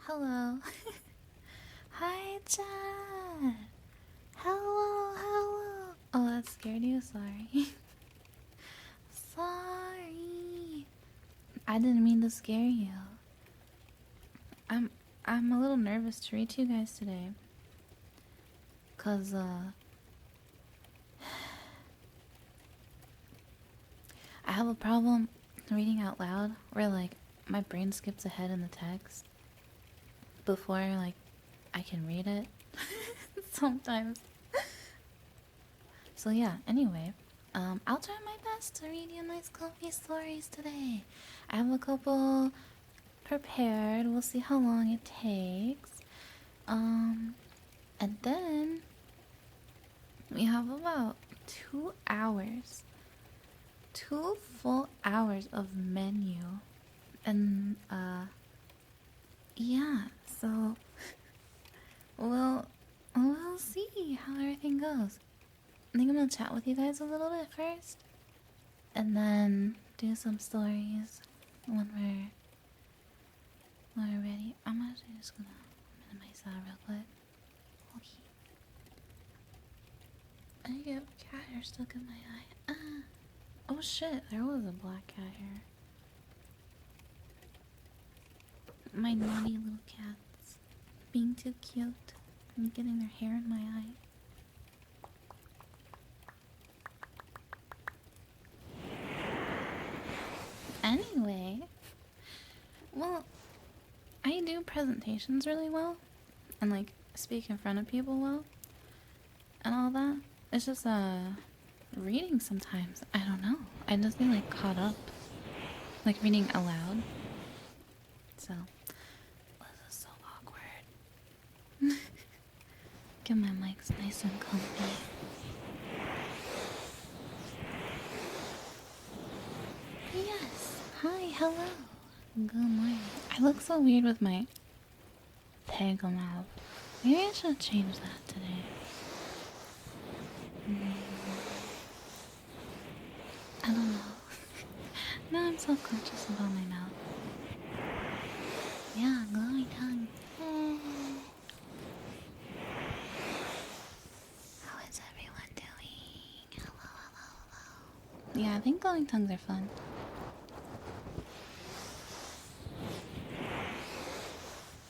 Hello. Hi, chat. Hello, hello. Oh, that scared you? Sorry. Sorry. I didn't mean to scare you. I'm I'm a little nervous to read to you guys today. 'Cause I have a problem reading out loud where like my brain skips ahead in the text before like I can read it. Sometimes. So yeah, anyway, I'll try my best to read you nice comfy stories today. I have a couple prepared. We'll see how long it takes. And then we have about 2 hours. 2 full hours of menu. And yeah, so we'll see how everything goes. I think I'm gonna chat with you guys a little bit first, and then do some stories when we're ready. I'm actually just gonna minimize that real quick. Okay. I get cat hair stuck in my eye. Oh shit! There was a black cat hair. My naughty little cats being too cute and getting their hair in my eye. Anyway, well, I do presentations really well and like speak in front of people well and all that. It's just reading sometimes. I don't know. I just get like caught up like reading aloud. So this is so awkward. Get my mics nice and comfy. Yes. Hi, hello. Good morning. I look so weird with my tangle mouth. Maybe I should change that today. I don't know. No, I'm self-conscious about my mouth. Yeah, glowing tongue. How is everyone doing? Hello, hello, hello. Yeah, I think glowing tongues are fun.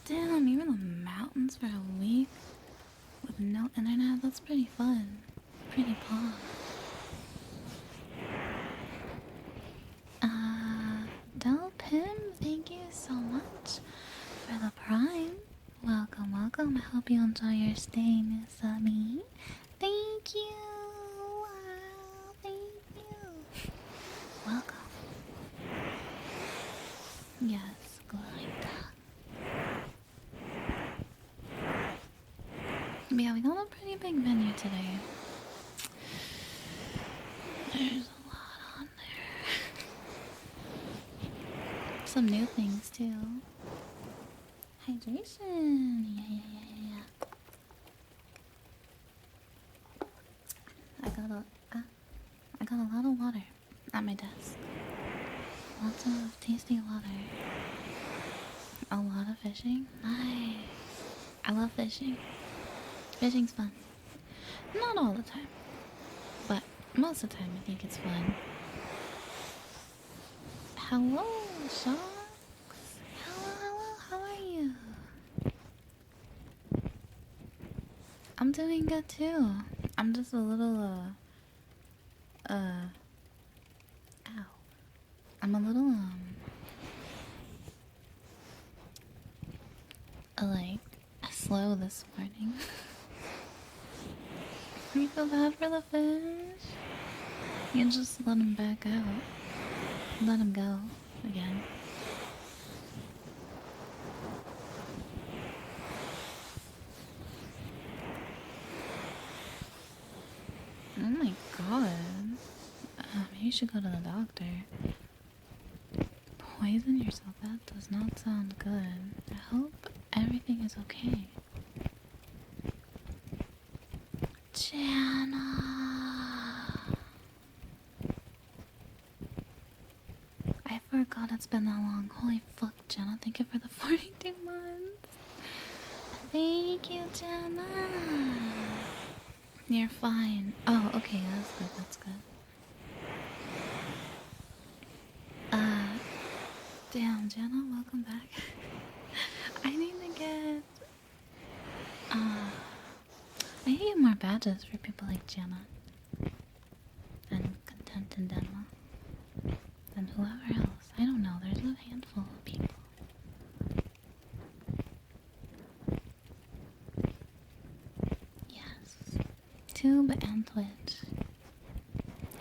Damn, even the mountains for a week with no internet, that's pretty fun. Pretty pog. Del Pim, thank you so much for the prime. Welcome, welcome. I hope you enjoy your stay, Miss Abby. Thank you. Wow, thank you. Welcome. Yes, glowing tongue. But yeah, we got a pretty big menu today. There's a lot on there. Some new things too. Hydration. Yeah. I got a lot of water at my desk. Lots of tasty water. A lot of fishing. Nice. I love fishing. Fishing's fun. Not all the time, but most of the time I think it's fun. Hello, Sharks. Hello, how are you? I'm doing good too. I'm just a little, ow. I'm a little, like, slow this morning. You feel bad for the fish? You just let him back out. Let him go again. Oh my god. Maybe you should go to the doctor. Poison yourself? That does not sound good. I hope everything is okay. Jana! I forgot it's been that long. Holy fuck, Jenna, thank you for the 42 months. Thank you, Jenna. You're fine. Oh, okay, that's good, that's good. Damn, Jenna, welcome back. I need to get, I need to get more badges for people like Jenna. And Content and Denma. And whoever else. I don't know, there's a handful of people. Yes. Tube and Twitch.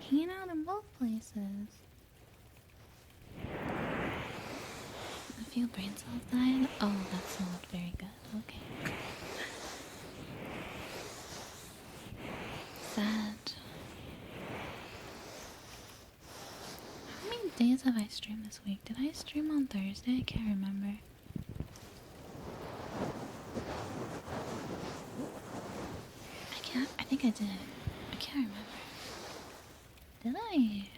Hanging out in both places. A few brain cells died. Oh, that's not very good. Okay. Sad. How many days have I streamed this week? Did I stream on Thursday? I can't remember. I think I did. I can't remember. Did I?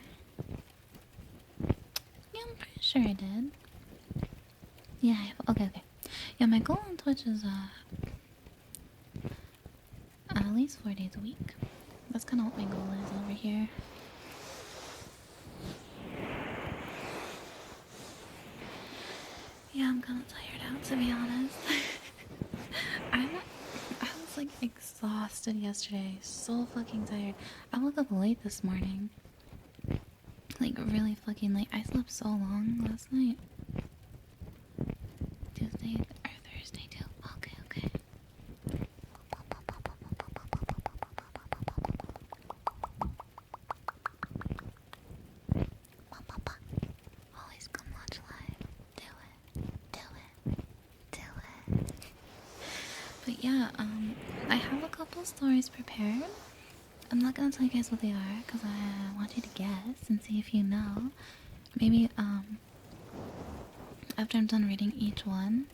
Yeah, I'm pretty sure I did. Yeah, okay. Yeah, my goal on Twitch is at least 4 days a week. That's kind of what my goal is over here. Yeah, I'm kind of tired out, to be honest. I was like exhausted yesterday. So fucking tired. I woke up late this morning. Like really fucking late. I slept so long last night. Tuesday or Thursday too. Okay. Always come watch live. Do it. But yeah, I have a couple stories prepared. I'm not gonna tell you guys what they are because I want you to guess and see if you know. Maybe after I'm done reading each one,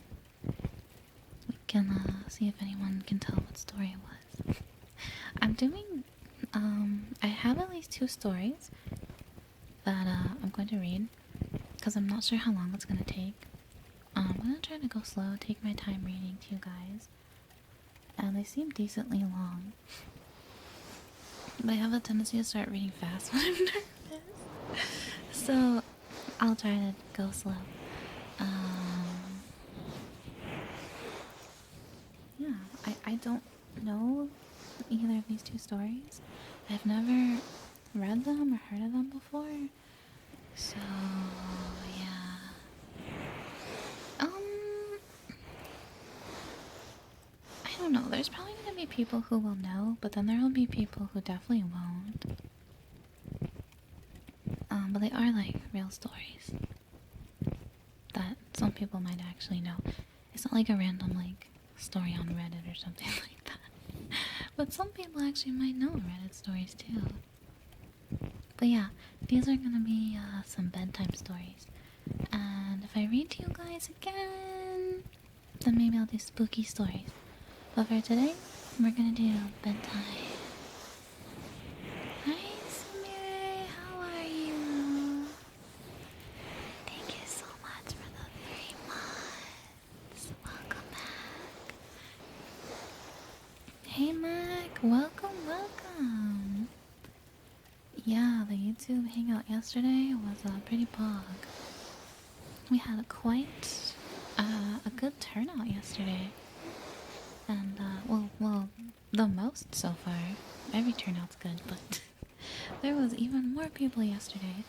we can see if anyone can tell what story it was. I'm doing I have at least 2 stories that I'm going to read because I'm not sure how long it's gonna take. I'm gonna try to go slow, take my time reading to you guys, and they seem decently long. But I have a tendency to start reading fast when I'm nervous. So I'll try to go slow. Yeah, I don't know either of these 2 stories. I've never read them or heard of them before. So yeah. I don't know. There's probably gonna be people who will know, but then there will be people who definitely won't. But they are like real stories that some people might actually know. It's not like a random like story on Reddit or something like that. But some people actually might know Reddit stories too. But yeah, these are gonna be some bedtime stories. And if I read to you guys again, then maybe I'll do spooky stories. But for today, we're gonna do bedtime. Hi, Samir, how are you? Thank you so much for the 3 months. Welcome back. Hey, Mac, welcome. Yeah, the YouTube hangout yesterday was pretty bog. We had quite a good turnout yesterday. And, well, the most so far. Every turnout's good, but there was even more people yesterday.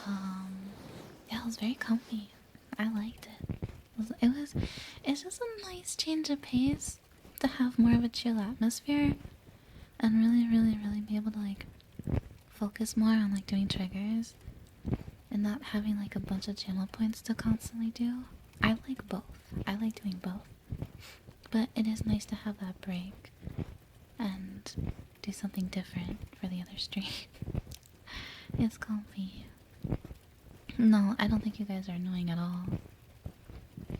Yeah, it was very comfy. I liked it. It's just a nice change of pace to have more of a chill atmosphere and really be able to, like, focus more on, like, doing triggers and not having, like, a bunch of channel points to constantly do. I like both. I like doing both. But it is nice to have that break and do something different for the other stream. It's comfy. No, I don't think you guys are annoying at all.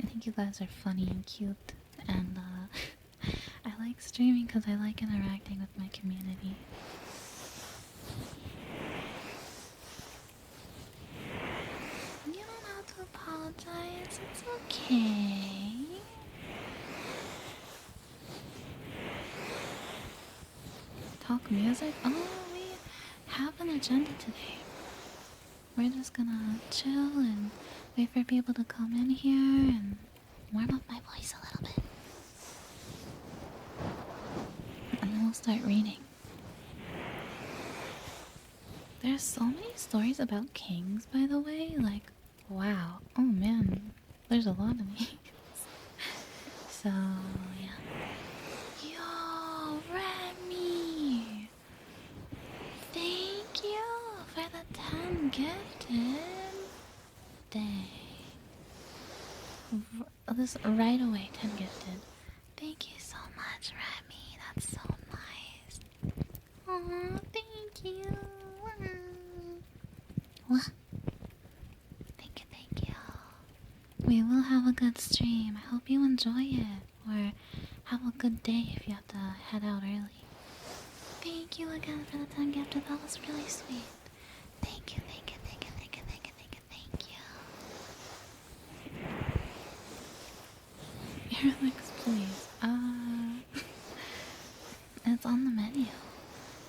I think you guys are funny and cute, and I like streaming because I like interacting with my community. You don't have to apologize. It's okay. Talk music? Oh, we have an agenda today. We're just gonna chill and wait for people to come in here and warm up my voice a little bit. And then we'll start reading. There's so many stories about kings, by the way. Like, wow. Oh man, there's a lot of these. So, yeah. Yo, Remy! Thank you for the 10 gifted. Dang. This right away, 10 gifted. Thank you so much, Remy. That's so nice. Aw, thank you. What? Thank you. We will have a good stream. I hope you enjoy it. Or have a good day if you have to head out early. Thank you again for the 10 gifted. That was really sweet. Thank you. Alex, please. It's on the menu.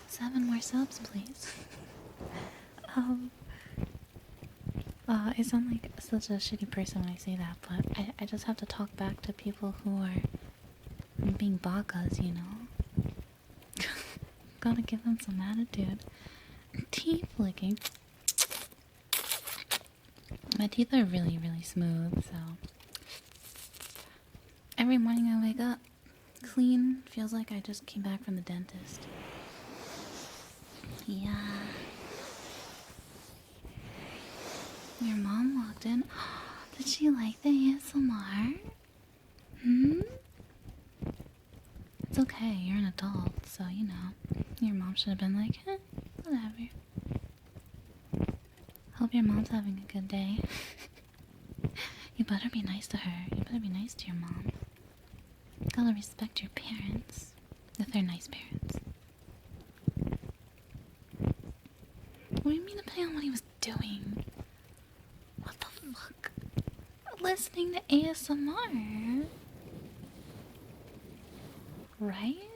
7 more subs, please. I sound like such a shitty person when I say that, but I just have to talk back to people who are being bakas, you know? Gotta give them some attitude. Teeth licking. My teeth are really, really smooth, so... Every morning I wake up clean, feels like I just came back from the dentist. Yeah. Your mom walked in. Did she like the ASMR? It's okay, you're an adult, so you know. Your mom should have been like, whatever. Hope your mom's having a good day. You better be nice to her. You better be nice to your mom. Gotta respect your parents. If they're nice parents. What do you mean depending on what he was doing? What the fuck? Listening to ASMR? Right?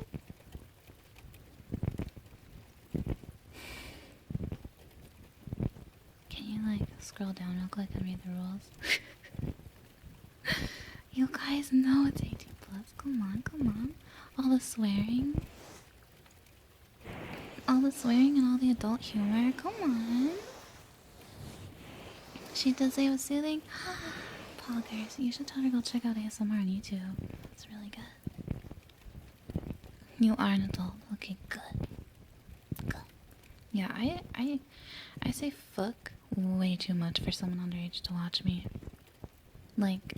Can you like scroll down real quick and read the rules? You guys know it's 18 plus. Come on. All the swearing. And all the adult humor. Come on. She did say it was soothing. Poggers, you should tell her to go check out ASMR on YouTube. It's really good. You are an adult. Okay, good. Yeah, I say fuck way too much for someone underage to watch me. Like,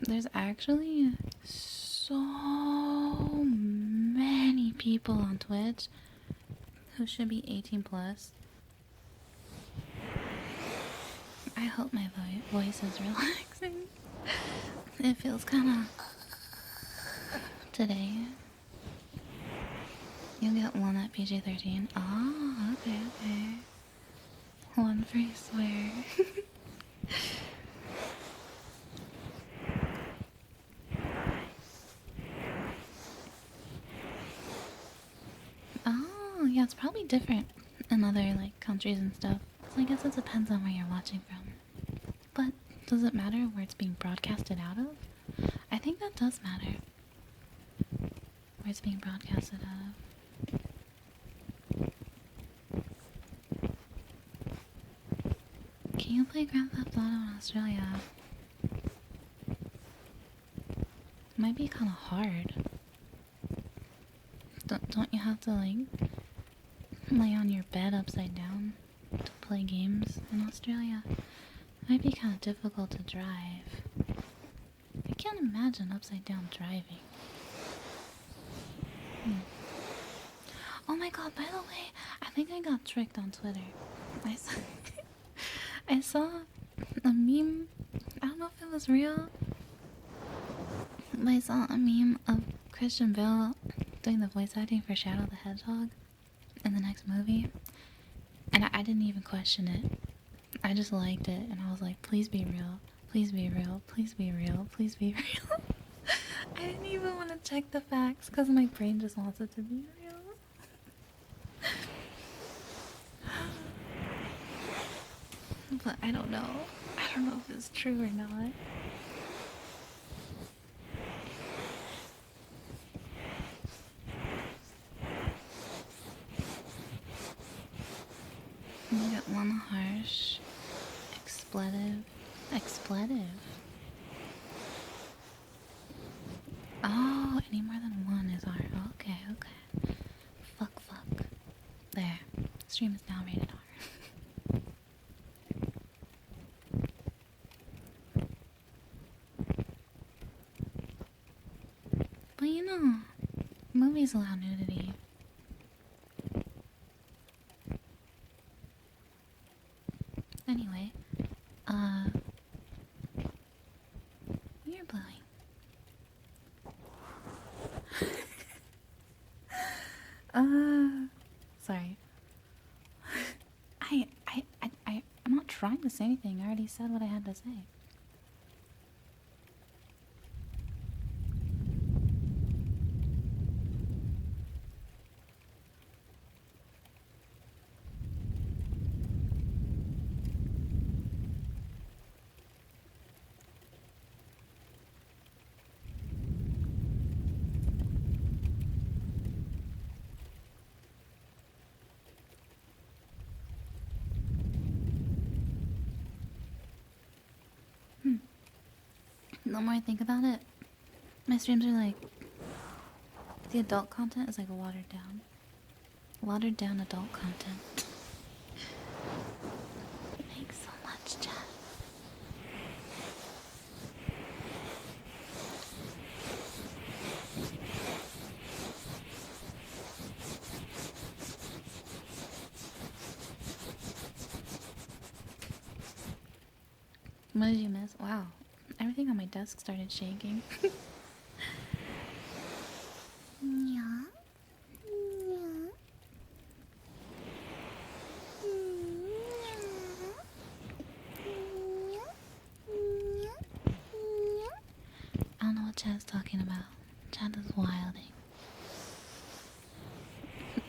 there's actually so many people on Twitch who should be 18 plus. I hope my voice is relaxing. It feels kinda... Today. You'll get one at PG-13. Oh, okay. One free swear. Oh, yeah, it's probably different in other, like, countries and stuff. So I guess it depends on where you're watching from. But does it matter where it's being broadcasted out of? I think that does matter. Where it's being broadcasted out of. Can you play Grand Theft Auto in Australia? Might be kind of hard. Don't you have to, like, lay on your bed upside down to play games in Australia? It might be kind of difficult to drive. I can't imagine upside down driving. Oh my god, by the way, I think I got tricked on Twitter. I saw a meme. I don't know if it was real, but I saw a meme of Christian Bale doing the voice acting for Shadow the Hedgehog in the next movie, and I didn't even question it. I just liked it, and I was like, please be real. Please be real. Please be real. Please be real. I didn't even want to check the facts because my brain just wants it to be real. But I don't know. I don't know if it's true or not. You got one harsh expletive. Expletive. Oh, any more than one is hard. Okay, okay. Fuck. There. Stream is now rated R. But you know, movies allow nudity. Anyway, you're blowing. Sorry. I'm not trying to say anything. I already said what I had to say. The more I think about it, my streams are like, the adult content is like watered down adult content. Thanks so much, chat. What did you miss? Wow. Everything on my desk started shaking. Yeah. I don't know what Chad's talking about. Chad is wilding.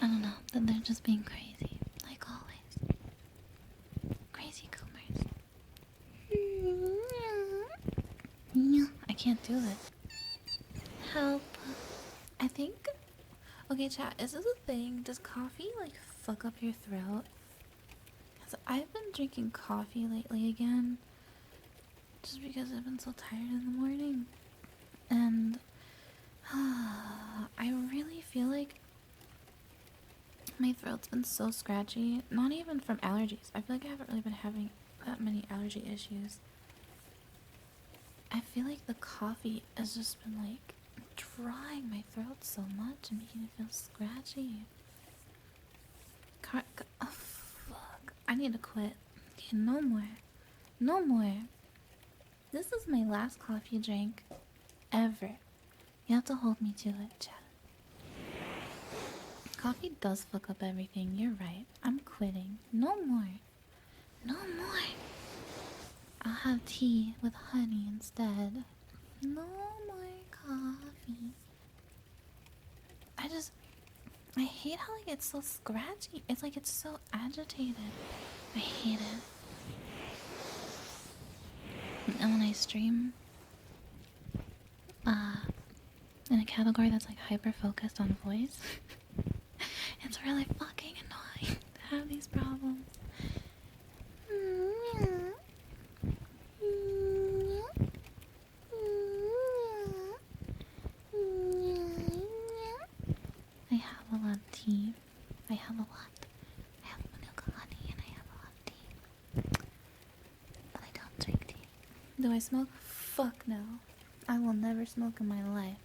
I don't know. That they're just being crazy. Like always. Crazy coomers. I can't do it. Help. I think... Okay, chat, is this a thing? Does coffee, like, fuck up your throat? Because I've been drinking coffee lately again. Just because I've been so tired in the morning. And... I really feel like my throat's been so scratchy. Not even from allergies. I feel like I haven't really been having that many allergy issues. I feel like the coffee has just been like drying my throat so much and making it feel scratchy. Oh fuck. I need to quit. Okay, no more. No more. This is my last coffee drink ever. You have to hold me to it, chat. Coffee does fuck up everything. You're right. I'm quitting. No more. No more. I'll have tea with honey instead. No more coffee. I hate how like it's so scratchy. It's like it's so agitated. I hate it. And when I stream, in a category that's like hyper focused on voice, it's really fucking annoying to have these problems. I have a lot of tea. I have manuka honey and I have a lot of tea. But I don't drink tea. Do I smoke? Fuck no. I will never smoke in my life.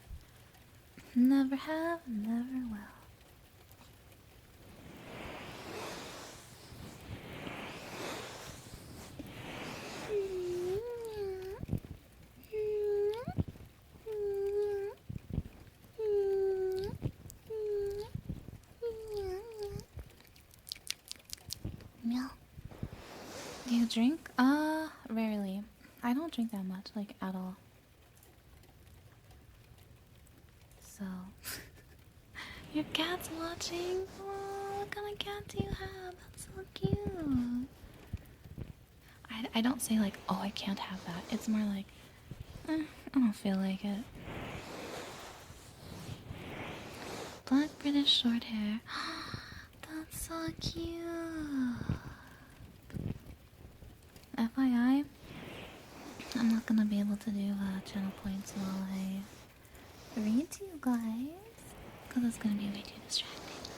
Never have, never will. drink? Rarely. I don't drink that much, like, at all. So. Your cat's watching? Oh, what kind of cat do you have? That's so cute. I don't say, like, oh, I can't have that. It's more like, I don't feel like it. Black British short hair. That's so cute. FYI, I'm not gonna be able to do channel points while I read to you guys, because it's gonna be way too distracting.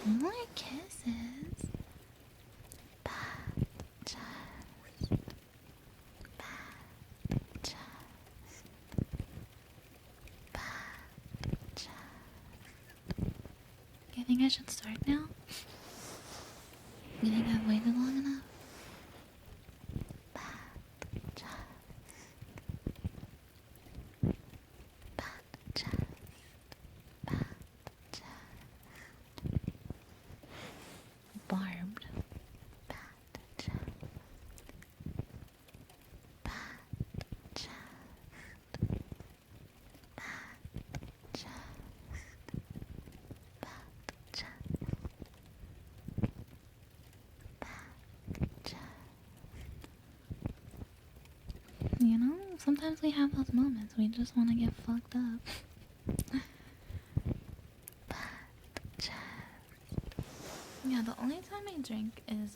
More kisses. Bad chest. Bad chest. Bad chest. You think I should start now? You think I've waited long enough? Bad chest. Bad chest. Bad chest. Barbed. Bad chest. Bad chest. Bad chest. Bad chest. Bad chest. You know, sometimes we have those moments we just want to get fucked up. Bad chest. Yeah, the only time I drink is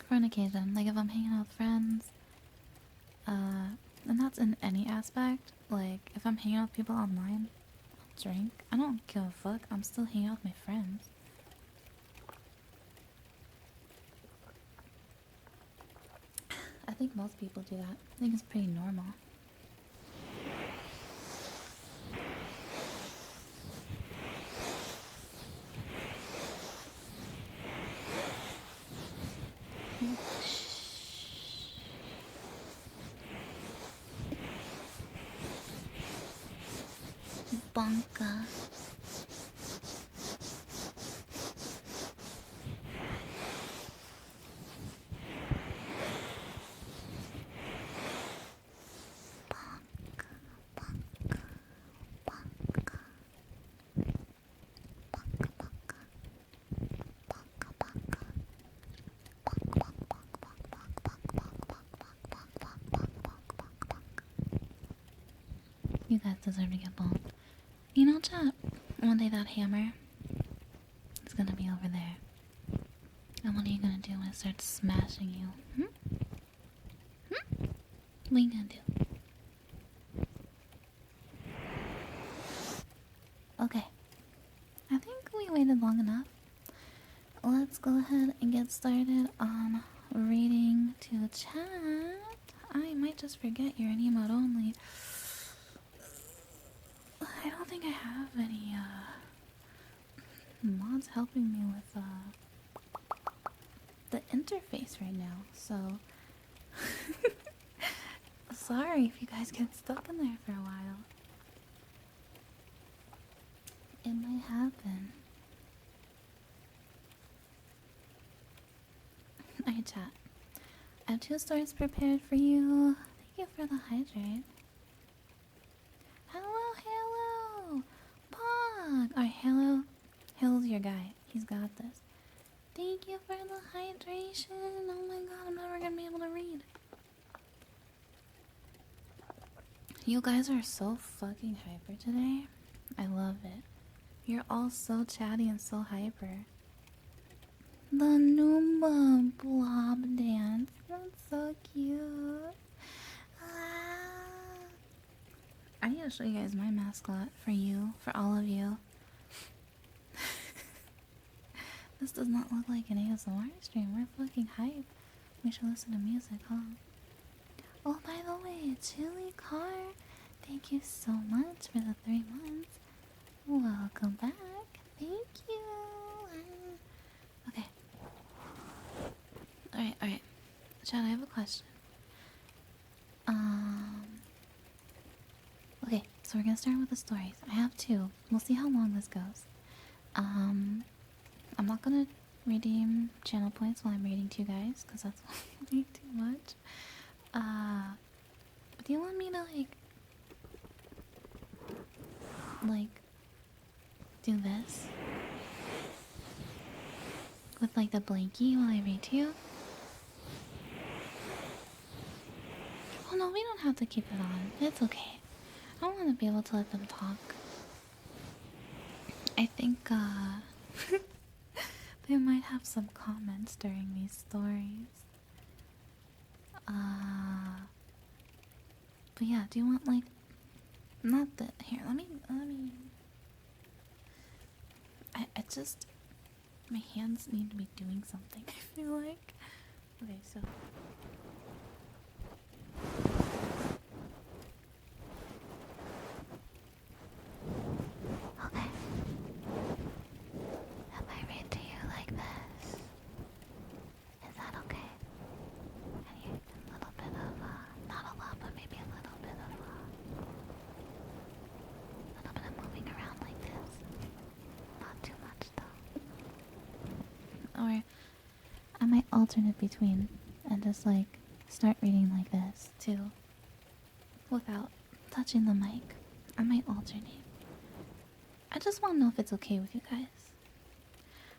for an occasion. Like if I'm hanging out with friends, and that's in any aspect. Like if I'm hanging out with people online, I'll drink. I don't give a fuck. I'm still hanging out with my friends. I think most people do that. I think it's pretty normal. Bonka. You guys deserve to get bonked. You know, chat, one day that hammer is gonna be over there. And what are you gonna do when it starts smashing you? What are you gonna do? Okay. I think we waited long enough. Let's go ahead and get started on reading to the chat. I might just forget you're an emote only. I don't think I have any mods helping me with the interface right now, so sorry if you guys get stuck in there for a while. It might happen. Alright, chat. I have 2 stories prepared for you. Thank you for the hydrate. Hello, Halo! Pog! Alright, Halo. Halo's your guy. He's got this. Thank you for the hydration. Oh my god, I'm never gonna be able to read. You guys are so fucking hyper today. I love it. You're all so chatty and so hyper. The Noomba blob dance. That's so cute. Ah. I need to show you guys my mascot for you, for all of you. This does not look like an ASMR stream. We're fucking hype. We should listen to music, huh? Oh, by the way, Chili Car, thank you so much for the 3 months. Welcome back. Thank you. Okay. Alright. Chad, I have a question. Okay, so we're gonna start with the stories. I have 2. We'll see how long this goes. I'm not gonna redeem channel points while I'm reading to you guys, because that's way too much. Do you want me to like do this with like the blankie while I read to you? Oh no, we don't have to keep it on. It's okay. I want to be able to let them talk. I think they might have some comments during these stories. But yeah, do you want like not the here, let me I just my hands need to be doing something, I feel like. Okay, so okay. If I read to you like this, is that okay? And you a little bit of not a lot, but maybe a little bit of moving around like this. Not too much though. Or I might alternate between and just like start reading like this too, without touching the mic. I might alternate. I just want to know if it's okay with you guys.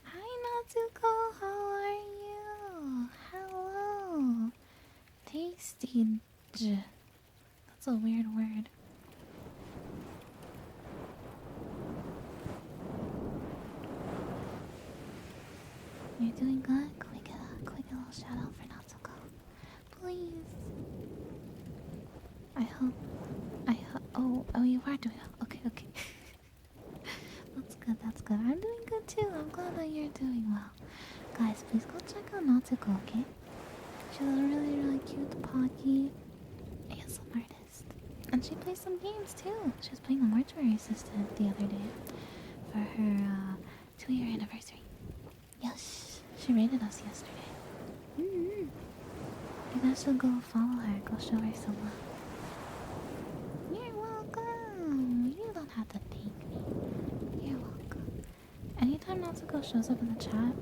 Hi Natsuko, how are you? Hello. Tasty. That's a weird word. You're doing good? Quick little shout out for Natsuko. Please. I hope. Oh, you are doing well. Okay. That's good. I'm doing good too. I'm glad that you're doing well. Guys, please go check out Natsuko, okay? She's a really cute Pocky ASM artist. And she plays some games too. She was playing the Mortuary Assistant the other day for her 2-year anniversary. Yes, she rated us yesterday. You guys should go follow her. Go show her some love. You're welcome. You don't have to thank me. You're welcome. Anytime Natsuko shows up in the chat,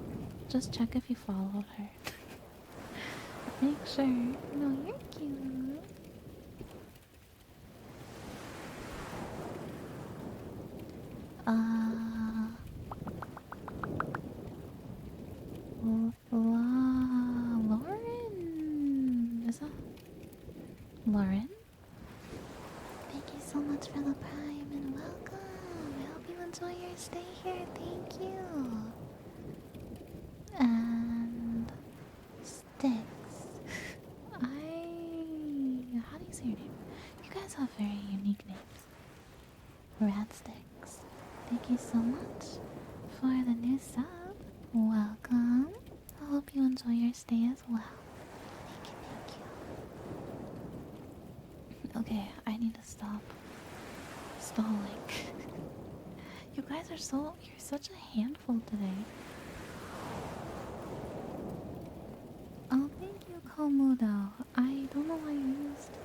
just check if you followed her. Make sure. No, you're cute. Lauren? Is that Lauren? Thank you so much for the prime and welcome. I hope you enjoy your stay here. Thank you. And Sticks. How do you say your name? You guys have very unique names. Radsticks. Thank you so much for the new sub. Welcome. I hope you enjoy your stay as well. Thank you. Okay, I need to stop stalling. You guys are you're such a handful today. Oh, thank you, Komodo. I don't know why you used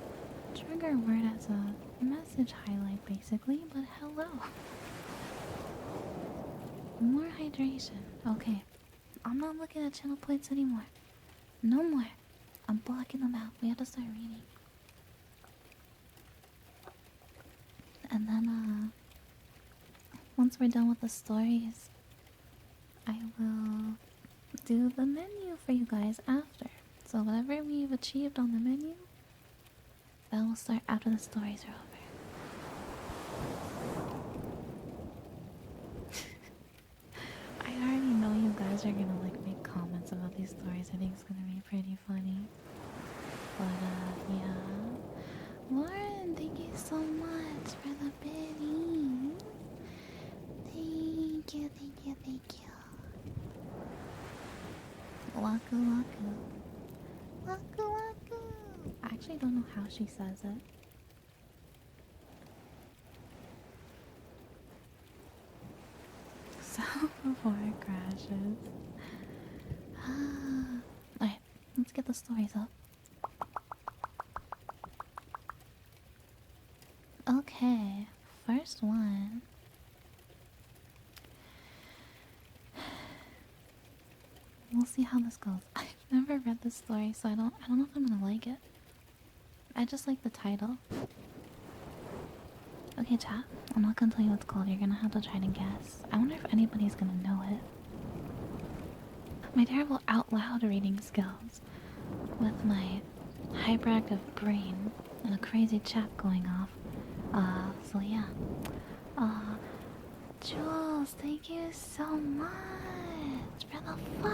trigger word as a message highlight, basically, but hello. More hydration. Okay. I'm not looking at channel points anymore. No more. I'm blocking them out. We have to start reading. And then, once we're done with the stories, I will do the menu for you guys after. So whatever we've achieved on the menu, that will start after the stories are over. I already know you guys are gonna like make comments about these stories. I think it's gonna be pretty funny. But yeah. Lauren, thank you so much for the biddy. Thank you. Waku. I actually don't know how she says it. So before it crashes. Alright, let's get the stories up. Okay, first one. we'll see how this goes. I've never read this story, so I don't know if I'm gonna like it. I just like the title. Okay, chat. I'm not gonna tell you what it's called. You're gonna have to try to guess. I wonder if anybody's gonna know it. My terrible out loud reading skills with my hyperactive brain and a crazy chat going off. So yeah. Uh, Jules, thank you so much for the 5.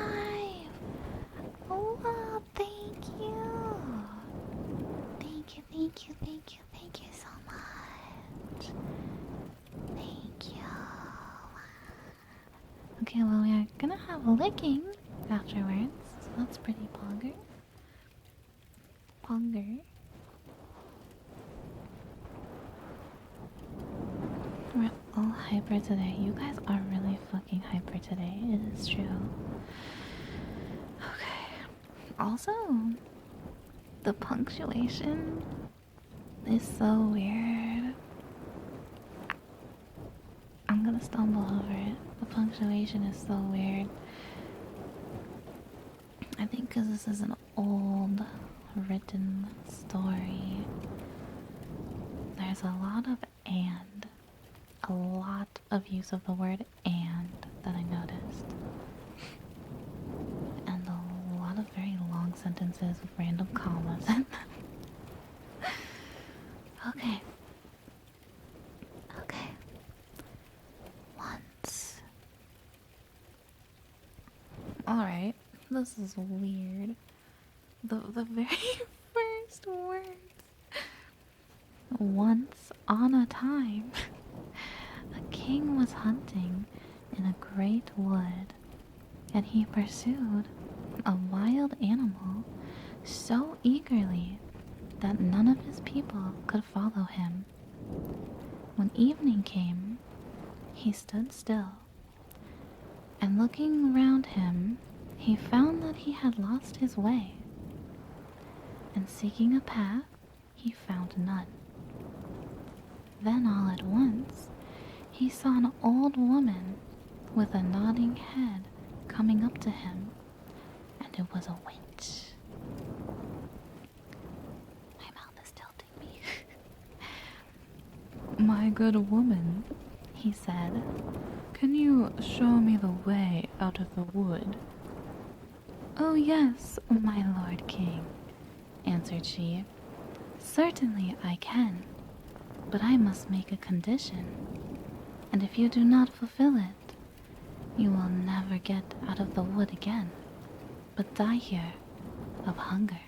Oh, wow, thank you. Thank you, thank you, thank you, thank you so much. Thank you. Okay, well, we are gonna have a licking afterwards, so that's pretty ponger. Ponger. We're all hyper today. You guys are really fucking hyper today. It is true. Okay. Also, the punctuation is so weird. I'm gonna stumble over it. The punctuation is so weird. I think because this is an old written story, there's a lot of and. A lot of use of the word and that I noticed. And a lot of very long sentences with random commas in them. Okay. Okay. Once. Alright. This is weird. The very first words. Once on a time. A king was hunting in a great wood, and he pursued a wild animal so eagerly that none of his people could follow him. When evening came, he stood still, and looking around him, he found that he had lost his way, and seeking a path, he found none. Then all at once, he saw an old woman with a nodding head coming up to him, and it was a witch. My mouth is tilting me. My good woman, he said, can you show me the way out of the wood? Oh yes, my lord king, answered she. Certainly I can, but I must make a condition. And if you do not fulfill it, you will never get out of the wood again, but die here of hunger.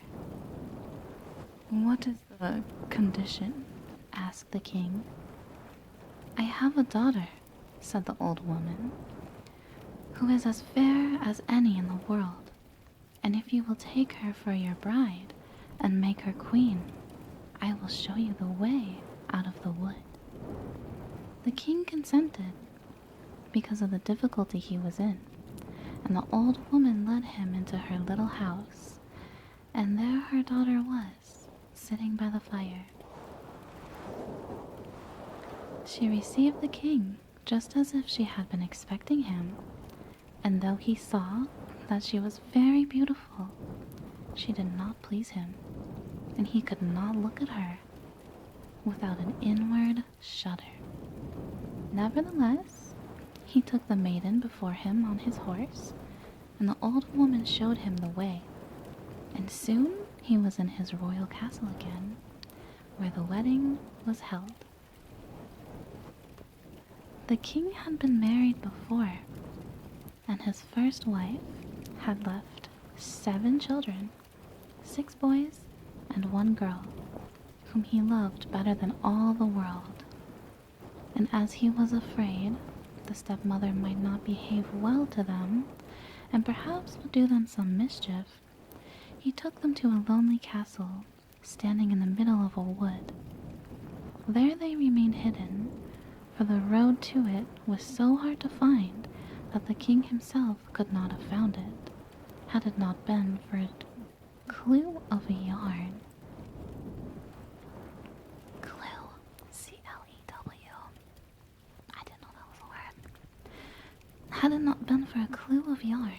What is the condition? Asked the king. I have a daughter, said the old woman, who is as fair as any in the world, and if you will take her for your bride and make her queen, I will show you the way out of the wood. The king consented because of the difficulty he was in, and the old woman led him into her little house, and there her daughter was, sitting by the fire. She received the king just as if she had been expecting him, and though he saw that she was very beautiful, she did not please him, and he could not look at her without an inward shudder. Nevertheless, he took the maiden before him on his horse, and the old woman showed him the way, and soon he was in his royal castle again, where the wedding was held. The king had been married before, and his first wife had left 7 children, 6 boys and 1 girl, whom he loved better than all the world. And as he was afraid the stepmother might not behave well to them, and perhaps would do them some mischief, he took them to a lonely castle standing in the middle of a wood. There they remained hidden, for the road to it was so hard to find that the king himself could not have found it, had it not been for a clue of a yarn. Clue. C-L-E-W. I didn't know that was a word. Had it not been for a clue of yarn,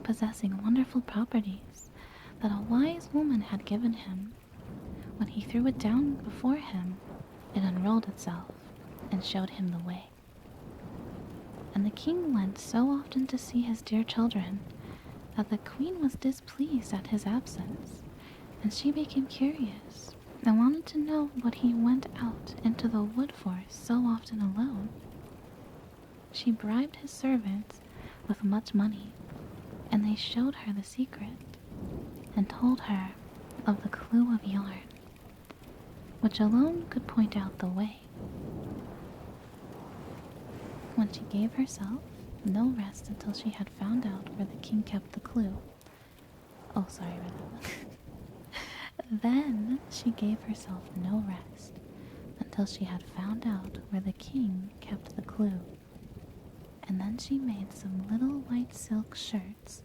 possessing wonderful properties that a wise woman had given him. When he threw it down before him, it unrolled itself and showed him the way. And the king went so often to see his dear children that the queen was displeased at his absence, and she became curious and wanted to know what he went out into the wood for so often alone. She bribed his servants with much money, and they showed her the secret and told her of the clue of yarn, which alone could point out the way. When she gave herself no rest until she had found out where the king kept the clue. Oh, sorry, Then she gave herself no rest until she had found out where the king kept the clue. And then she made some little white silk shirts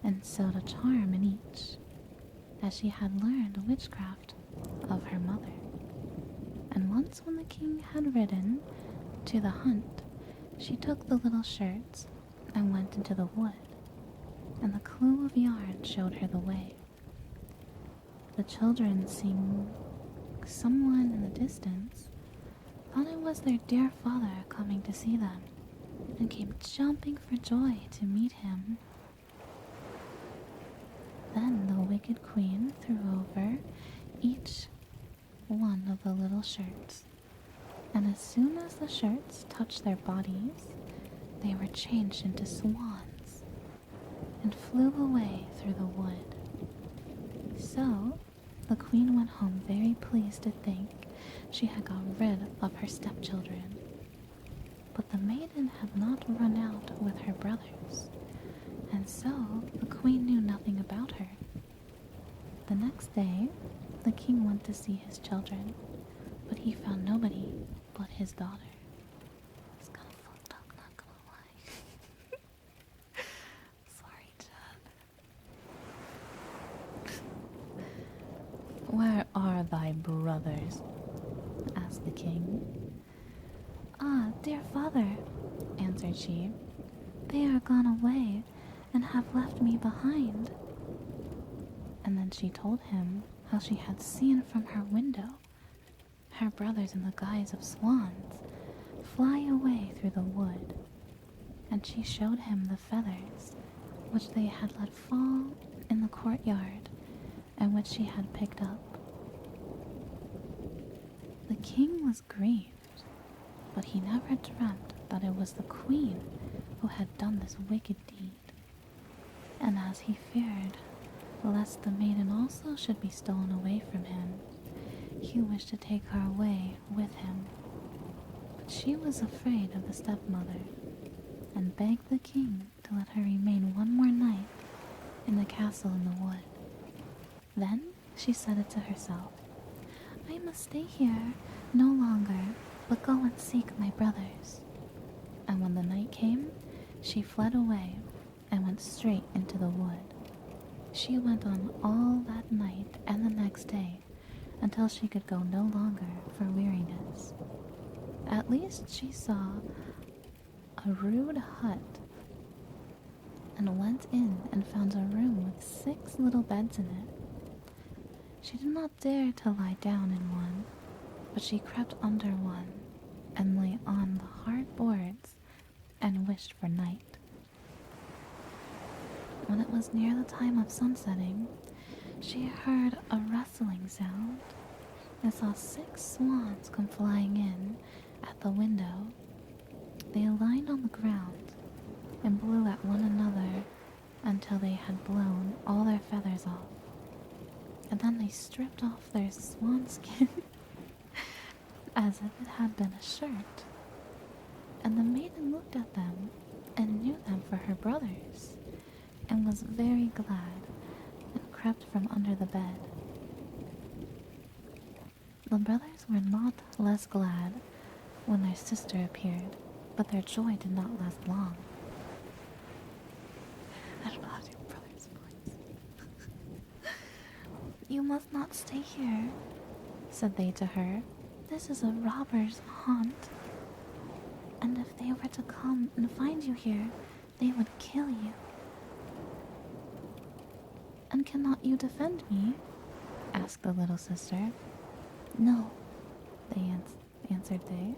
and sewed a charm in each, as she had learned witchcraft of her mother. And once when the king had ridden to the hunt, she took the little shirts and went into the wood, and the clue of yarn showed her the way. The children, seeing someone in the distance, thought it was their dear father coming to see them, and came jumping for joy to meet him. Then the wicked queen threw over each one of the little shirts, and as soon as the shirts touched their bodies, they were changed into swans and flew away through the wood. So the queen went home very pleased to think she had got rid of her stepchildren. But the maiden had not run out with her brothers, and so the queen knew nothing about her. The next day, the king went to see his children, but he found nobody but his daughter. It's kind of fucked up, not gonna lie. Sorry, Chad. Where are thy brothers? Asked the king. Ah, dear father, answered she, they are gone away and have left me behind. And then she told him how she had seen from her window her brothers in the guise of swans fly away through the wood, and she showed him the feathers which they had let fall in the courtyard and which she had picked up. The king was grieved, but he never dreamt that it was the queen who had done this wicked deed, and as he feared lest the maiden also should be stolen away from him, he wished to take her away with him. But she was afraid of the stepmother, and begged the king to let her remain one more night in the castle in the wood. Then she said it to herself, I must stay here no longer, but go and seek my brothers. And when the night came, she fled away and went straight into the wood. She went on all that night and the next day until she could go no longer for weariness. At least she saw a rude hut and went in and found a room with 6 little beds in it. She did not dare to lie down in one, but she crept under one and lay on the hard boards and wished for night. When it was near the time of sunsetting, she heard a rustling sound and saw 6 swans come flying in at the window. They aligned on the ground and blew at one another until they had blown all their feathers off. And then they stripped off their swan skin as if it had been a shirt. And the maiden looked at them and knew them for her brothers, and was very glad, and crept from under the bed. The brothers were not less glad when their sister appeared, but their joy did not last long. I don't know how to do brother's voice. You must not stay here, said they to her. This is a robber's haunt, and if they were to come and find you here, they would kill you. And cannot you defend me? Asked the little sister. No, answered they,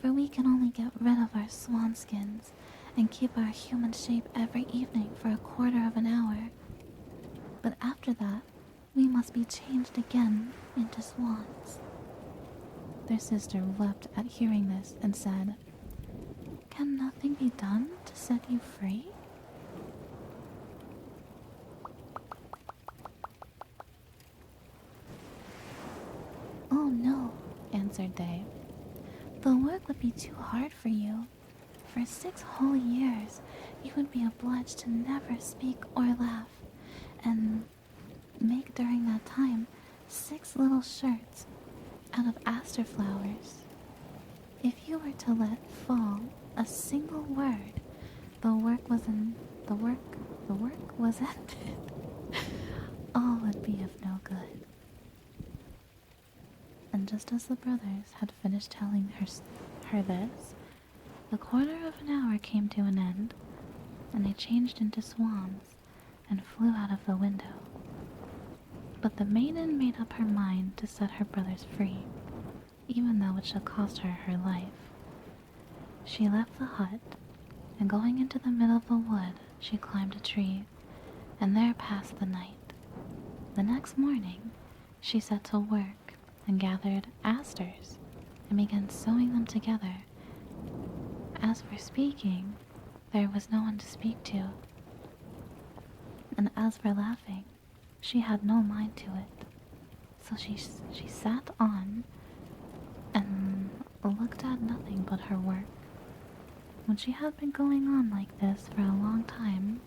for we can only get rid of our swan skins and keep our human shape every evening for a quarter of an hour. But after that, we must be changed again into swans. Their sister wept at hearing this and said, Can nothing be done to set you free? Oh no, answered they. The work would be too hard for you. For 6 whole years, you would be obliged to never speak or laugh, and make during that time 6 little shirts out of aster flowers. If you were to let fall a single word, the work was ended. All would be of no good. And just as the brothers had finished telling her this, the quarter of an hour came to an end, and they changed into swans and flew out of the window. But the maiden made up her mind to set her brothers free, even though it should cost her her life. She left the hut, and going into the middle of the wood, she climbed a tree, and there passed the night. The next morning, she set to work and gathered asters and began sewing them together. As for speaking, there was no one to speak to, and as for laughing, she had no mind to it. So she sat on and looked at nothing but her work. When she had been going on like this for a long time,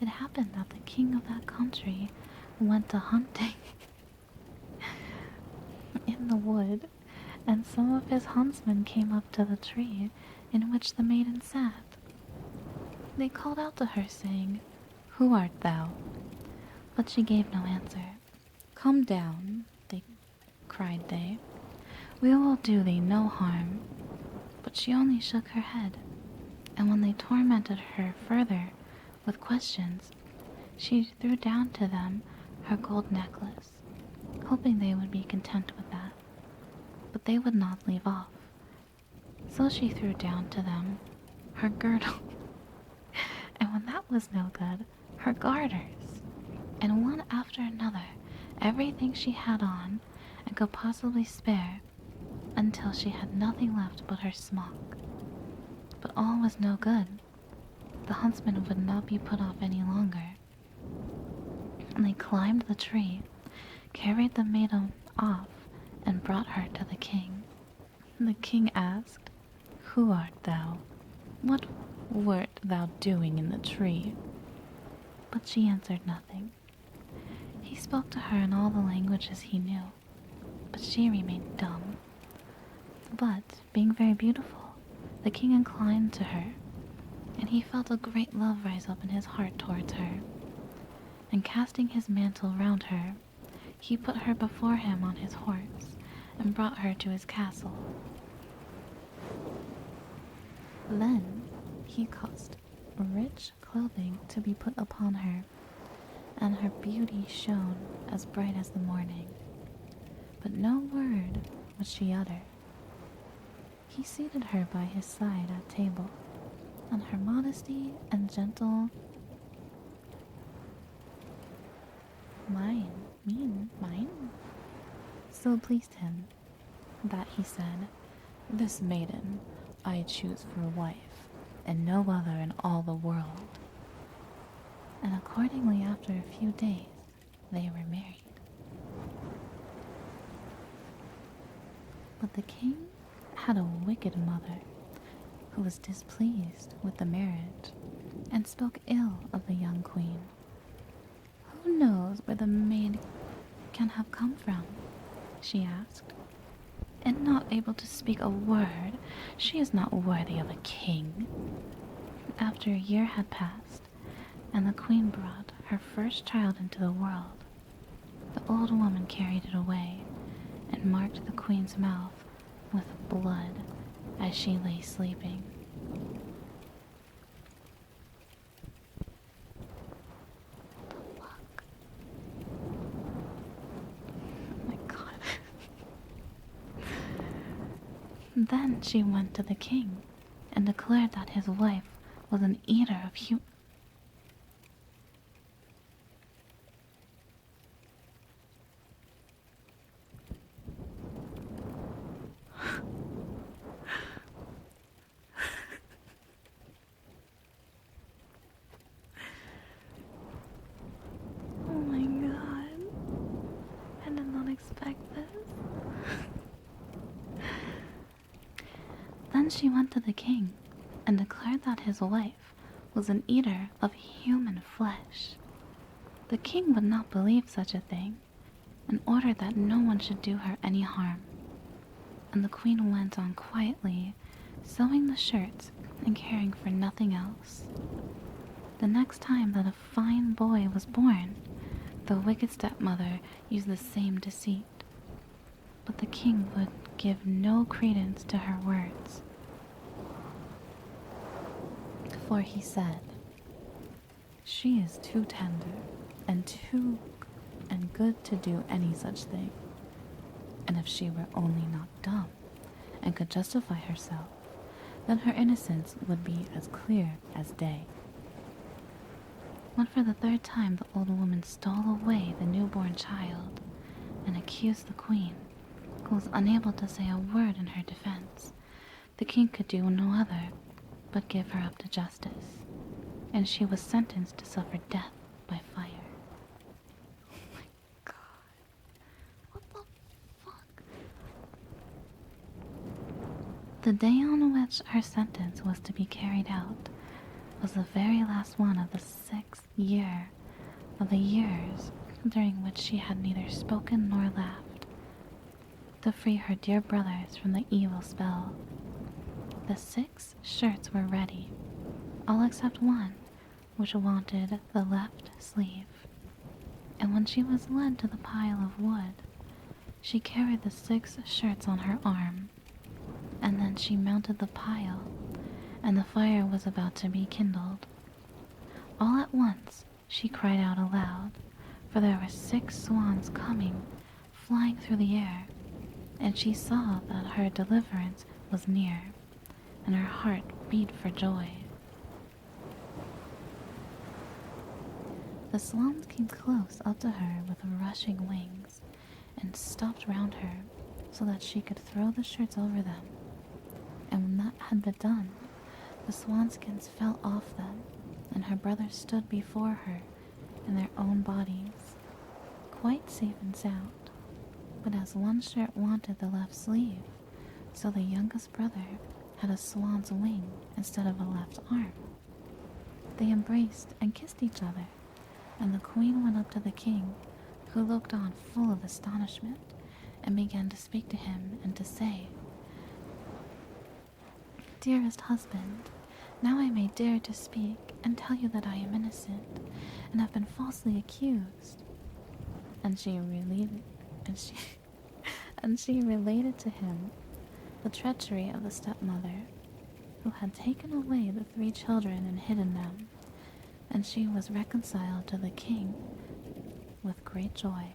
it happened that the king of that country went a hunting in the wood, and some of his huntsmen came up to the tree in which the maiden sat. They called out to her, saying, Who art thou? But she gave no answer. Come down, cried they. We will do thee no harm. But she only shook her head, and when they tormented her further with questions, she threw down to them her gold necklace, hoping they would be content with that. But they would not leave off. So she threw down to them her girdle, and when that was no good, her garters, and one after another, everything she had on and could possibly spare, until she had nothing left but her smock. But all was no good. The huntsman would not be put off any longer, and they climbed the tree, carried the maiden off, and brought her to the king. The king asked, Who art thou? What wert thou doing in the tree? But she answered nothing. He spoke to her in all the languages he knew, but she remained dumb. But, being very beautiful, the king inclined to her, and he felt a great love rise up in his heart towards her. And casting his mantle round her, he put her before him on his horse, and brought her to his castle. Then he caused rich clothing to be put upon her, and her beauty shone as bright as the morning. But no word would she utter. He seated her by his side at table, and her modesty and gentle mine so pleased him that he said, This maiden I choose for wife, and no other in all the world. And accordingly, after a few days, they were married. But the king had a wicked mother who was displeased with the marriage and spoke ill of the young queen. Who knows where the maid can have come from? She asked. And not able to speak a word, she is not worthy of a king. After a year had passed, and the queen brought her first child into the world, the old woman carried it away and marked the queen's mouth with blood as she lay sleeping. The luck Then she went to the king and declared that his wife was an eater of Oh my god. I did not expect this. Then she went to the king and declared that his wife was an eater of human flesh. The king would not believe such a thing and ordered that no one should do her any harm. And the queen went on quietly, sewing the shirts and caring for nothing else. The next time that a fine boy was born, the wicked stepmother used the same deceit. But the king would give no credence to her words. For he said, "She is too tender and good to do any such thing. And if she were only not dumb and could justify herself, then her innocence would be as clear as day." When for the third time the old woman stole away the newborn child and accused the queen, who was unable to say a word in her defense, the king could do no other but give her up to justice, and she was sentenced to suffer death by fire. Oh my god. What the fuck? The day on which her sentence was to be carried out was the very last one of the 6th year of the years during which she had neither spoken nor laughed, to free her dear brothers from the evil spell. The 6 shirts were ready, all except one, which wanted the left sleeve. And when she was led to the pile of wood, she carried the 6 shirts on her arm, and then she mounted the pile, and the fire was about to be kindled. All at once she cried out aloud, for there were 6 swans coming, flying through the air, and she saw that her deliverance was near, and her heart beat for joy. The swans came close up to her with rushing wings, and stopped round her so that she could throw the shirts over them. And when that had been done, the swanskins fell off them, and her brothers stood before her in their own bodies, quite safe and sound. But as one shirt wanted the left sleeve, so the youngest brother had a swan's wing instead of a left arm. They embraced and kissed each other, and the queen went up to the king, who looked on full of astonishment, and began to speak to him and to say, "Dearest husband, now I may dare to speak and tell you that I am innocent and have been falsely accused." And she related to him the treachery of the stepmother, who had taken away the 3 children and hidden them, and she was reconciled to the king with great joy,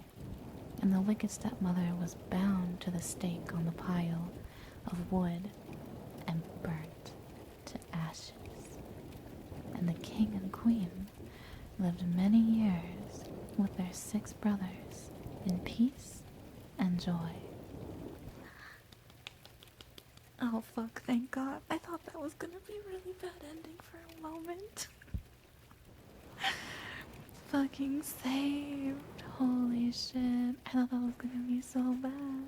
and the wicked stepmother was bound to the stake on the pile of wood and burnt to ashes. And the king and queen lived many years with their 6 brothers in peace and joy. Oh fuck, thank God. I thought that was gonna be a really bad ending for a moment. Fucking saved. Holy shit. I thought that was gonna be so bad.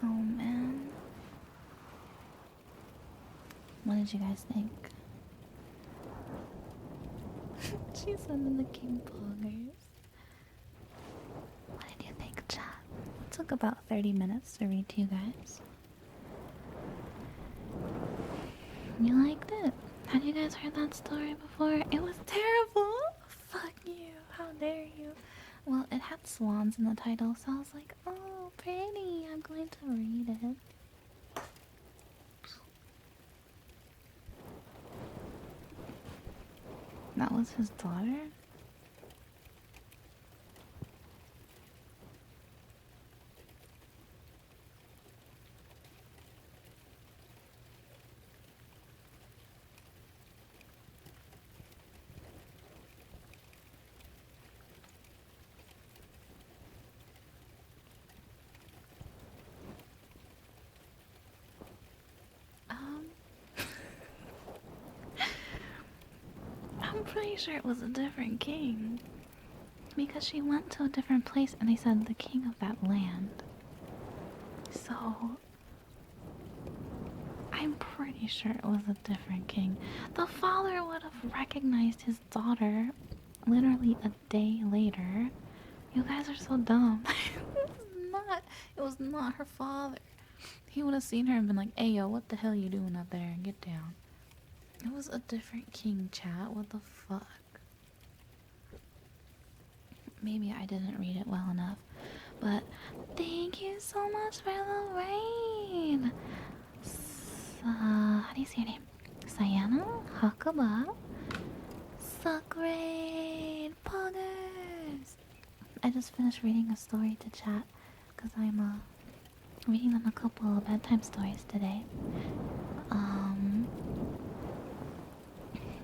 Oh man. What did you guys think? She said in the king poggers. What did you think, chat? It took about 30 minutes to read to you guys. You liked it? Had you guys heard that story before? It was terrible! Fuck you, how dare you. Well, it had swans in the title, so I was like, oh, pretty, I'm going to read it. That was his daughter? pretty sure it was a different king. Because she went to a different place and they said the king of that land. So, I'm pretty sure it was a different king. The father would have recognized his daughter literally a day later. You guys are so dumb. It was not her father. He would have seen her and been like, "Hey yo, what the hell you doing up there? Get down." It was a different king, chat. What the fuck? Maybe I didn't read it well enough. But thank you so much for the raid. How do you say your name? Sayana? Hakaba? Suckraid! Poggers! I just finished reading a story to chat because I'm reading them a couple of bedtime stories today.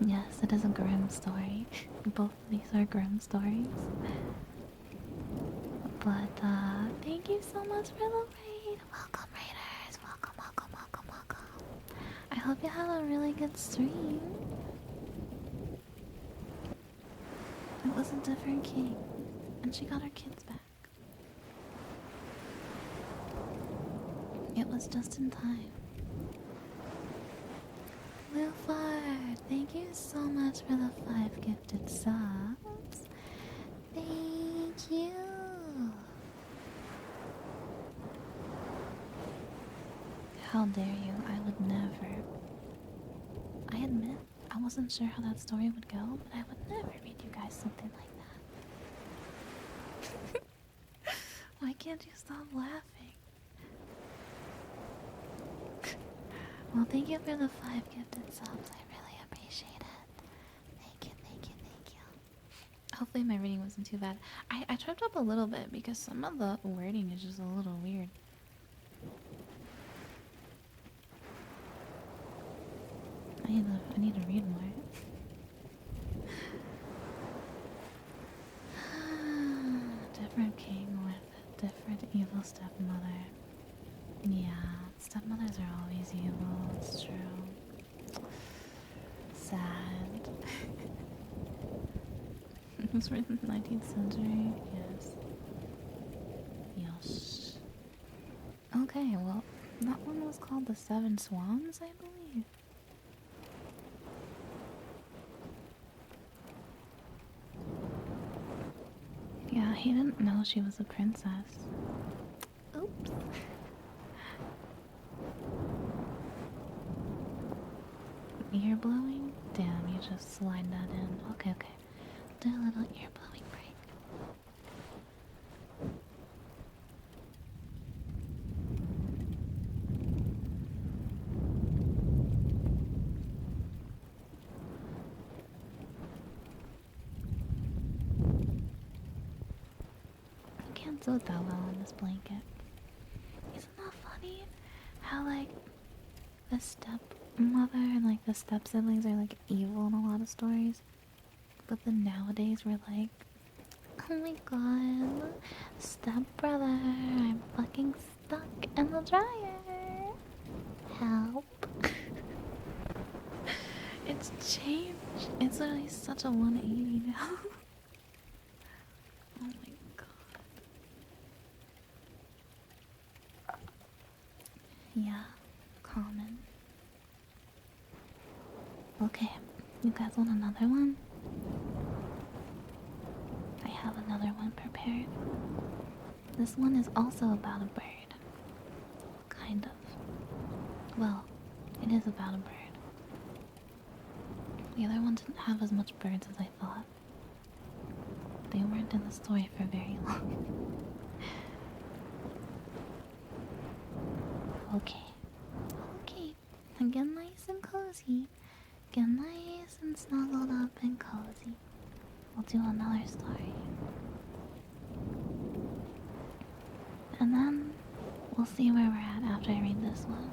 Yes, it is a grim story. Both of these are grim stories. But thank you so much for the raid. Welcome, raiders. Welcome, welcome, welcome, welcome. I hope you had a really good stream. It was a different king, and she got her kids back. It was just in time. Lufard, thank you so much for the 5 gifted subs. Thank you. How dare you? I would never. I admit, I wasn't sure how that story would go, but I would never read you guys something like that. Why can't you stop laughing? Well, thank you for the 5 gifted subs. I really appreciate it. Thank you, thank you, thank you. Hopefully my reading wasn't too bad. I tripped up a little bit because some of the wording is just a little weird. I need to read more. Different king with different evil stepmother. Yeah, stepmothers are always evil, it's true. Sad. It was written in the 19th century, yes. Yes. Okay, well, that one was called The Seven Swans, I believe. Yeah, he didn't know she was a princess. Oops. Ear blowing? Damn, you just slide that in. Okay, okay. Do a little ear blowing break. I can't do it that well on this blanket. Isn't that funny? How, like, the stepmother and, like, the step siblings are, like, evil in a lot of stories. But then nowadays we're like, oh my god, stepbrother, I'm fucking stuck in the dryer. Help. It's changed. It's literally such a 180 now. Oh my god. Yeah, common. Okay, you guys want another one? I have another one prepared. This one is also about a bird. Kind of. Well, it is about a bird. The other one didn't have as much birds as I thought. They weren't in the story for very long. Okay. Okay. Get nice and cozy. Get nice and snuggled up and cozy. We'll do another story. And then we'll see where we're at after I read this one.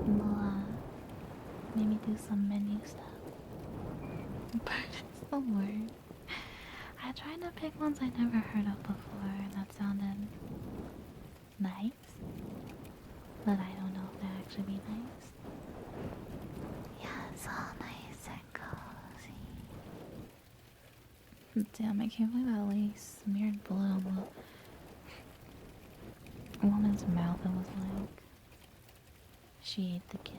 And we'll maybe do some menu stuff. Bird is the word. I tried to pick ones I never heard of before, and that sounded nice. But I don't know if they'll actually be nice. Yeah, it's all nice and cozy. Damn, I can't believe that lady smeared blood on the woman's mouth. It was like she ate the kid.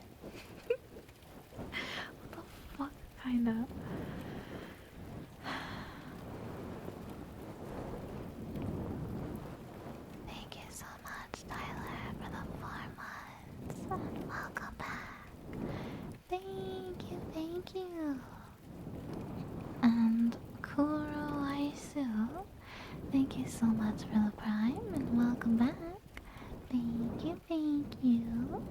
What the fuck, kinda? Thank you so much, Tyler, for the 4 months. Welcome back. Thank you. And Kuro Aisu, thank you so much for the prime and welcome back. Thank you.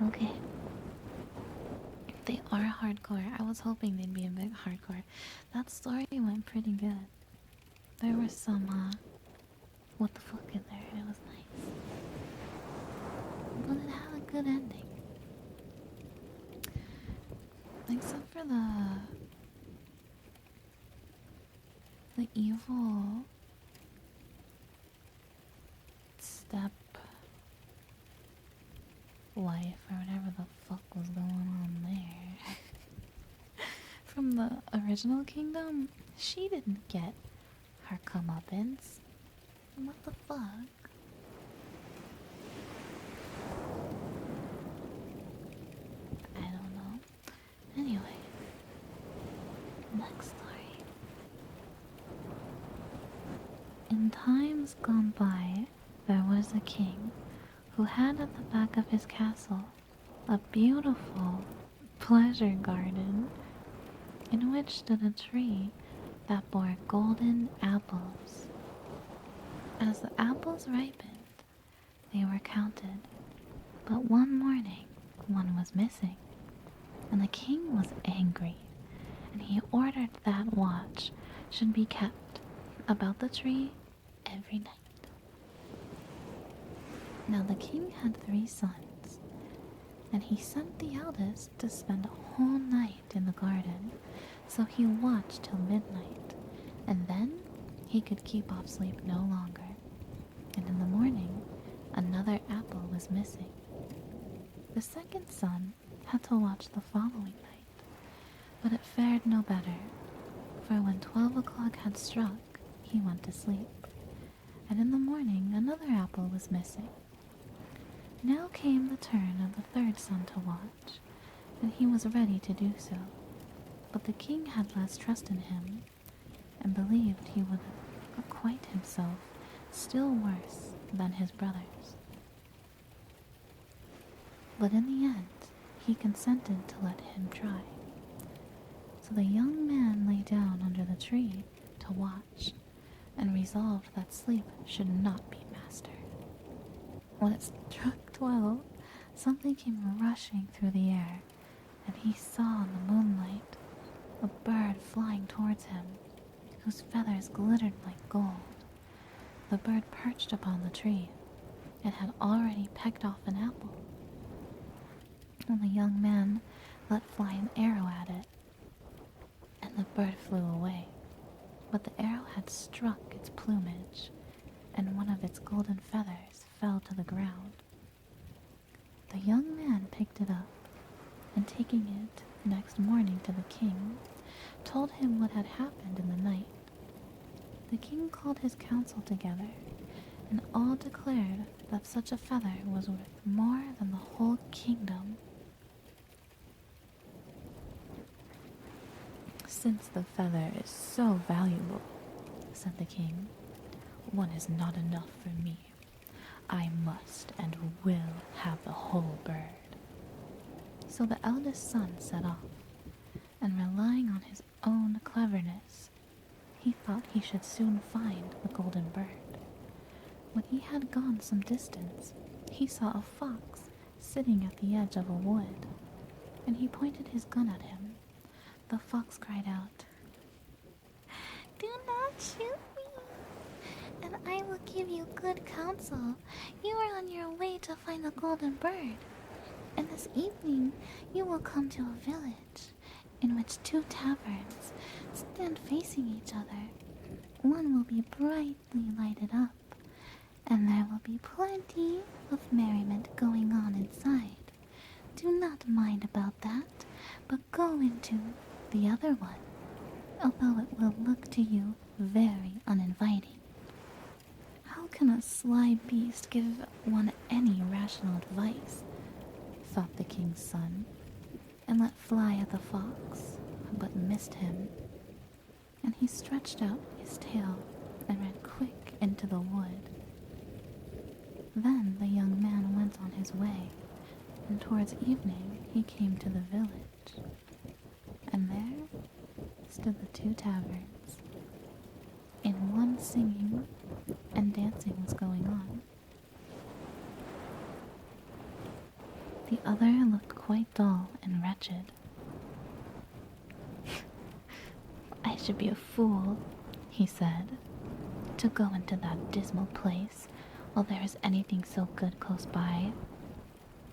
Okay. They are hardcore. I was hoping they'd be a bit hardcore. That story went pretty good. There was some, what the fuck in there. It was nice. But it had a good ending. Except for the evil step wife or whatever the fuck was going on there. From the original kingdom, she didn't get her comeuppance. What the fuck? I don't know. Anyway, next story. In times gone by, there was a king who had at the back of his castle a beautiful pleasure garden in which stood a tree that bore golden apples. As the apples ripened, they were counted, but one morning one was missing, and the king was angry, and he ordered that watch should be kept about the tree every night. Now the king had 3 sons, and he sent the eldest to spend a whole night in the garden, so he watched till midnight, and then he could keep off sleep no longer. And in the morning, another apple was missing. The second son had to watch the following night, but it fared no better, for when 12 o'clock had struck, he went to sleep, and in the morning another apple was missing. Now came the turn of the third son to watch, and he was ready to do so, but the king had less trust in him, and believed he would acquit himself still worse than his brothers. But in the end, he consented to let him try. So the young man lay down under the tree to watch, and resolved that sleep should not be master. When it struck 12, something came rushing through the air, and he saw in the moonlight a bird flying towards him, whose feathers glittered like gold. The bird perched upon the tree, and had already pecked off an apple. And the young man let fly an arrow at it, and the bird flew away, but the arrow had struck its plumage, and one of its golden feathers fell to the ground. The young man picked it up, and taking it next morning to the king, told him what had happened in the night. The king called his council together, and all declared that such a feather was worth more than the whole kingdom. "Since the feather is so valuable," said the king, "one is not enough for me. I must and will have the whole bird." So the eldest son set off, and relying on his own cleverness, he thought he should soon find the golden bird. When he had gone some distance, he saw a fox sitting at the edge of a wood, and he pointed his gun at him. The fox cried out, "Do not shoot me, and I will give you good counsel. You are on your way to find the golden bird, and this evening you will come to a village in which 2 taverns stand facing each other. One will be brightly lighted up, and there will be plenty of merriment going on inside. Do not mind about that, but go into the other one. although it will look to you very uninviting. How can a sly beast give one any rational advice? Thought the king's son, and let fly at the fox, but missed him. And he stretched out his tail and ran quick into the wood. Then the young man went on his way, and towards evening he came to the village. And there stood the two taverns. In one singing and dancing was going on. The other looked quite dull and wretched. I should be a fool, he said, to go into that dismal place while there is anything so good close by.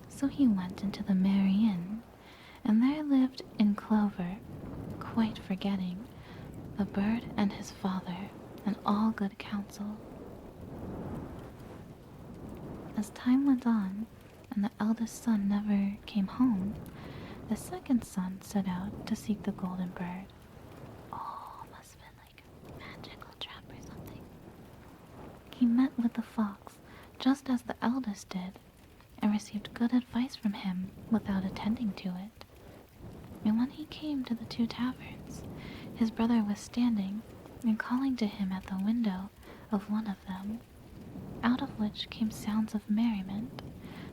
So he went into the merry inn, and there lived in clover, quite forgetting the bird and his father and all good counsel. As time went on, and the eldest son never came home, the second son set out to seek the golden bird. Oh, must have been like a magical trap or something. He met with the fox just as the eldest did, and received good advice from him without attending to it. And when he came to the two taverns, his brother was standing and calling to him at the window of one of them, out of which came sounds of merriment,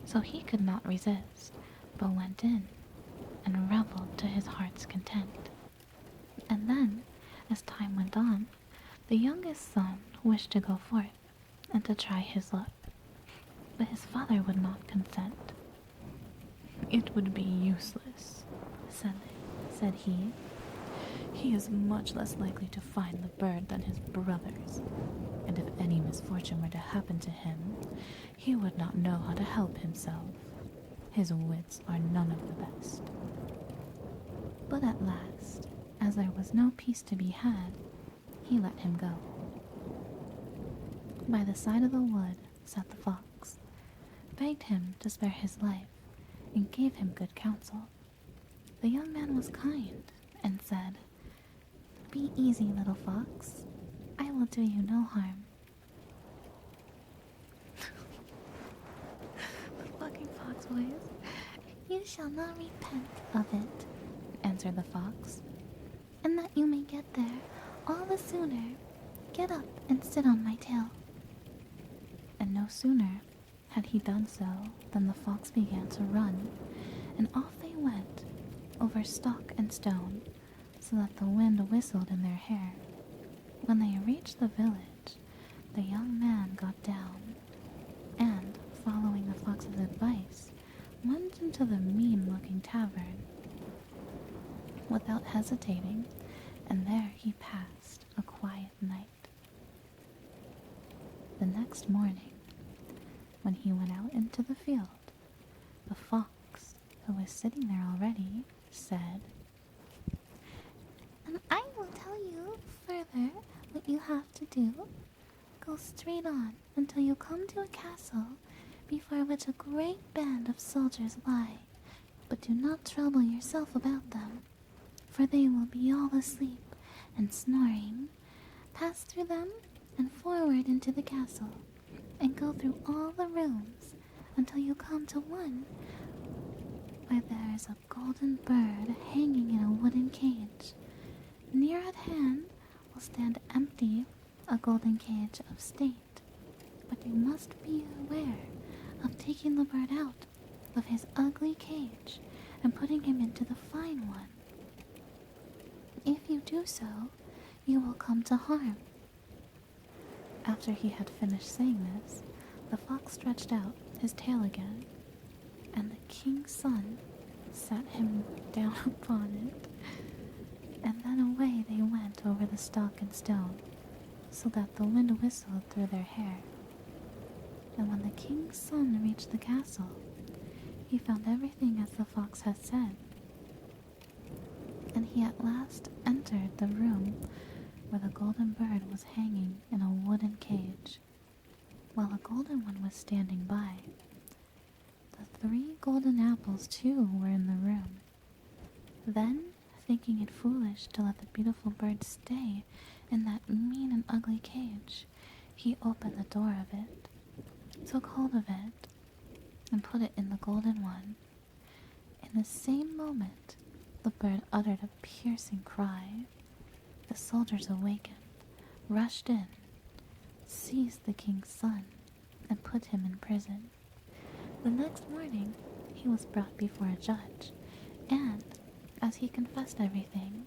so he could not resist, but went in and revelled to his heart's content. And then, as time went on, the youngest son wished to go forth and to try his luck, but his father would not consent. It would be useless, said he. He is much less likely to find the bird than his brothers, and if any misfortune were to happen to him, he would not know how to help himself. His wits are none of the best. But at last, as there was no peace to be had, he let him go. By the side of the wood sat the fox, begged him to spare his life, and gave him good counsel. The young man was kind, and said, "Be easy, little fox. I will do you no harm." The fucking fox voice. "You shall not repent of it," answered the fox. "And that you may get there all the sooner, get up and sit on my tail." And no sooner had he done so than the fox began to run, and off they went, over stock and stone, so that the wind whistled in their hair. When they reached the village, the young man got down, and, following the fox's advice, went into the mean-looking tavern. Without hesitating, and there he passed a quiet night. The next morning, when he went out into the field, the fox, who was sitting there already, said, "And I will tell you further what you have to do. Go straight on until you come to a castle before which a great band of soldiers lie, but do not trouble yourself about them, for they will be all asleep and snoring. Pass through them and forward into the castle, and go through all the rooms until you come to one where there is a golden bird hanging in a wooden cage. Near at hand will stand empty a golden cage of state, but you must be aware of taking the bird out of his ugly cage and putting him into the fine one. If you do so, you will come to harm." After he had finished saying this, the fox stretched out his tail again, and the king's son sat him down upon it, and then away they went over the stock and stone, so that the wind whistled through their hair. And when the king's son reached the castle, he found everything as the fox had said, and he at last entered the room where the golden bird was hanging in a wooden cage, while a golden one was standing by. The 3 golden apples, too, were in the room. Then thinking it foolish to let the beautiful bird stay in that mean and ugly cage, he opened the door of it, took hold of it, and put it in the golden one. In the same moment, the bird uttered a piercing cry. The soldiers awakened, rushed in, seized the king's son, and put him in prison. The next morning, he was brought before a judge, and, as he confessed everything,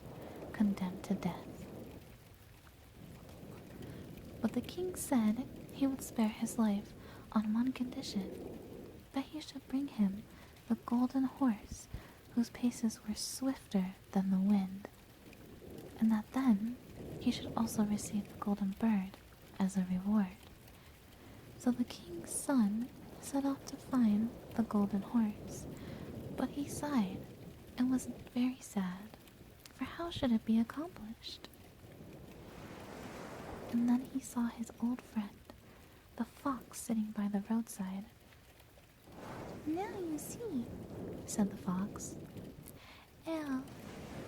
condemned to death. But the king said he would spare his life on one condition, that he should bring him the golden horse whose paces were swifter than the wind, and that then he should also receive the golden bird as a reward. So the king's son set off to find the golden horse, but he sighed and was very sad, for how should it be accomplished? And then he saw his old friend, the fox, sitting by the roadside. "Now you see," said the fox. "Well,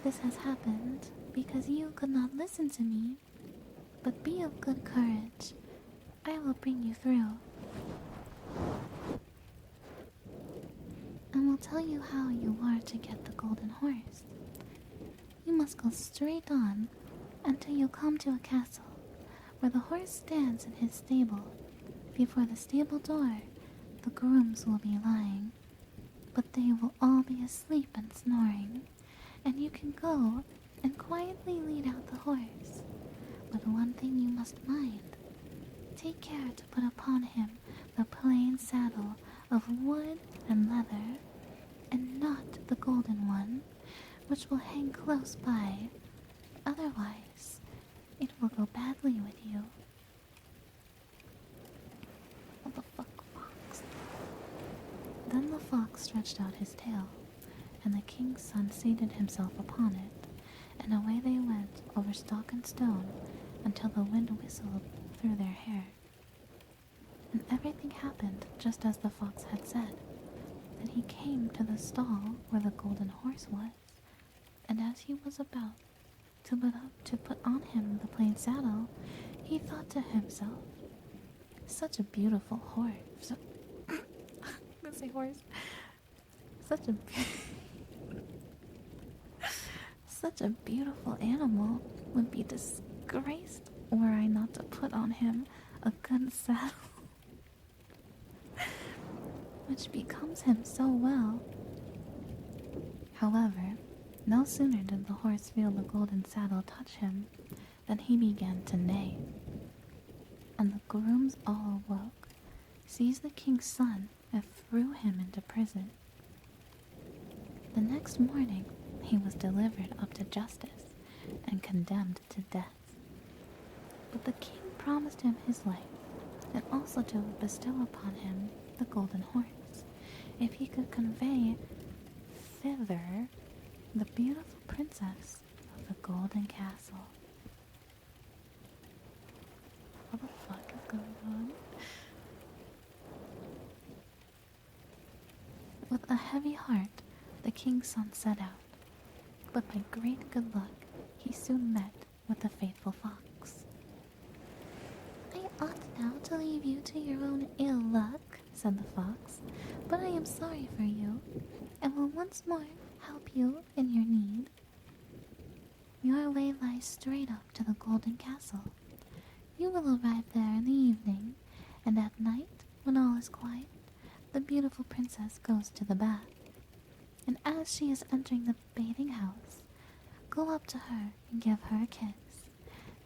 this has happened because you could not listen to me. But be of good courage. I will bring you through, and will tell you how you are to get the golden horse. You must go straight on until you come to a castle where the horse stands in his stable. Before the stable door, the grooms will be lying, but they will all be asleep and snoring, and you can go and quietly lead out the horse. But one thing you must mind. Take care to put upon him the plain saddle of wood and leather, and not the golden one, which will hang close by. Otherwise, it will go badly with you." What the fuck, fox? Then the fox stretched out his tail, and the king's son seated himself upon it, and away they went over stock and stone until the wind whistled through their hair. And everything happened just as the fox had said. Then he came to the stall where the golden horse was, and as he was about to put on him the plain saddle, he thought to himself, "Such a beautiful horse." I'm gonna say horse. Such a such a beautiful animal would be disgraced were I not to put on him a good saddle, which becomes him so well. However, no sooner did the horse feel the golden saddle touch him than he began to neigh, and the grooms all awoke, seized the king's son, and threw him into prison. The next morning he was delivered up to justice and condemned to death. But the king promised him his life, and also to bestow upon him the golden horse, if he could convey thither the beautiful princess of the golden castle. What the fuck is going on? With a heavy heart, the king's son set out, but by great good luck, he soon met with the faithful fox. "I ought now to leave you to your own ill luck," said the fox, "but I am sorry for you, and will once more help you in your need. Your way lies straight up to the golden castle. You will arrive there in the evening, and at night, when all is quiet, the beautiful princess goes to the bath. And as she is entering the bathing house, go up to her and give her a kiss.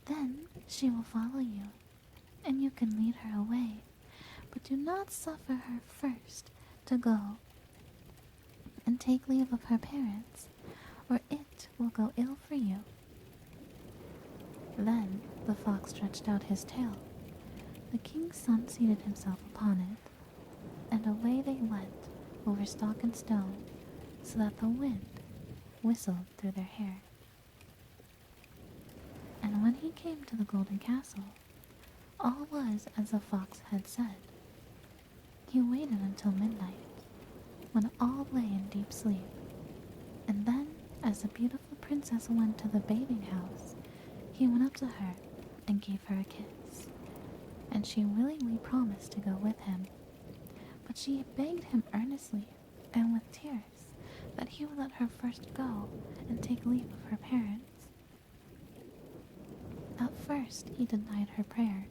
Then she will follow you, and you can lead her away, but do not suffer her first to go and take leave of her parents, or it will go ill for you." Then the fox stretched out his tail. The king's son seated himself upon it, and away they went over stock and stone, so that the wind whistled through their hair. And when he came to the golden castle, all was as the fox had said. He waited until midnight, when all lay in deep sleep, and then, as the beautiful princess went to the bathing house, he went up to her and gave her a kiss, and she willingly promised to go with him. But she begged him earnestly and with tears that he would let her first go and take leave of her parents. At first he denied her prayer,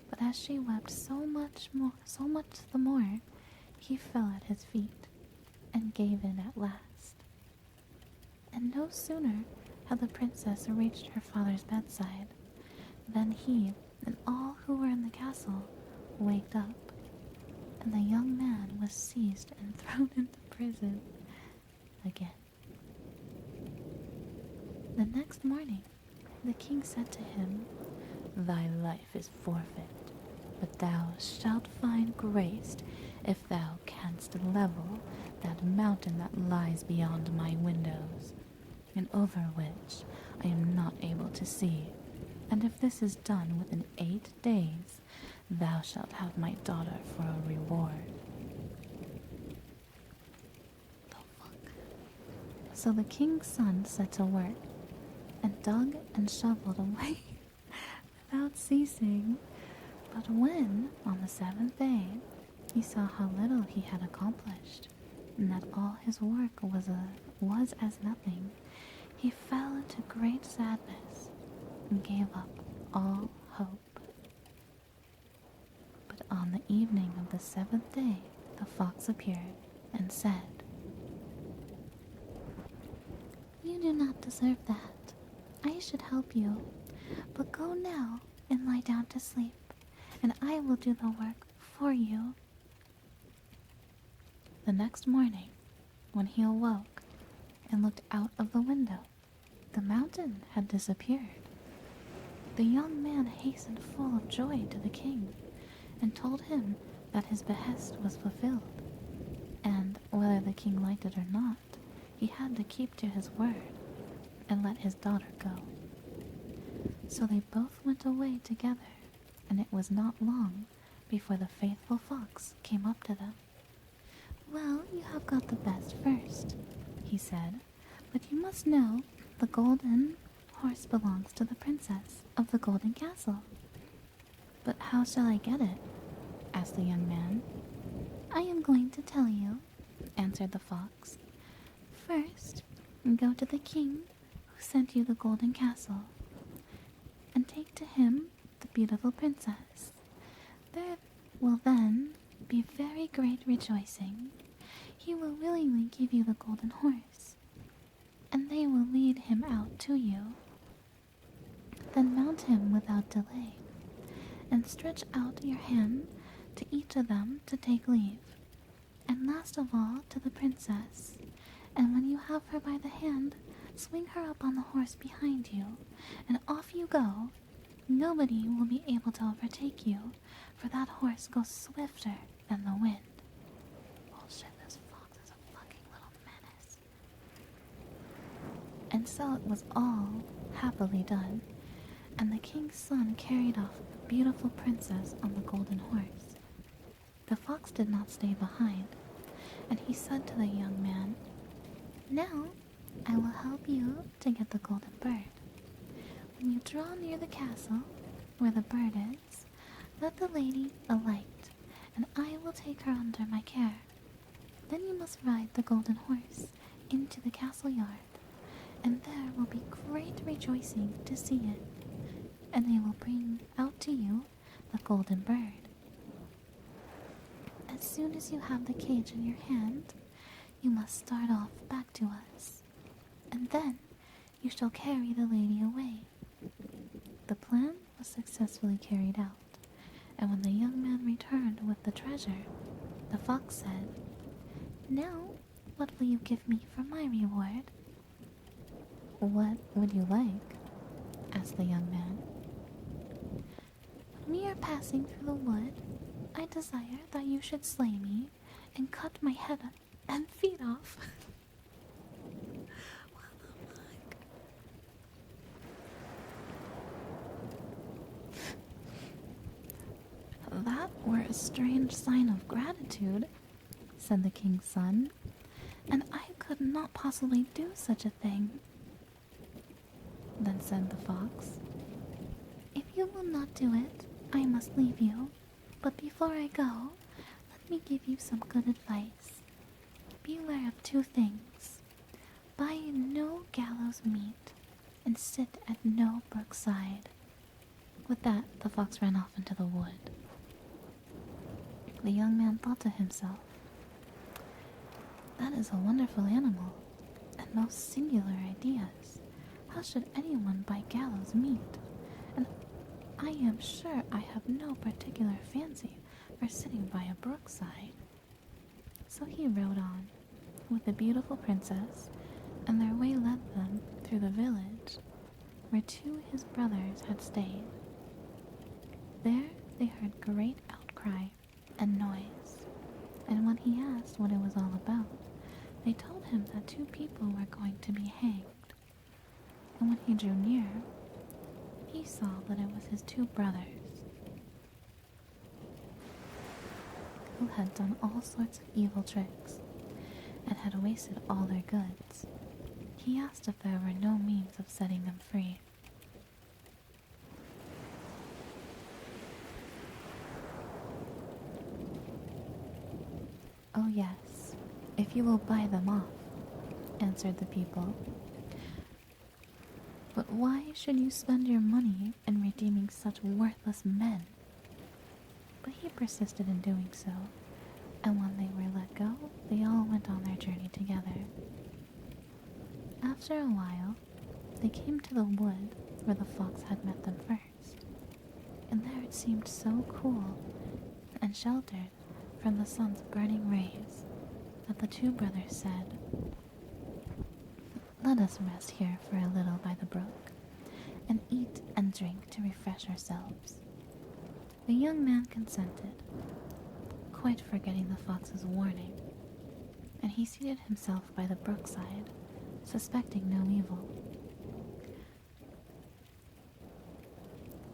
but as she wept so much the more, he fell at his feet and gave in at last. And no sooner had the princess reached her father's bedside than he and all who were in the castle waked up, and the young man was seized and thrown into prison again. The next morning, the king said to him, "Thy life is forfeit, but thou shalt find grace if thou canst level that mountain that lies beyond my windows, and over which I am not able to see. And if this is done within 8 days, thou shalt have my daughter for a reward." The fuck? So the king's son set to work and dug and shoveled away without ceasing. But when, on the 7th day, he saw how little he had accomplished, and that all his work was as nothing, he fell into great sadness and gave up all hope. But on the evening of the 7th day, the fox appeared and said, "You do not deserve that. I should help you, but go now and lie down to sleep, and I will do the work for you." The next morning, when he awoke and looked out of the window, the mountain had disappeared. The young man hastened full of joy to the king and told him that his behest was fulfilled, and whether the king liked it or not, he had to keep to his word and let his daughter go. So they both went away together, and it was not long before the faithful fox came up to them. "Well, you have got the best first," he said, "but you must know the golden horse belongs to the princess of the golden castle." "But how shall I get it?" asked the young man. "I am going to tell you," answered the fox. "First, go to the king who sent you the golden castle, and take to him the beautiful princess. There will then be very great rejoicing. He will willingly give you the golden horse, and they will lead him out to you. Then mount him without delay, and stretch out your hand to each of them to take leave, and last of all to the princess. And when you have her by the hand, swing her up on the horse behind you, and off you go. Nobody will be able to overtake you, for that horse goes swifter than the wind." Bullshit, this fox is a fucking little menace. And so it was all happily done, and the king's son carried off the beautiful princess on the golden horse. The fox did not stay behind, and he said to the young man, "Now I will help you to get the golden bird. When you draw near the castle where the bird is, let the lady alight, and I will take her under my care. Then you must ride the golden horse into the castle yard, and there will be great rejoicing to see it, and they will bring out to you the golden bird. As soon as you have the cage in your hand, you must start off back to us, and then you shall carry the lady away." The plan was successfully carried out, and when the young man returned with the treasure, the fox said, "Now, what will you give me for my reward?" "What would you like?" asked the young man. "When we are passing through the wood, I desire that you should slay me and cut my head and feet off." What the fuck? "That were a strange sign of gratitude," said the king's son, "and I could not possibly do such a thing." Then said the fox, "If you will not do it, I must leave you. But before I go, let me give you some good advice. Beware of two things. Buy no gallows meat, and sit at no brookside." With that, the fox ran off into the wood. The young man thought to himself, "That is a wonderful animal, and most singular ideas. How should anyone buy gallows meat? And I am sure I have no particular fancy for sitting by a brookside." So he rode on, with the beautiful princess, and their way led them through the village, where two of his brothers had stayed. There they heard great outcry and noise, and when he asked what it was all about, they told him that two people were going to be hanged. And when he drew near, he saw that it was his two brothers, who had done all sorts of evil tricks and had wasted all their goods. He asked if there were no means of setting them free. "Oh yes, if you will buy them off," answered the people. "But why should you spend your money in redeeming such worthless men?" But he persisted in doing so, and when they were let go, they all went on their journey together. After a while, they came to the wood where the fox had met them first, and there it seemed so cool and sheltered from the sun's burning rays that the two brothers said, "Let us rest here for a little by the brook, and eat and drink to refresh ourselves." The young man consented, quite forgetting the fox's warning, and he seated himself by the brookside, suspecting no evil.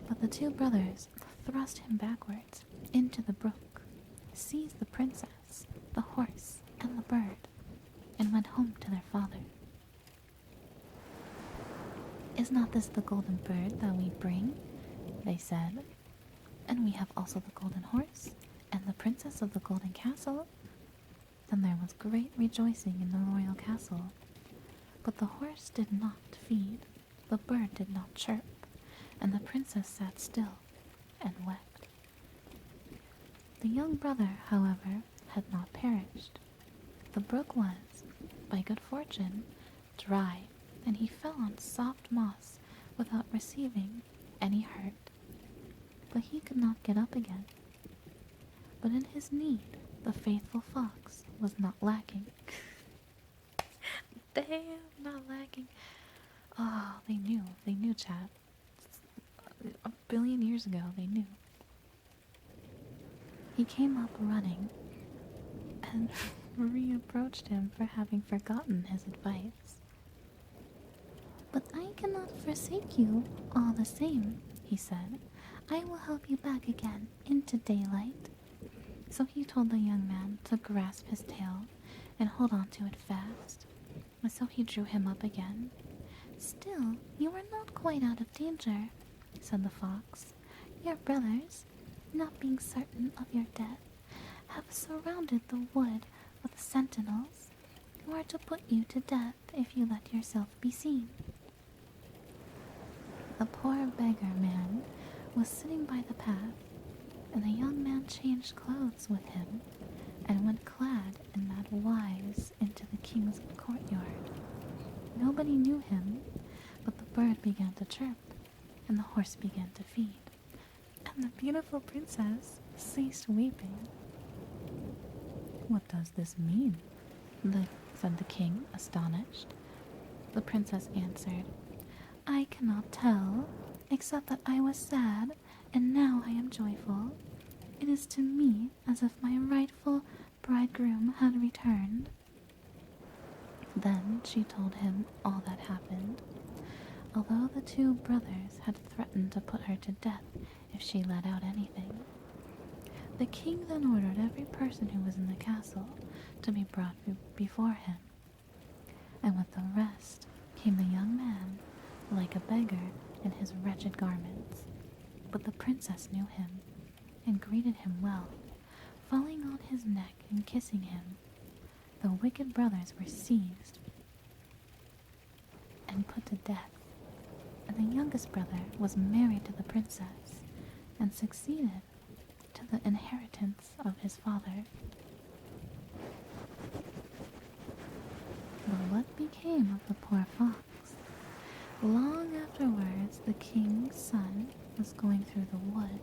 But the two brothers thrust him backwards into the brook, seized the princess, the horse, and the bird, and went home to their father. "Is not this the golden bird that we bring?" they said. "And we have also the golden horse, and the princess of the golden castle." Then there was great rejoicing in the royal castle. But the horse did not feed, the bird did not chirp, and the princess sat still and wept. The young brother, however, had not perished. The brook was, by good fortune, dry, and he fell on soft moss without receiving any hurt. But he could not get up again. But in his need, the faithful fox was not lacking. Damn, not lacking. Oh, they knew, Chad. A billion years ago, they knew. He came up running, and reapproached him for having forgotten his advice. "But I cannot forsake you all the same," he said. "I will help you back again into daylight." So he told the young man to grasp his tail and hold on to it fast, and so he drew him up again. "Still, you are not quite out of danger," said the fox. "Your brothers, not being certain of your death, have surrounded the wood with sentinels, who are to put you to death if you let yourself be seen." The poor beggar man was sitting by the path, and the young man changed clothes with him, and went clad in that wise into the king's courtyard. Nobody knew him, but the bird began to chirp, and the horse began to feed, and the beautiful princess ceased weeping. "What does this mean?" said the king, astonished. The princess answered, "I cannot tell, except that I was sad, and now I am joyful. It is to me as if my rightful bridegroom had returned." Then she told him all that happened, although the two brothers had threatened to put her to death if she let out anything. The king then ordered every person who was in the castle to be brought before him, and with the rest came the young man like a beggar in his wretched garments. But the princess knew him and greeted him well, falling on his neck and kissing him. The wicked brothers were seized and put to death, and the youngest brother was married to the princess and succeeded to the inheritance of his father. But what became of the poor fox? Long afterwards, the king's son was going through the wood,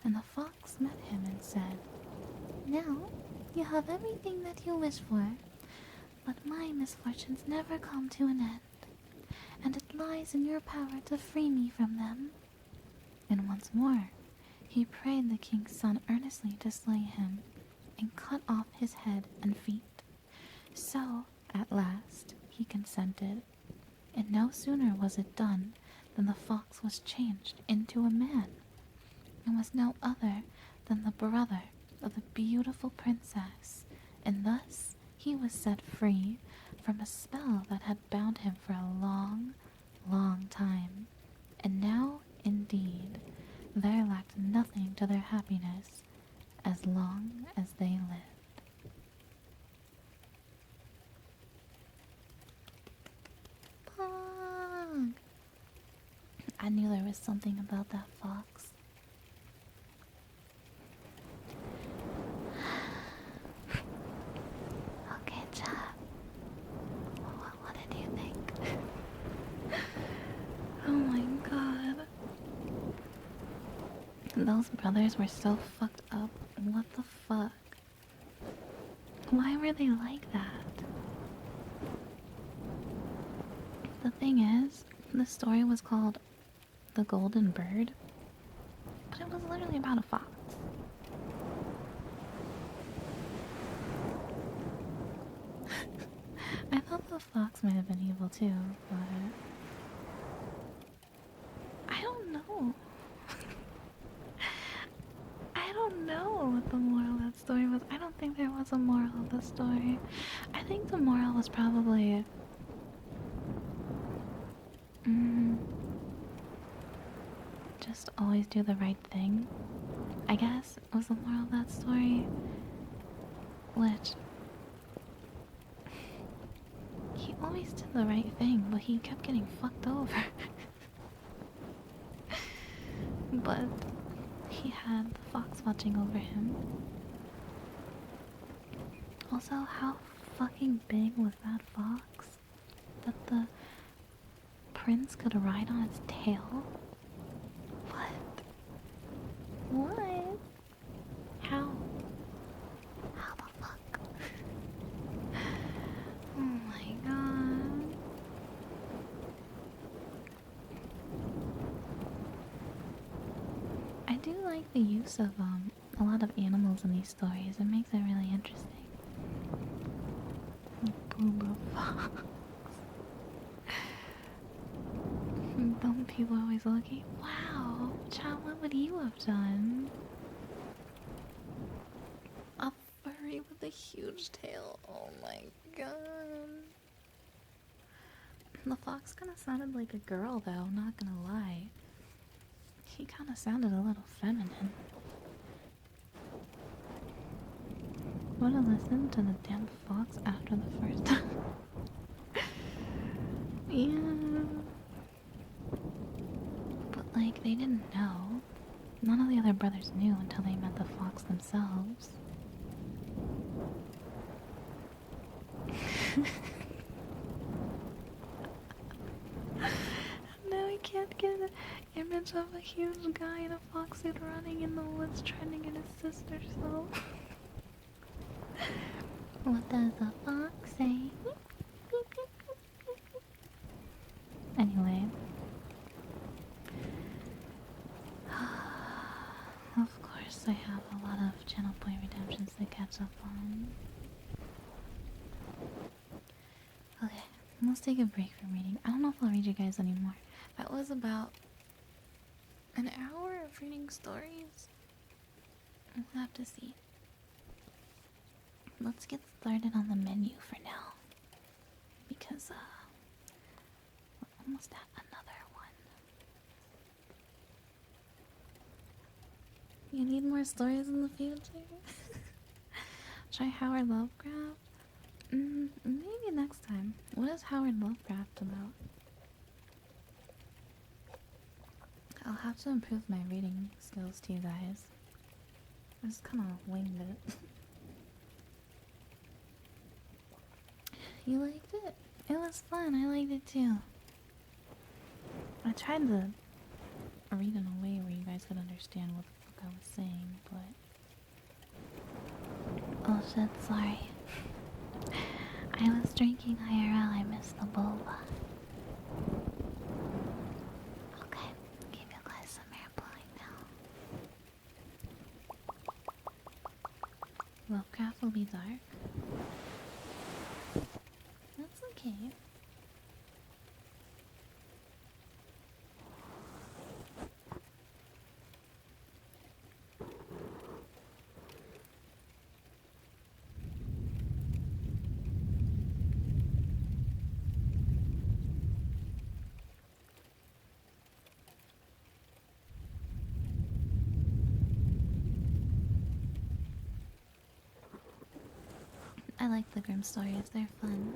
and the fox met him and said, "Now you have everything that you wish for, but my misfortunes never come to an end, and it lies in your power to free me from them." And once more, he prayed the king's son earnestly to slay him and cut off his head and feet. So, at last, he consented, and no sooner was it done than the fox was changed into a man, and was no other than the brother of the beautiful princess, and thus he was set free from a spell that had bound him for a long, long time. And now, indeed, there lacked nothing to their happiness as long as they lived. Pog! I knew there was something about that fox. Okay, chat. What did you think? Oh my god. Those brothers were so fucked up. What the fuck? Why were they like that? The thing is, the story was called The Golden Bird, but it was literally about a fox. I thought the fox might have been evil too, but I don't know. I don't know what the moral of that story was. I don't think there was a moral of the story. I think the moral was probably just always do the right thing. I guess was the moral of that story. Which he always did the right thing, but he kept getting fucked over. But he had the fox watching over him. Also, how fucking big was that fox? That the prince could ride on its tail? What? What? How? How the fuck? Oh my god. I do like the use of a lot of animals in these stories. It makes it really interesting. Booba fox. Dumb people always looking. Wow, child, what would you have done? A furry with a huge tail. Oh my god. The fox kind of sounded like a girl, though, not gonna lie. He kind of sounded a little feminine. Would have listened to the damn fox after the first time. Yeah. But, like, they didn't know. None of the other brothers knew until they met the fox themselves. No, I can't get an image of a huge guy in a fox suit running in the woods trying to get his sister, so... What does the fox say? Anyway. Of course, I have a lot of channel point redemptions to catch up on. Okay, let's take a break from reading. I don't know if I'll read you guys anymore. That was about an hour of reading stories. We'll have to see. Let's get started on the menu for now. Because, almost at another one. You need more stories in the future? Try Howard Lovecraft? Maybe next time. What is Howard Lovecraft about? I'll have to improve my reading skills to you guys. I just kind of winged it. You liked it? It was fun. I liked it too. I tried to read in a way where you guys could understand what the fuck I was saying, but... Oh shit, sorry. I was drinking IRL. I missed the boba. Okay, give you guys some air blowing now. Lovecraft will be dark. That's okay. I like the grim stories, they're fun.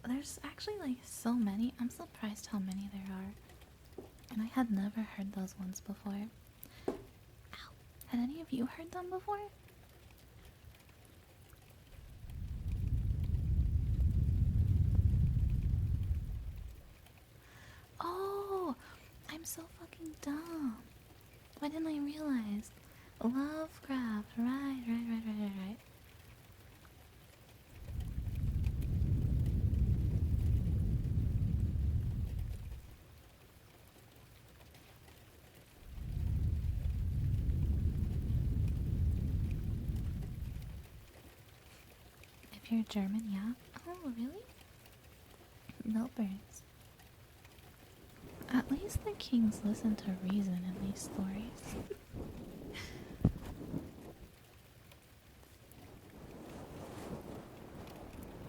There's actually like so many. I'm surprised how many there are. And I had never heard those ones before. Ow. Had any of you heard them before? Oh, I'm so fucking dumb. Why didn't I realize? Lovecraft, right. If you're German, yeah. Oh, really? Milbers. At least the kings listen to reason in these stories.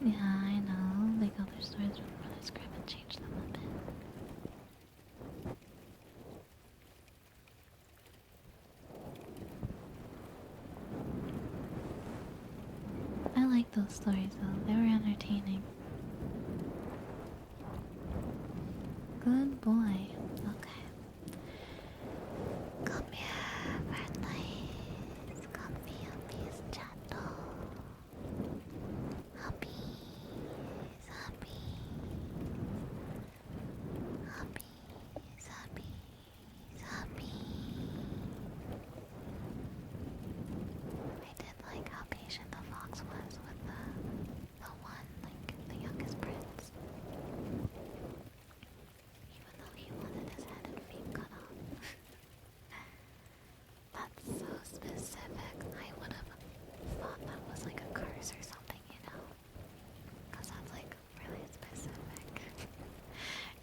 Yeah, I know. They got their stories from Brother Script and changed them a bit. I like those stories though. They were entertaining. Good boy. Okay. Come here, friendlies. Come here, peace chatto. Huppies, huppies. I did like how patient the fox was with the one, like the youngest prince. Even though he wanted his head and feet cut off. That's so specific. I would have thought that was like a curse or something, you know? Because that's like really specific.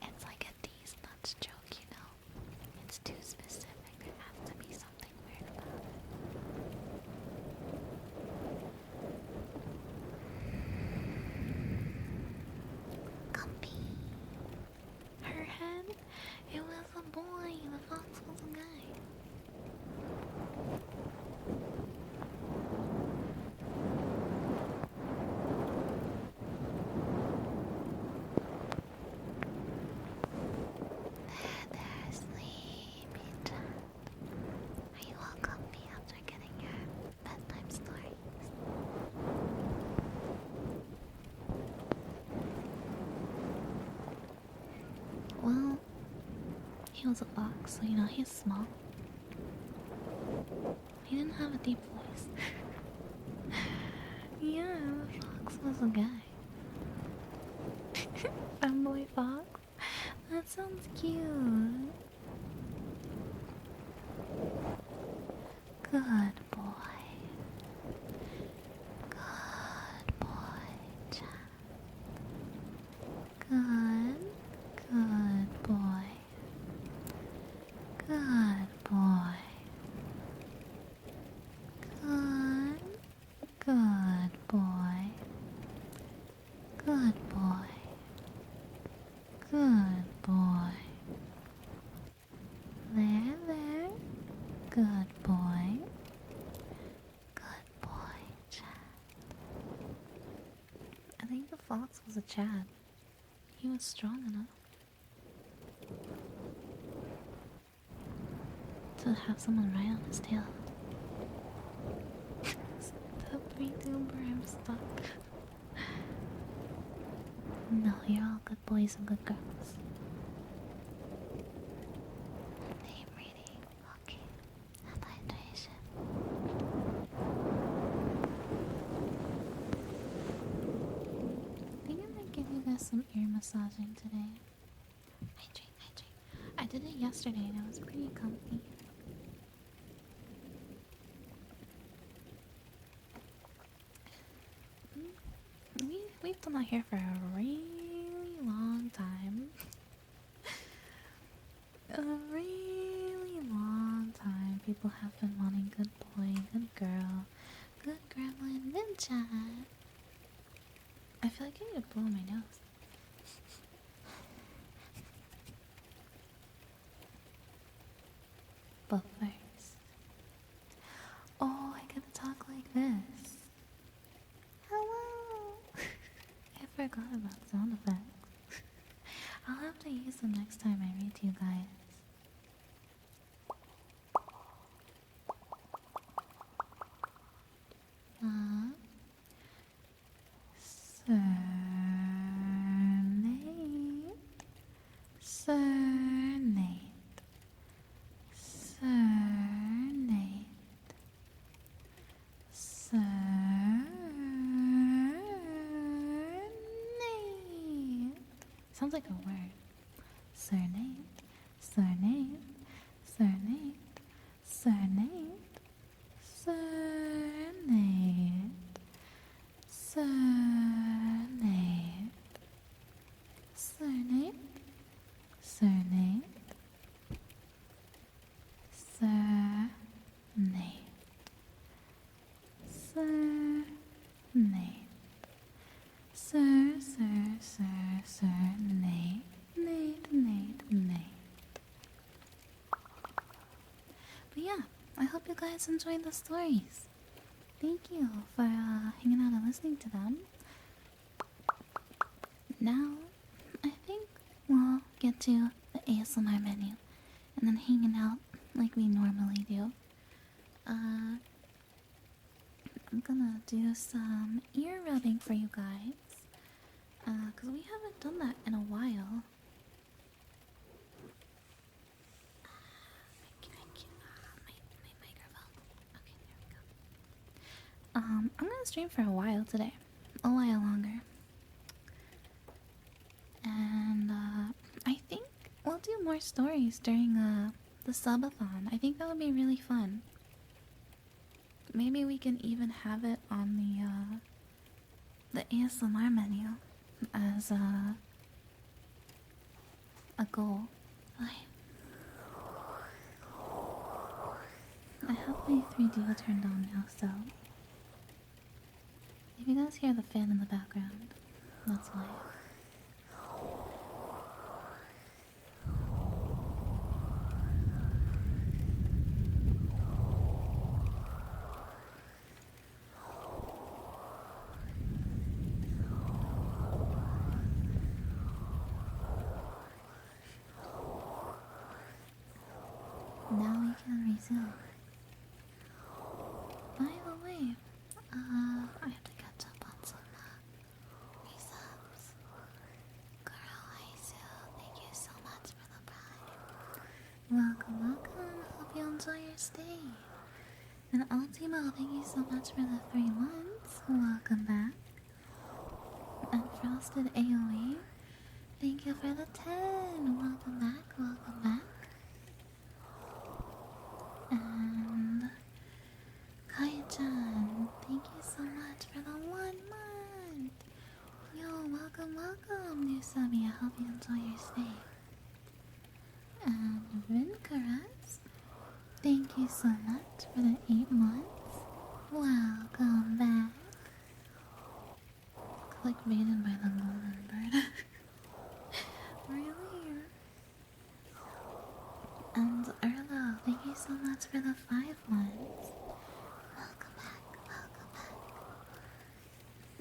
It's like a D's nuts joke, you know? It's too specific. There has to be something weird about it. Comfy. Her head? It was a boy. The fox was a guy. There, sleepy chat. Are you all comfy after getting your bedtime stories? Well, he was a fox, so you know, he's small. He didn't have a deep voice. Yeah, the fox was a guy. Fanboy fox? That sounds cute. Good boy. Good boy, Jack. Good boy. Good boy. Good boy. Good boy. a Chad. He was strong enough to have someone ride on his tail. Stop VTuber, I'm stuck. No, you're all good boys and good girls. Name reading. Okay. And hydration. I think I'm gonna give you guys some ear massaging today. Hydrate. I did it yesterday and it was pretty comfy. We've done that here for a really long time. A really long time. People have been wanting good boy, good girl, good gremlin, good chat. I feel like I need to blow my nose. But first, oh, I gotta talk like this. Hello. I forgot about sound effects. I'll have to use them next time I read to you guys. Sounds like a word. Surname, surname, surname, surname, surname, surname, surname, surname, surname, surname. Nate. But yeah, I hope you guys enjoyed the stories. Thank you for hanging out and listening to them. Now, I think we'll get to the ASMR menu and then hanging out like we normally do. I'm gonna do some ear rubbing for you guys. Cause we haven't done that in a while. My microphone. Okay, there we go. I'm gonna stream for a while today. A while longer. And I think we'll do more stories during the subathon. I think that would be really fun. Maybe we can even have it on the ASMR menu as a goal. I have my 3D turned on now, so if you guys hear the fan in the background, that's why. Now we can resume. By the way, I have to catch up on some resubs. Girl, Aizu, thank you so much for the prime. Welcome. Hope you enjoy your stay. And Ultimo, thank you so much for the 3 months. Welcome back. And Frosted AOE, thank you for the 10. Welcome back. And Kai-chan, thank you so much for the 1 month. Yo, welcome, new subby. I hope you enjoy your stay. And Vincaras, thank you so much for the 8 months. Welcome back. Clickbaited by the golden bird. Really? And Erlo, thank you so much for the 5 months. Welcome back.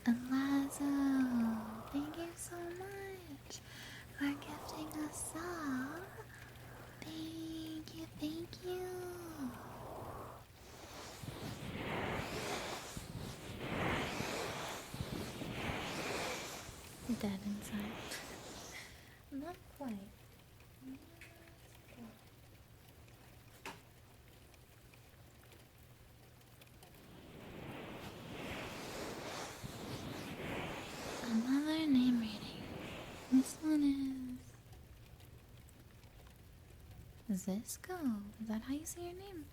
And Lazo, thank you saw. Thank you, thank you. Dead inside. Not quite. Another name reading. This one is Zisco. Is that how you say your name?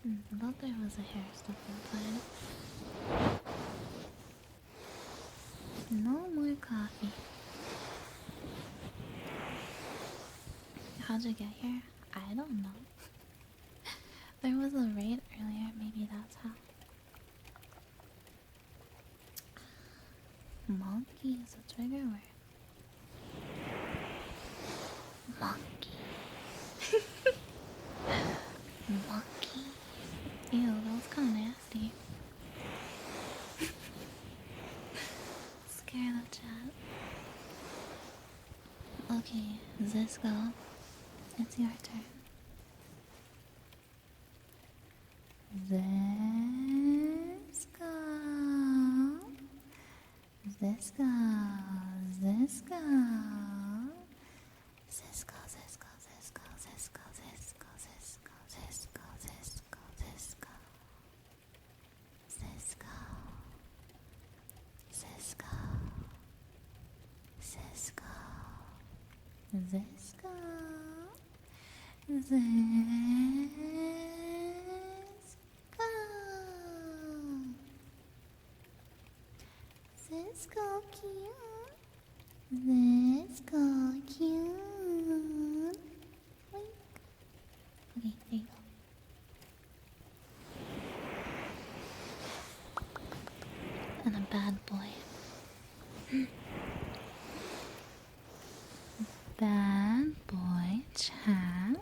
I thought there was a hair stuff inside. No more coffee. How'd you get here? I don't know. There was a raid earlier, maybe that's how. Monkey is a trigger word. Monkey. Monkey. Ew, that was kind of nasty. Scare the chat. Okay, Zisco, it's your turn. Zisco. Zisco. Zisco. Zisco, Zisco, Zisco, Zisco, Zisco, Zisco, Zisco, Zisco, Zisco. Zisco. Zisco. Zisco. Zisco. Zisco. Zisco cute. Zisco cute. Wink. Okay, there you go. And a bad boy. Bad boy chat.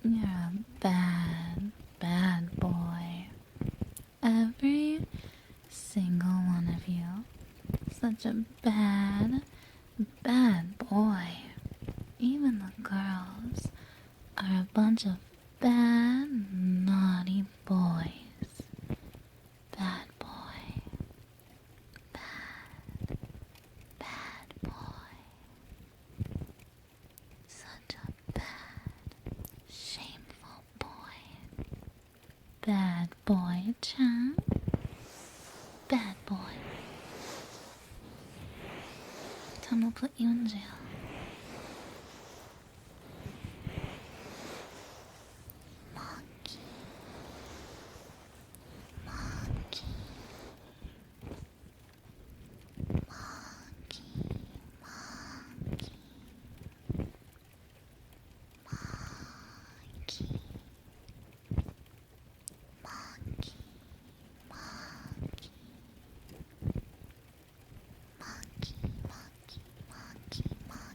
You're a bad, bad boy. Every single one of you. Such a bad, bad boy. Even the girls are a bunch of bad, naughty boys. Bad boy. Bad, bad boy. Such a bad, shameful boy. Bad boy, Chan. Bad boy. Time to put you in jail. Monkey. Monkey. Monkey. Monkey. Monkey. Monkey. Monkey. Monkey, monkey, monkey, monkey.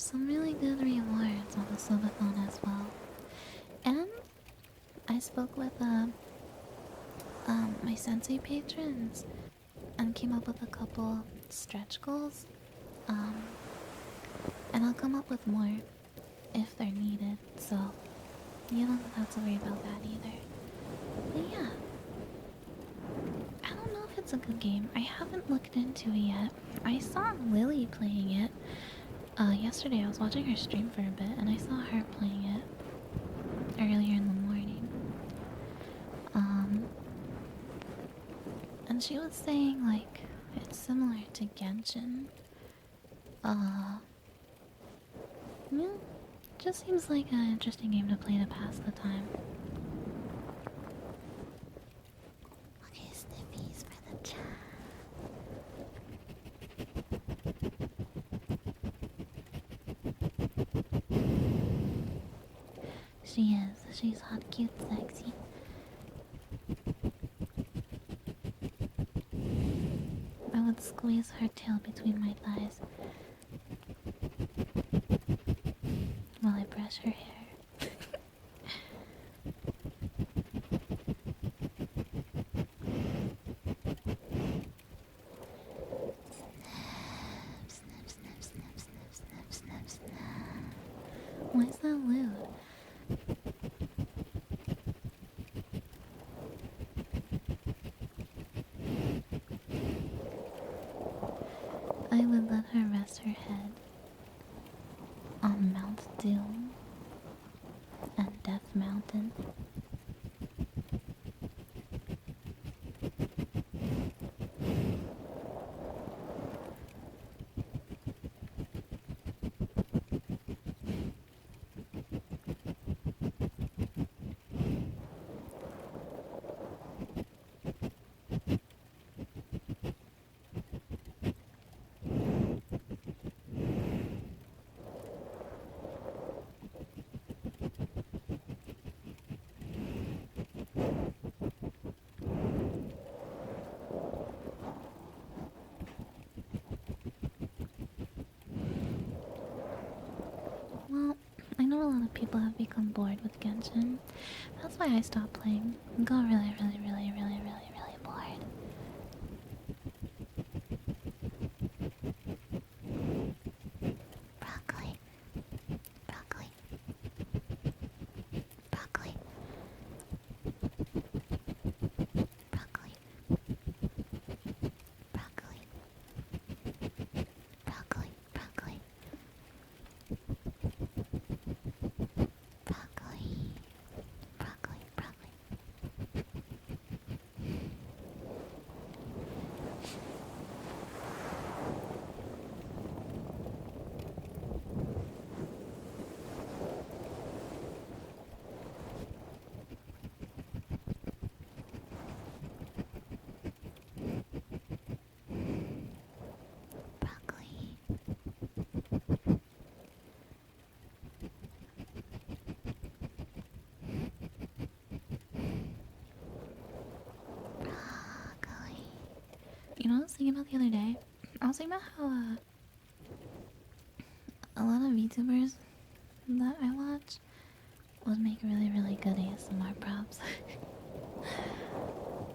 some really good rewards on the subathon as well. And I spoke with my sensei patrons and came up with a couple stretch goals. Um, and I'll come up with more if they're needed, so you don't have to worry about that either. But yeah, I don't know if it's a good game. I haven't looked into it yet. I saw Lily playing it. Yesterday I was watching her stream for a bit and I saw her playing it earlier in the morning. And she was saying like it's similar to Genshin. Yeah, just seems like an interesting game to play to pass the time. Okay, sniffies for the chat. She is. She's hot, cute, sexy. I would squeeze her tail between my thighs while I brush her hair. Snip, snip, snip, snip, snip, snip, snip. Why is that lewd? I would let her rest her head on Mount Doom and Death Mountain. Well, I know a lot of people have become bored with Genshin. That's why I stopped playing. I got really bored. Broccoli. Broccoli. Broccoli. Broccoli. Broccoli. Broccoli. Broccoli. Broccoli. Broccoli. Broccoli. Broccoli. Broccoli. You know what I was thinking about the other day? I was thinking about how a lot of YouTubers that I watch would make really good ASMR props.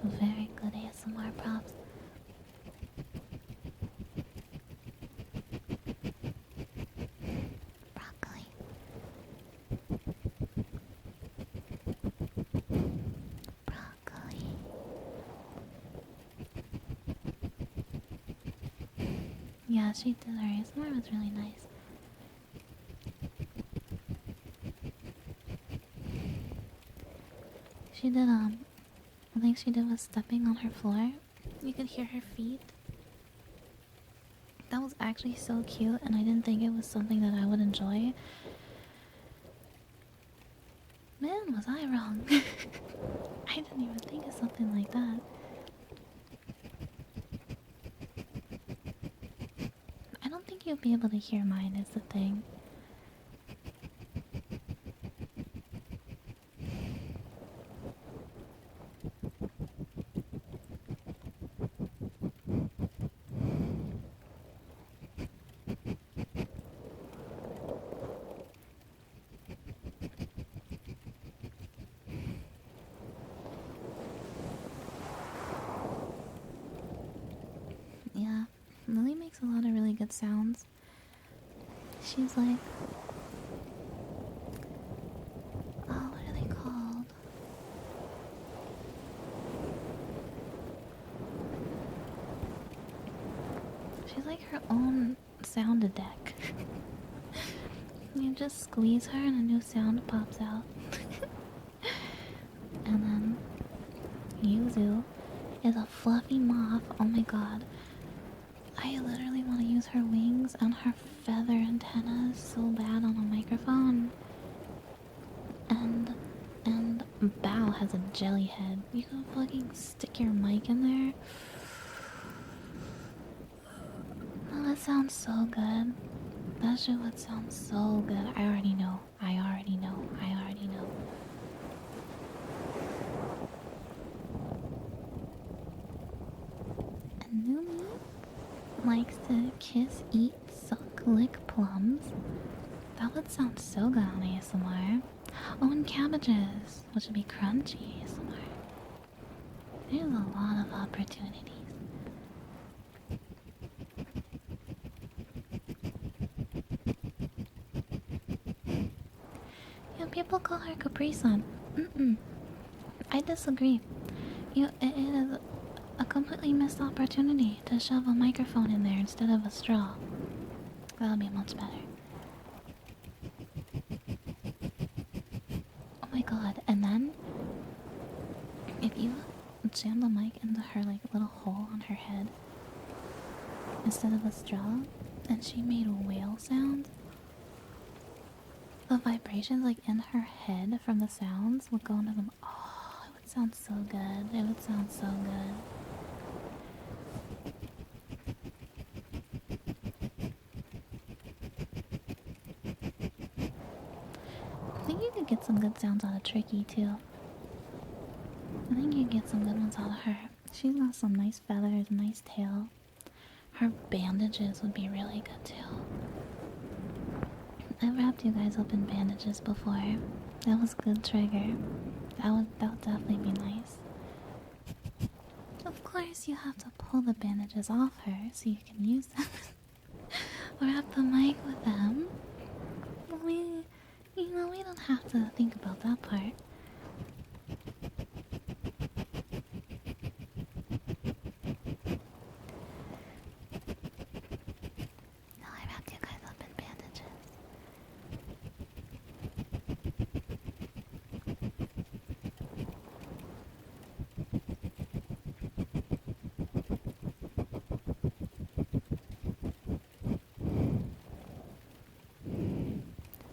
Very good ASMR props. Broccoli. Broccoli. Yeah, she did her ASMR was really nice. She did I think she did was stepping on her floor. You could hear her feet. That was actually so cute and I didn't think it was something that I would enjoy. Man, was I wrong. I didn't even think of something like that. I don't think you'll be able to hear mine is the thing. weird sounds. She's like, oh, what are they called? She's like her own sound deck. You just squeeze her and a new sound pops out. And then Yuzu is a fluffy moth. Oh my god. I literally want to use her wings and her feather antennas so bad on a microphone. And Bao has a jelly head. You can fucking stick your mic in there. Oh, that sounds so good. That shit would sound so good. I already know. I already know. I already know. And Numi likes to kiss, eat, suck, lick plums. That would sound so good on ASMR. Oh, and cabbages, which would be crunchy ASMR. There's a lot of opportunities. Yeah, people call her Capri Sun. I disagree. It is a completely missed opportunity to shove a microphone in there instead of a straw. That would be much better. Oh my god, and then if you jam the mic into her like little hole on her head instead of a straw, and she made whale sounds, the vibrations like in her head from the sounds would go into them. Oh, it would sound so good. It would sound so good. I think you could get some good sounds out of Tricky too. I think you get some good ones out of her. She's got some nice feathers, nice tail. Her bandages would be really good too. I've wrapped you guys up in bandages before. That was a good trigger. That would definitely be nice. Of course, you have to pull the bandages off her so you can use them. Wrap the mic with them. We don't have to think about that part. No, I wrapped you guys up in bandages.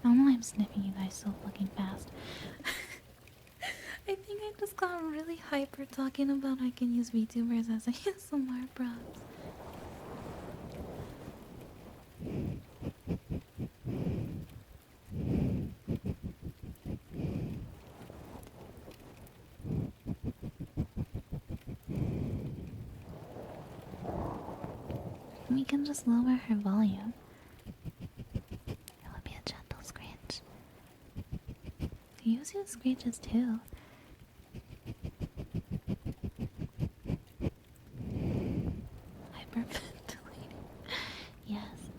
I don't know why I'm sniffing you guys so fucking fast. I think I just got really hyper talking about I can use VTubers as ASMR props. We can just lower her volume. It would be a gentle screech. Use your screeches too. Hyperventilating. Yes.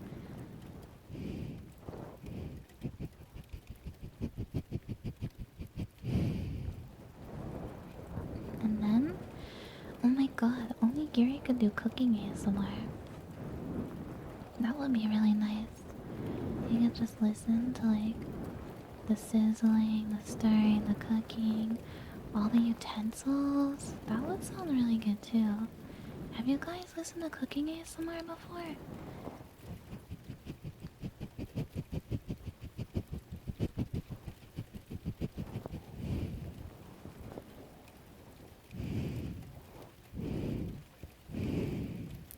And then, oh my god, only Gary could do cooking ASMR. That would be really nice. You could just listen to like the sizzling, the stirring, the cooking, all the utensils. That would sound really good too. Have you guys listened to cooking ASMR before?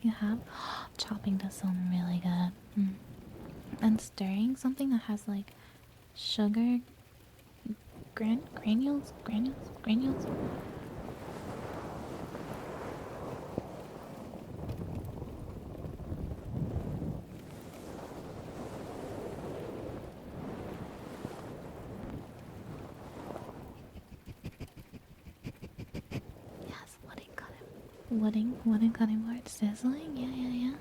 You have? Chopping does sound really good. And stirring something that has like sugar granules. Yes, wooden cutting board sizzling. Yeah.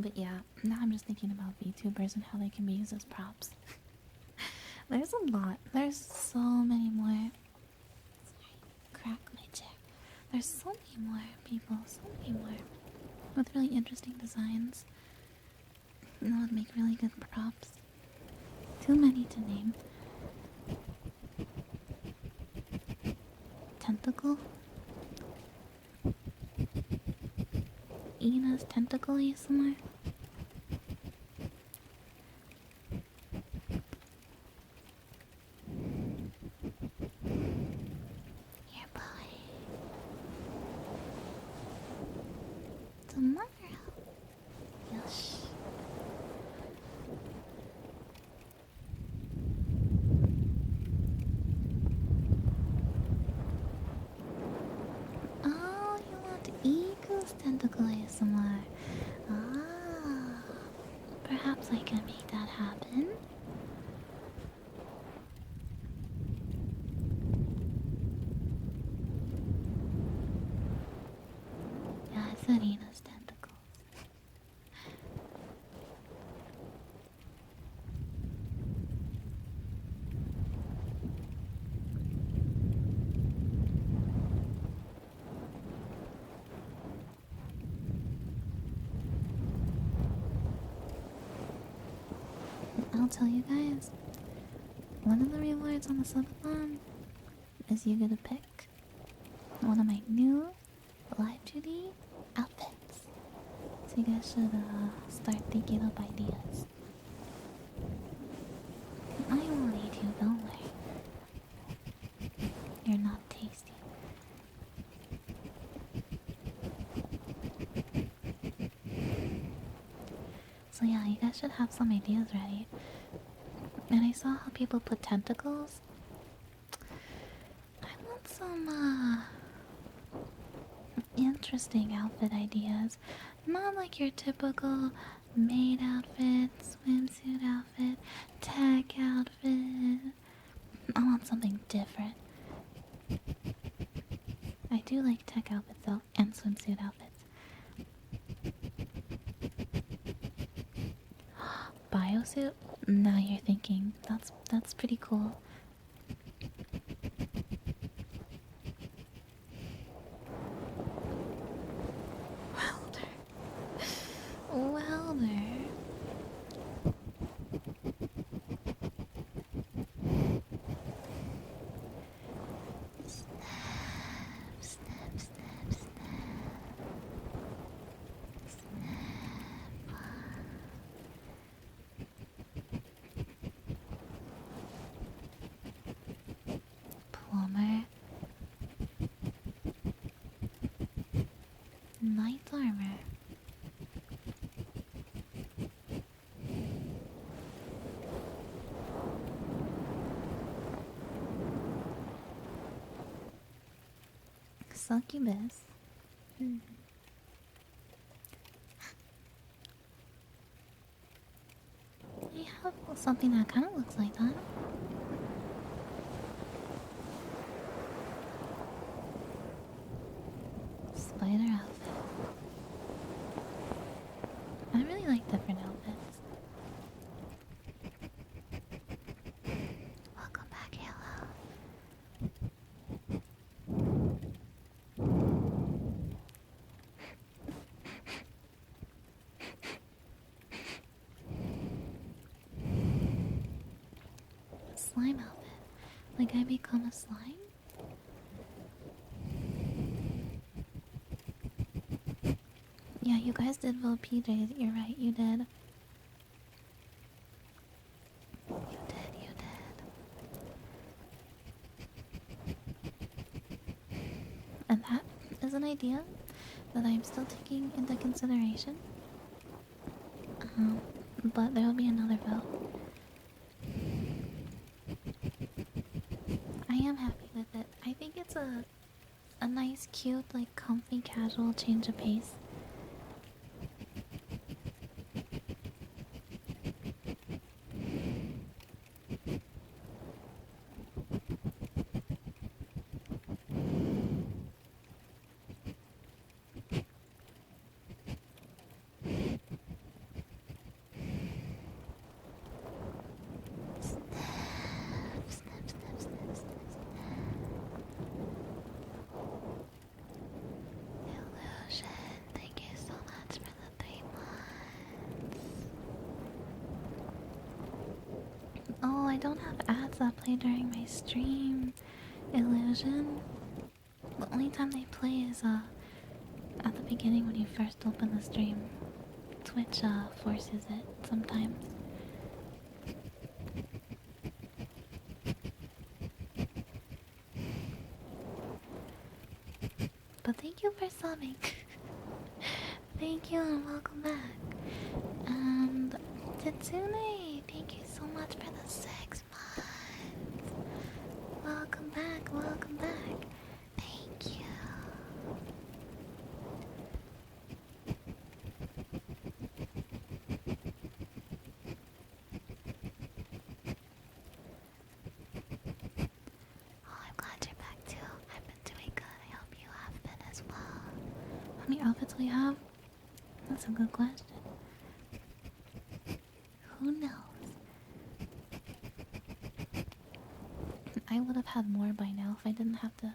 but yeah, now I'm just thinking about VTubers and how they can be used as props. There's a lot. There's so many more. Sorry, crack my chair. There's so many more people, so many more with really interesting designs. And that would make really good props. Too many to name. Tentacle? Ina's tentacle ASMR? Your boy. Tomorrow. Yosh. Oh, you want Eagle's tentacle ASMR? Ah. Perhaps I can make that happen. Yeah, I said Ina's tentacles. I'll tell you guys, one of the rewards on the subathon is you get to pick one of my new live duty outfits. So you guys should start thinking up ideas. I won't eat you, don't worry. You're not tasty. So yeah, you guys should have some ideas ready. And I saw how people put tentacles. I want some interesting outfit ideas. Not like your typical maid outfit, swimsuit outfit, tech outfit. I want something different. I do like tech outfits though, and swimsuit outfits. Biosuit? Now you're thinking. That's pretty cool. Welder. Welder. Snap, snap, snap, snap. Snap. Plumber. Knight armor. Succubus. I have something that kind of looks like that. Spider outfit. I really like different outfits. Welcome back, Yellow. Slime outfit. Like I become a slime? Yeah, you guys did vote PJs. You're right, you did. You did. And that is an idea that I'm still taking into consideration. But there will be another vote. I am happy with it. I think it's a nice, cute, like comfy, casual change of pace. Oh, I don't have ads that play during my stream. Illusion. The only time they play is at the beginning when you first open the stream. Twitch forces it sometimes. But thank you for subbing. Thank you and welcome back. And Titsune, thank you so much for the 6 months. Welcome back, welcome back. Thank you. Oh, I'm glad you're back too. I've been doing good. I hope you have been as well. How many outfits we have? That's a good question. Who knows? I would have had more by now if I didn't have to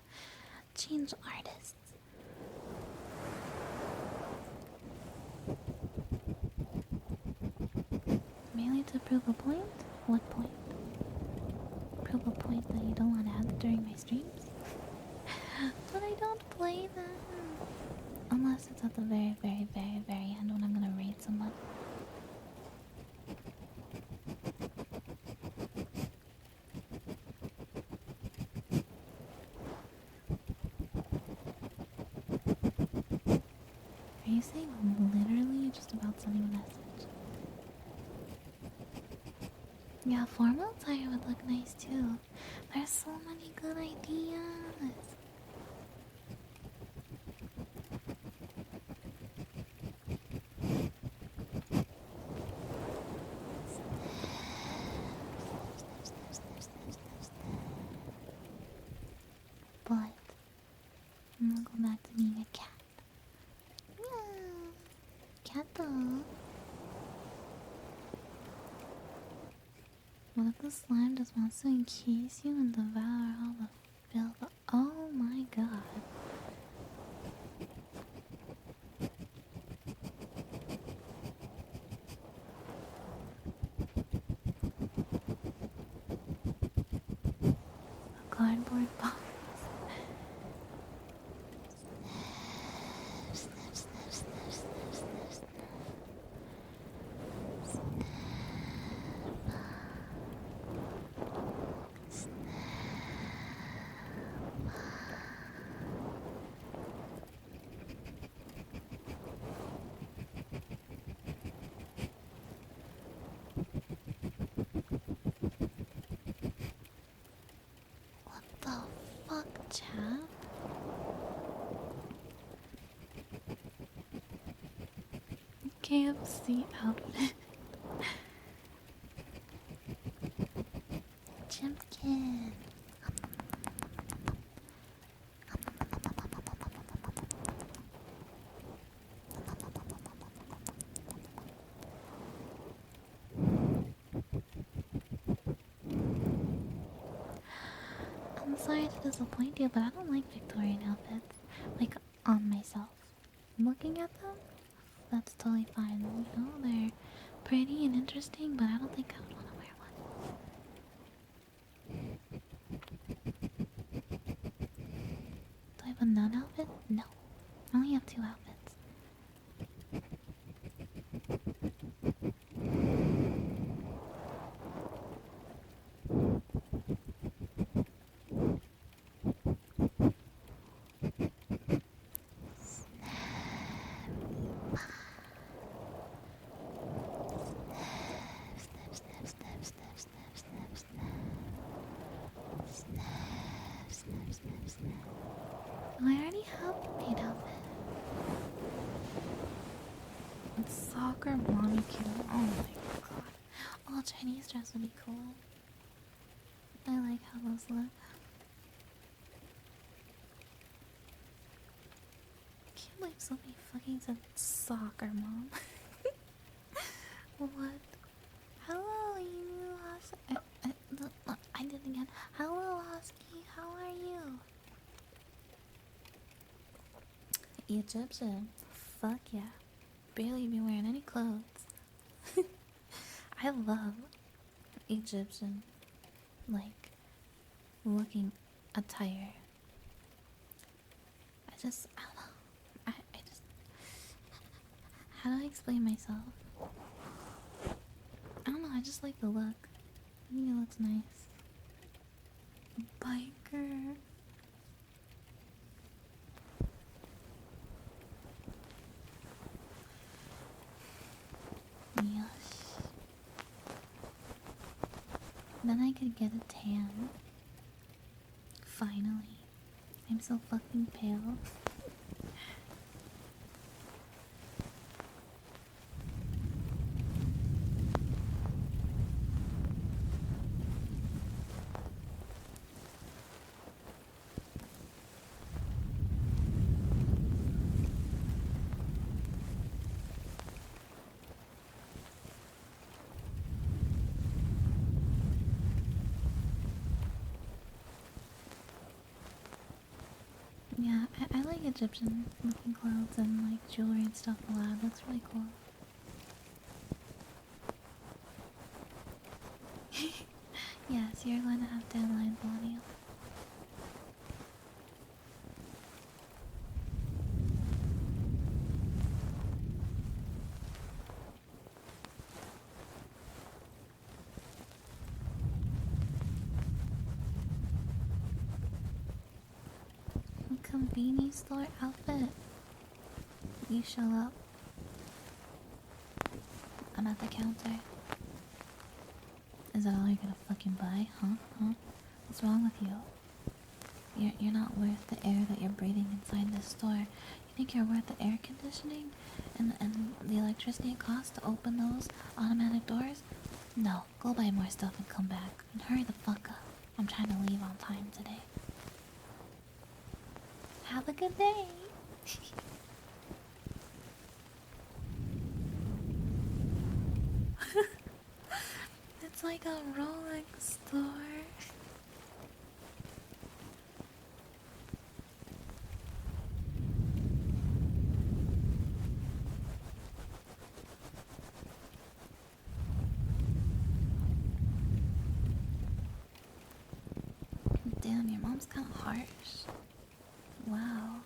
change artists. Mainly to prove a point? What point? Prove a point that you don't want ads during my streams? But I don't play them. Unless it's at the very, very, very, very end when I'm gonna raid someone. Are you saying literally just about sending a message? Yeah, formal attire would look nice too. There's so many good ideas. But I'm gonna go back to being a cat. Meow. Cat though. What if the slime just wants to encase you and devour all the filth? Oh my god. A cardboard box. Sniff, sniff, sniff, sniff, sniff, sniff. What the fuck, chap? KFC outfit. Chimpkin. I'm sorry to disappoint you, but I don't like Victorian outfits. Like, on myself. Looking at them, that's totally fine. You know, they're pretty and interesting, but I don't think I would want to wear one. Do I have a nun outfit? No. I only have 2 outfits. Snip, snip, snip, snip, snip, snip, snip. Snip, snip, snip, snip. Oh, I already have the maid outfit. It's soccer mommy kid. Oh my god. Oh, a Chinese dress would be cool. I like how those look. I can't believe somebody fucking said soccer mom. What? Hello, you I did it again. Hello, Husky. How are you? Egyptian. Fuck yeah. Barely even wearing any clothes. I love Egyptian, like, looking attire. I don't know. I just, how do I explain myself? I don't know, I just like the look. I think it looks nice. Biker. Yes. Then I could get a tan. Finally. I'm so fucking pale. Yeah, I like Egyptian looking clothes and like jewelry and stuff a lot. That's really cool. Yes, you're going to have dandelions on you. Convenience store outfit. You show up. I'm at the counter. Is that all you're gonna fucking buy? Huh? What's wrong with you? You're not worth the air that you're breathing inside this store. You think you're worth the air conditioning? And the electricity it costs to open those automatic doors? No, go buy more stuff and come back. And hurry the fuck up. I'm trying to leave on time today. Have a good day! It's like a Rolex store. Damn, your mom's kind of harsh. Wow.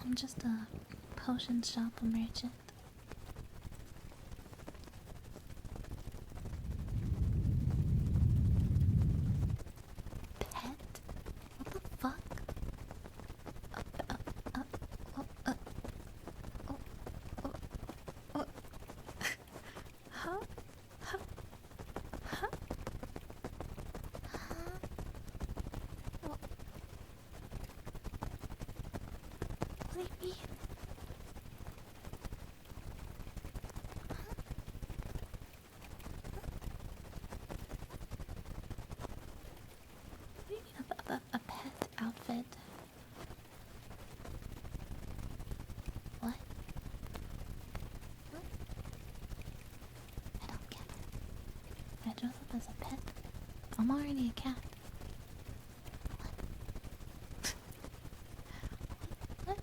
I'm just a potion shop merchant. Pet? What the fuck? Oh, oh, oh. Huh? Huh? Huh? Huh? What do you mean? What do you mean a pet outfit? What? Huh? I don't get it. I dress up as a pet. I'm already a cat. What?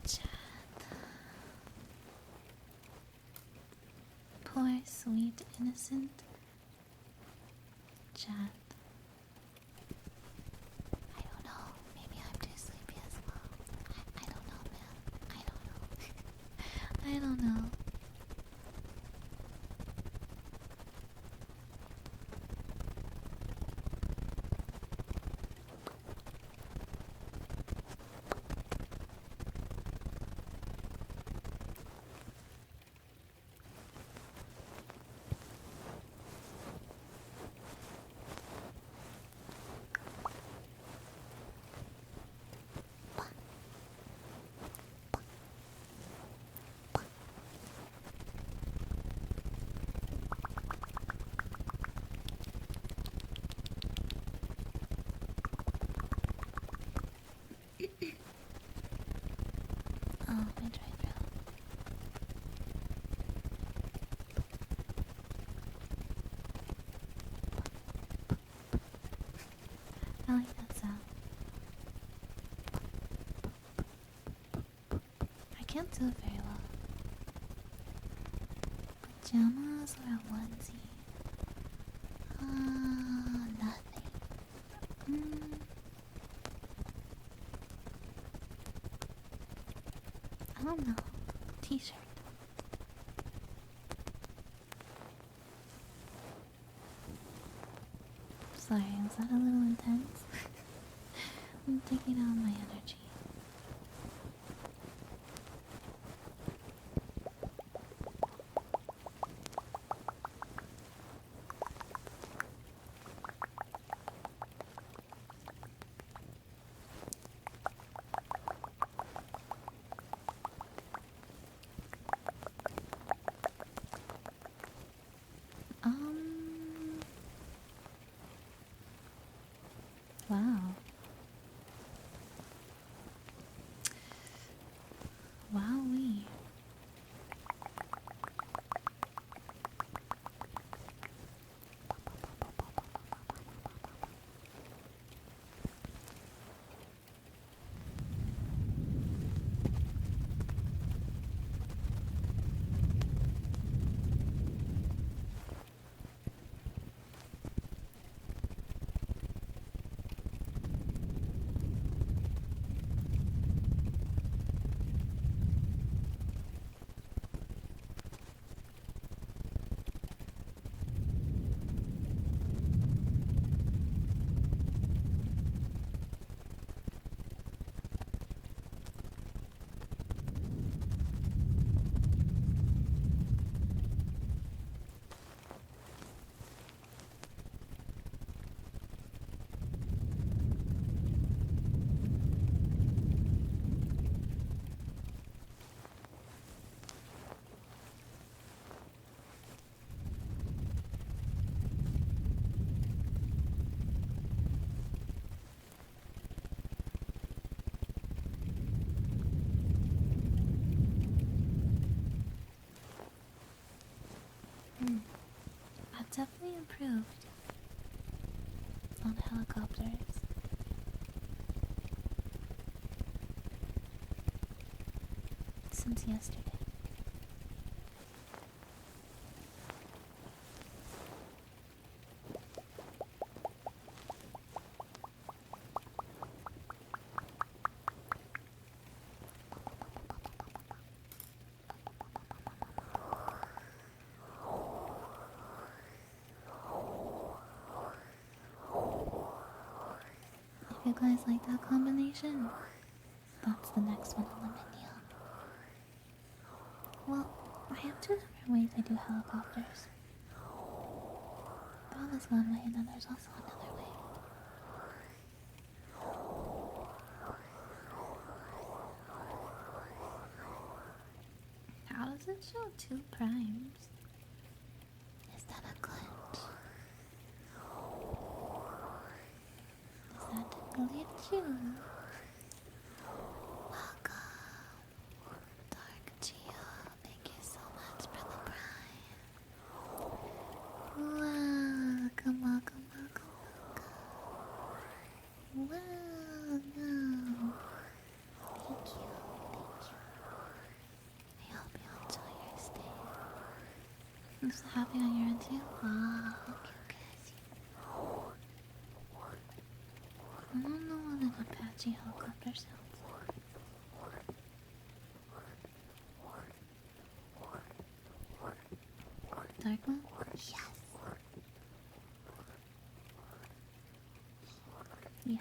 Chat. Poor, sweet, innocent Chat. I don't know. Maybe I'm too sleepy as well. I don't know, man. I don't know. I don't know. do it very well. Pajamas or a onesie? Nothing. I don't know. T-shirt. Sorry, was that a little intense? I'm taking out my energy. Wow. Wowee. I've definitely improved on helicopters. Since yesterday. If you guys like that combination, that's the next one on the menu. Well, I have two different ways I do helicopters. That was one way, and then there's also another way. How does it show 2 primes? Is that a glitch? Is that a glitch? Welcome, Dark Geo. Thank you so much for the prime. Welcome, welcome, welcome, welcome. Welcome. Thank you, thank you. I hope you enjoy your stay. I'm so happy on your end too. Ah, okay, guys. I don't know what an Apache helicopter sounds like. Dark one? Yes. Yeah.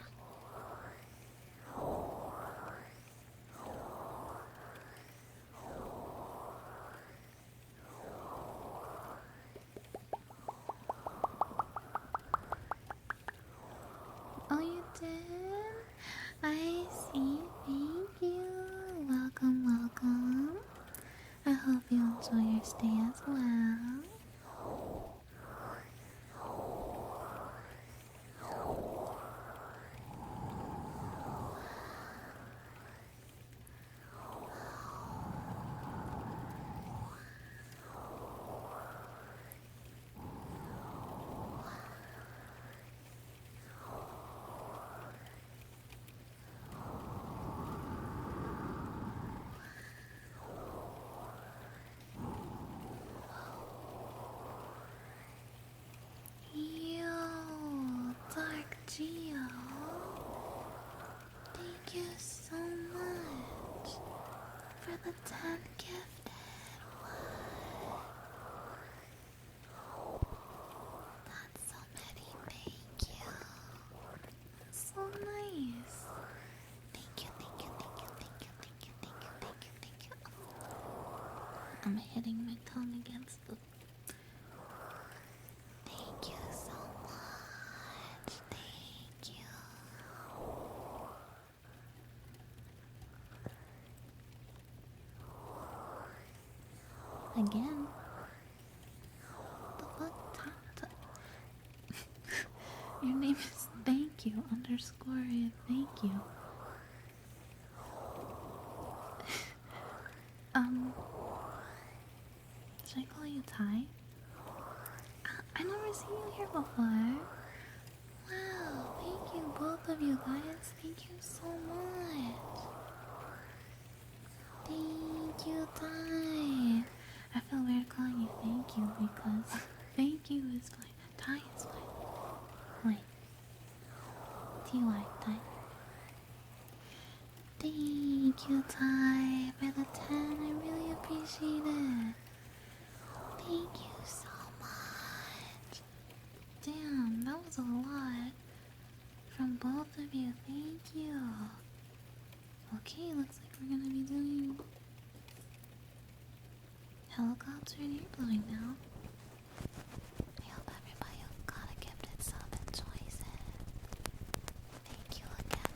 Oh, you did? I see. Thank you. Welcome, welcome. I hope you enjoy your stay as well. Gio, thank you so much for the 10 gifted. That's so many, thank you. That's so nice. Thank you, thank you, thank you, thank you, thank you, thank you, thank you, thank you. I'm hitting my tongue against the... Thank you so much. Thank you. Again. The fuck? Your name is thank you underscore thank you. Should I call you Ty? I never seen you here before. Wow, thank you both of you guys. Thank you so much. Thank you, Ty. I feel weird calling you thank you because thank you is fine. Ty is fine. Wait. T-Y, Ty. Thank you, Ty, for the 10. I really appreciate it. Thank you so much. Damn, that was a lot. From both of you, thank you. Okay, looks like we're gonna be doing helicopter and ear blowing now. I hope everybody who got a gifted sub enjoys it. Thank you again.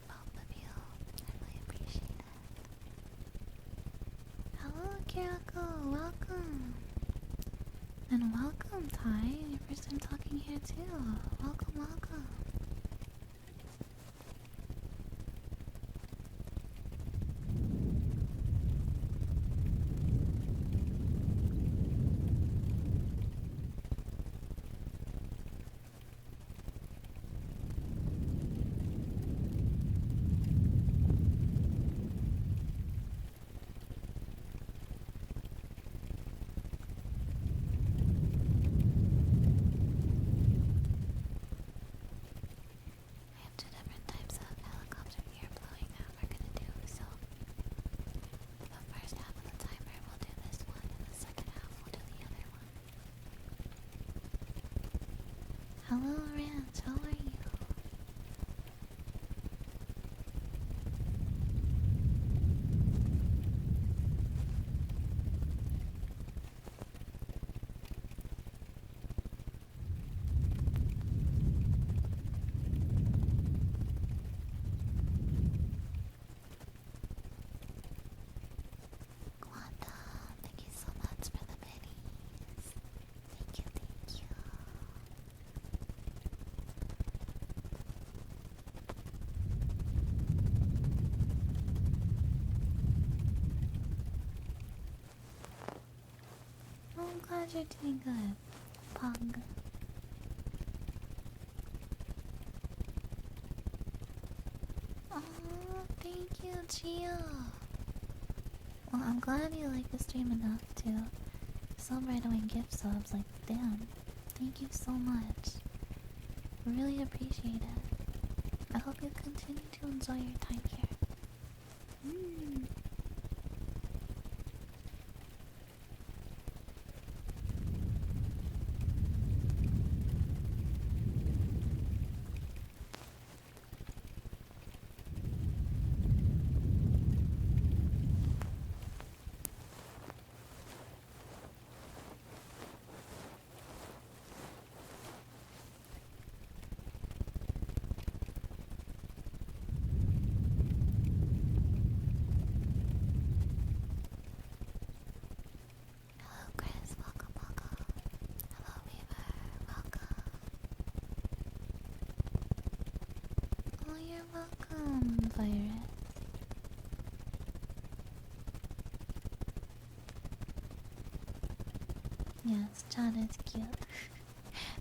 Both of you. I really appreciate it. Hello, Kiriko. Welcome. And welcome, Ty. Your first time talking here, too. Welcome, welcome. I have two different types of helicopter ear blowing that we're gonna do, so the first half of the timer we'll do this one, and the second half we'll do the other one. Hello, Ranch, how are you? Quantum, thank you so much for the pennies. Thank you, thank you. Oh, I'm glad you're doing good, Pog. Oh, thank you, Gio. Well, I'm glad you like the stream enough to sub right away and gift subs. Like, damn. Thank you so much. Really appreciate it. I hope you continue to enjoy your time here. Hello, Chris. Welcome, welcome. Hello, Weaver. Welcome. Oh, you're welcome, Virus. Yes, Chad is cute.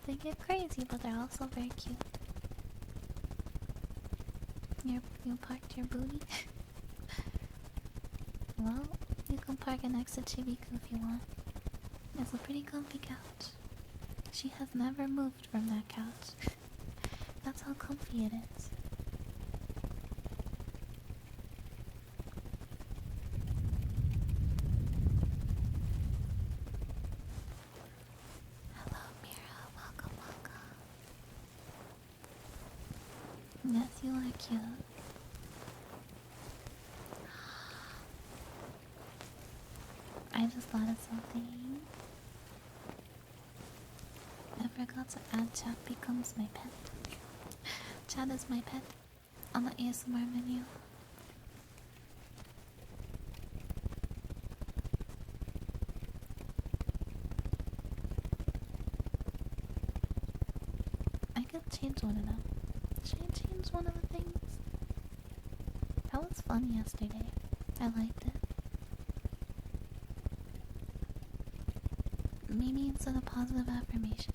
They get crazy, but they're also very cute. You parked your booty? Well, you can park it next to Chibiku if you want. It's a pretty comfy couch. She has never moved from that couch. That's how comfy it is. Hello, Mira. Welcome, welcome. Yes, you are cute. I just thought of something. I forgot to add chat becomes my pet. Chat is my pet on the ASMR menu. I could change one of them. Should I change one of the things? That was fun yesterday. I liked it. Maybe instead of positive affirmations.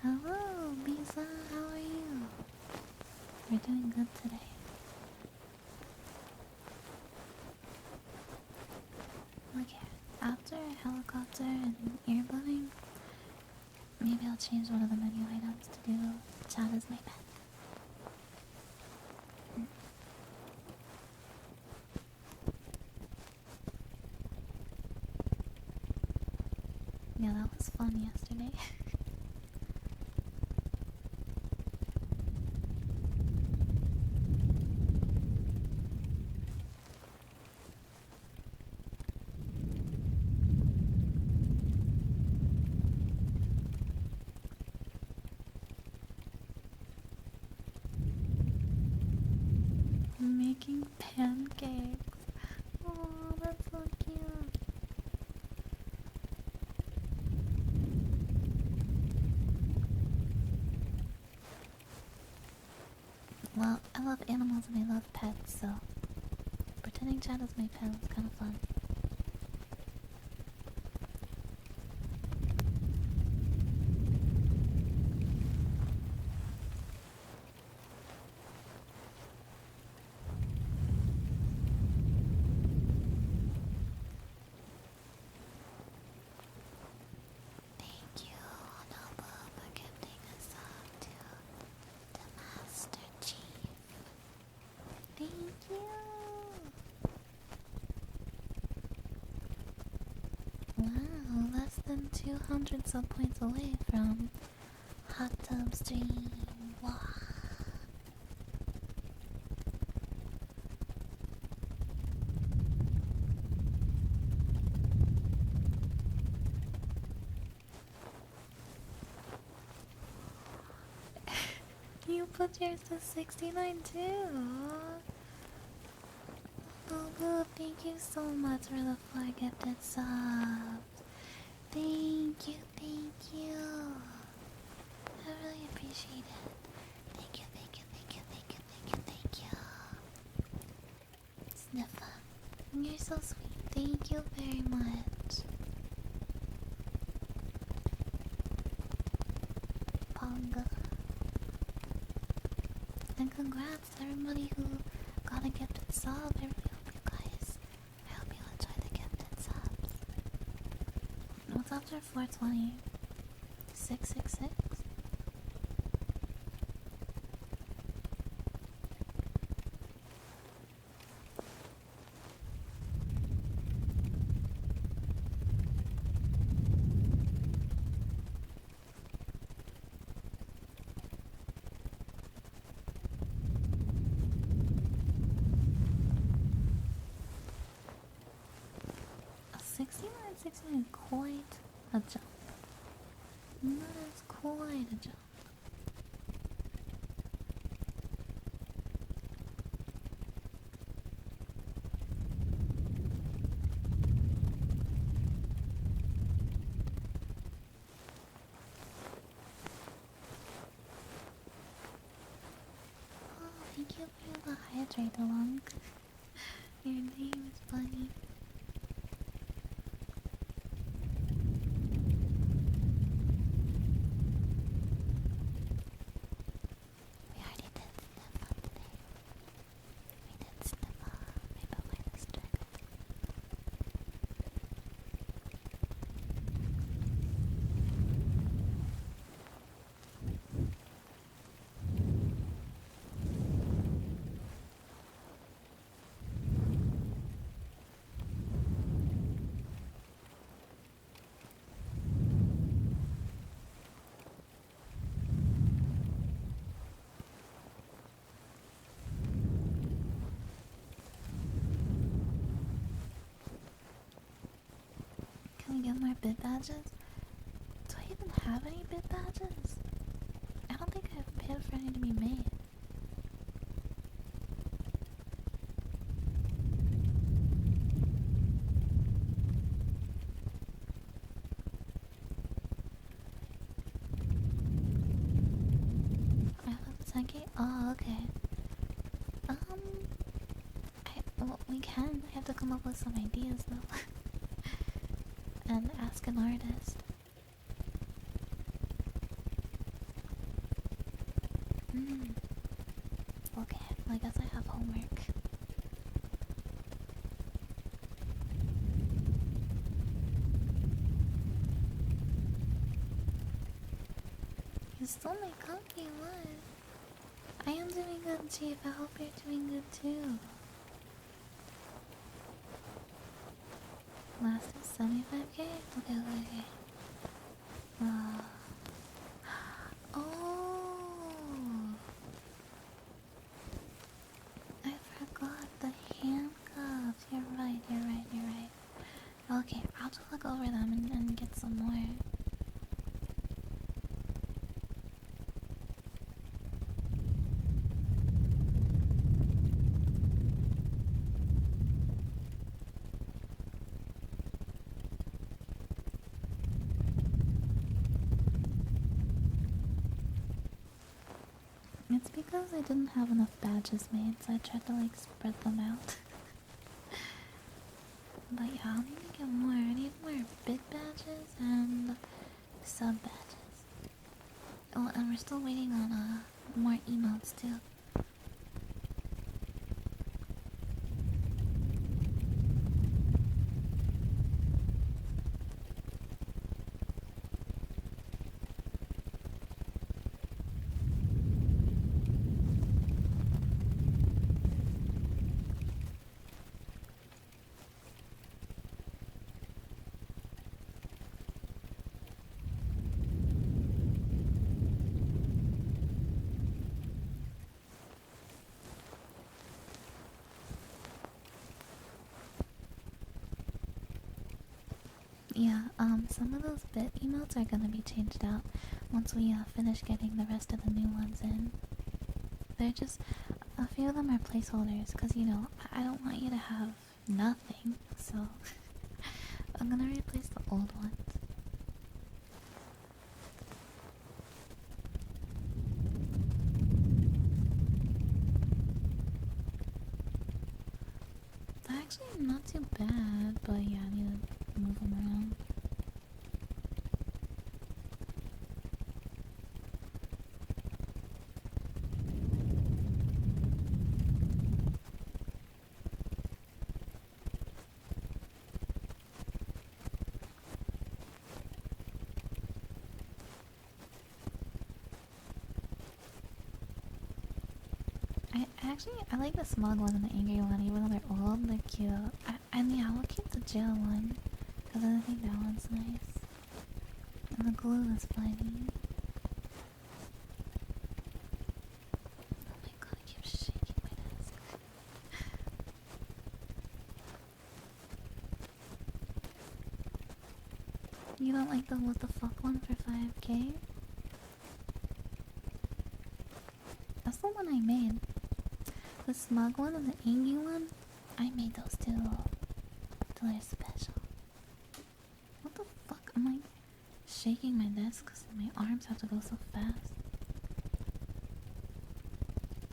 Hello, Lisa, how are you? We're doing good today. Look here, after helicopter and earbudding, maybe I'll change one of the menu items to do chat as my pet. Yeah, that was fun yesterday. Making pancakes. Oh, that's so cute. Well, I love animals and I love pets, so pretending Chad is my pet was kind of fun. Thank you, Nobu, for gifting us up to the Master Chief. Thank you. Wow, less than 200 sub points away from Hot Tub Stream. Wow. You put yours to 69 too. Oh, boo, thank you so much for the 4 gifted subs. Thank you, thank you. I really appreciate it. Thank you, thank you, thank you, thank you, thank you, thank you. Sniffing, you're so sweet. Thank you very much. Ponga. And congrats to everybody who got a gifted sub. I really hope you guys, I hope you enjoy the gifted subs. What's after 420? 666? 16 is quite a jump. That is quite a jump. Oh, thank you for the hydrate along. Your name is Bunny. We already did Sniff on today. We did Sniff Rainbow Minus Dragon. Can we get more bid badges? Do I even have any bid badges? I don't think I've paid for any to be made. I have a 10K? Oh, okay. Well, we can. I have to come up with some ideas though. And ask an artist. Okay, well, I guess I have homework. You stole my coffee, what? I am doing good, Chief. I hope you're doing good too. Last is 75K? Okay. Oh! I forgot the handcuffs. You're right. Okay, I'll just look over them and get some more. It's because I didn't have enough badges made, so I tried to like spread them out. But yeah, I'll need to get more. I need more bid badges and sub badges. Oh, and we're still waiting on more emotes too. Yeah, some of those bit emotes are gonna be changed out once we finish getting the rest of the new ones in. They're just, a few of them are placeholders, because, you know, I don't want you to have nothing, so I'm gonna replace the old ones. They're actually not too bad, but yeah, I need to move them around. I like the smug one and the angry one, even though they're old, they're cute. And yeah, we'll keep the jail one, because I think that one's nice. And the glue is funny. Oh my god, I keep shaking my desk. the what the fuck one for 5K? That's the one I made. The smug one and the angry one, I made those two. They're special. What the fuck? I'm like shaking my desk because my arms have to go so fast.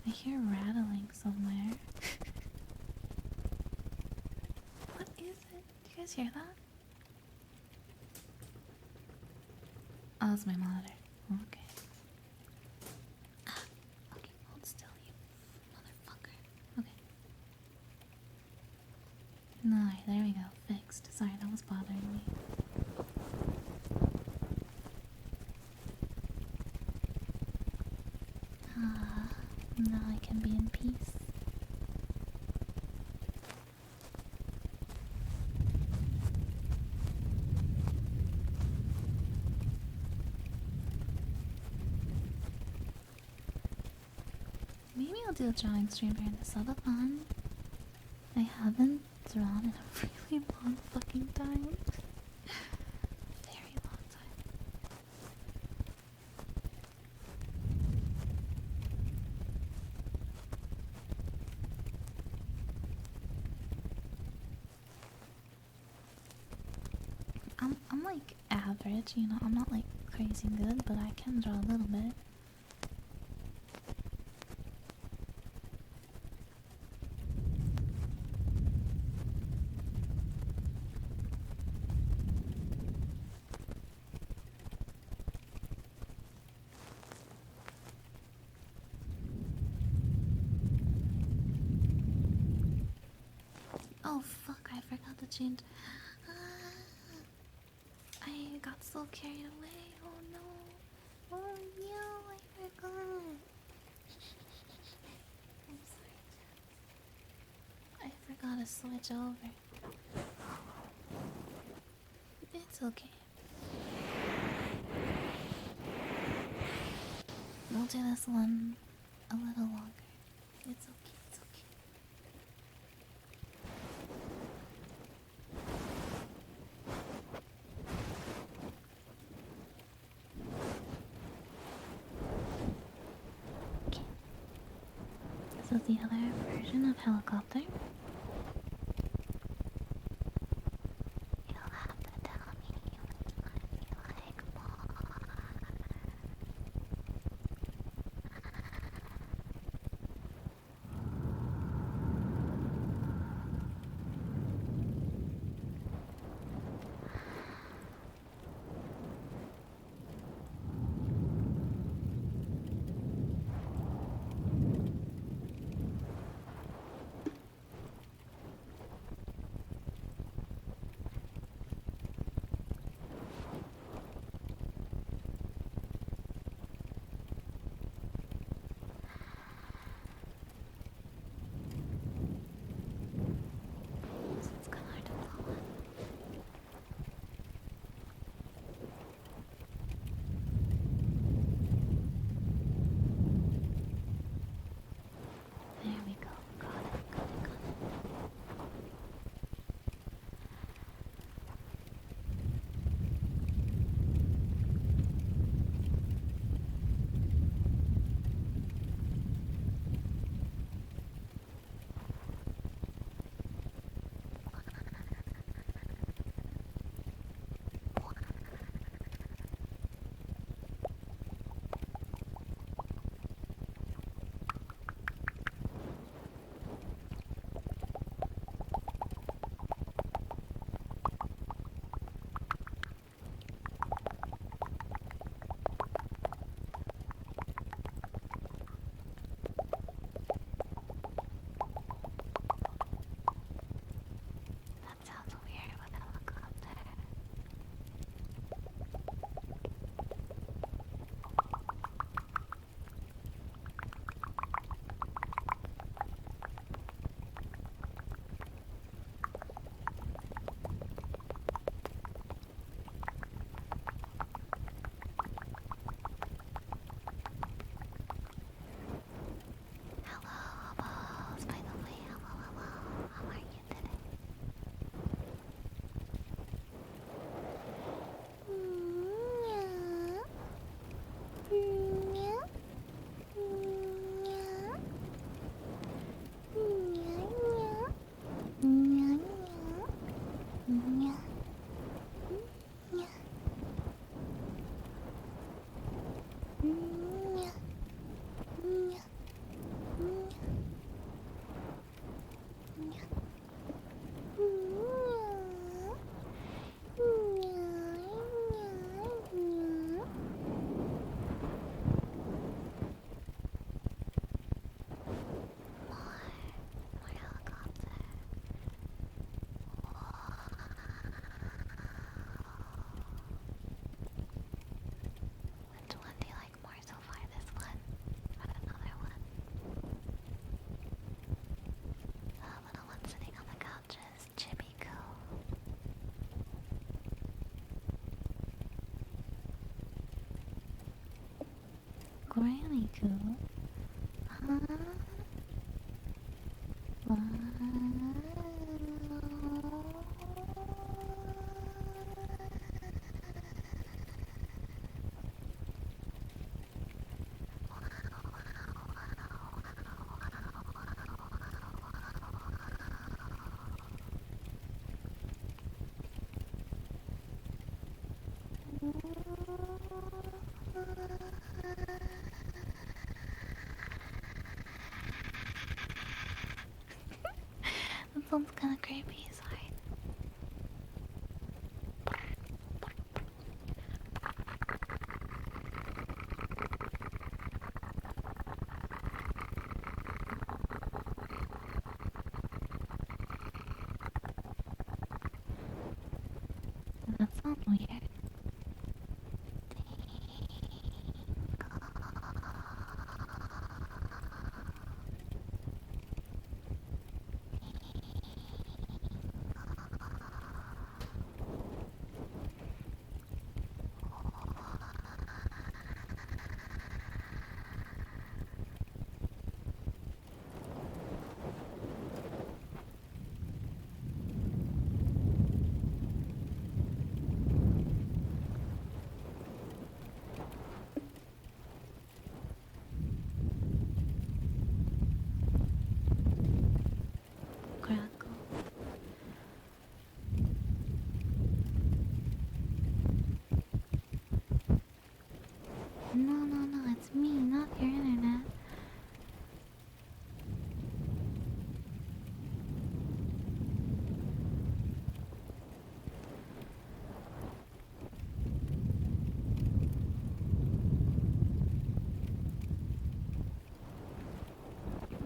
I hear rattling somewhere. What is it? Do you guys hear that? Oh, it's my monitor. Okay. Ah, okay, hold still, you motherfucker. Okay. Alright, there we go. Fixed. Sorry, that was bothering me. Ah, now I can be in peace. Maybe I'll do a drawing stream during the subathon. I haven't drawn in a really long fucking time. Very long time. I'm like average, you know, I'm not like crazy good, but I can draw a little bit. Oh fuck, I forgot to change. I got so carried away. Oh no. Oh no, I forgot. I'm sorry. I forgot to switch over. It's okay. We'll do this one a little longer. It's okay, it's okay. Okay. This is the other version of helicopter. You'll have to tell me which one you like more. Granny cool. Huh? What? That sounds kind of creepy, sorry. That sounds weird. Crackle. No, it's me, not your internet.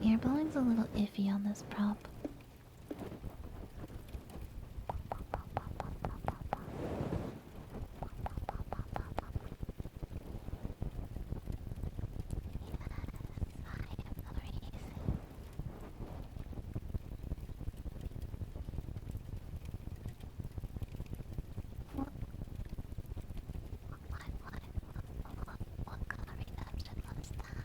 Ear blowing's a little iffy on this prop. What kind of redemption was that?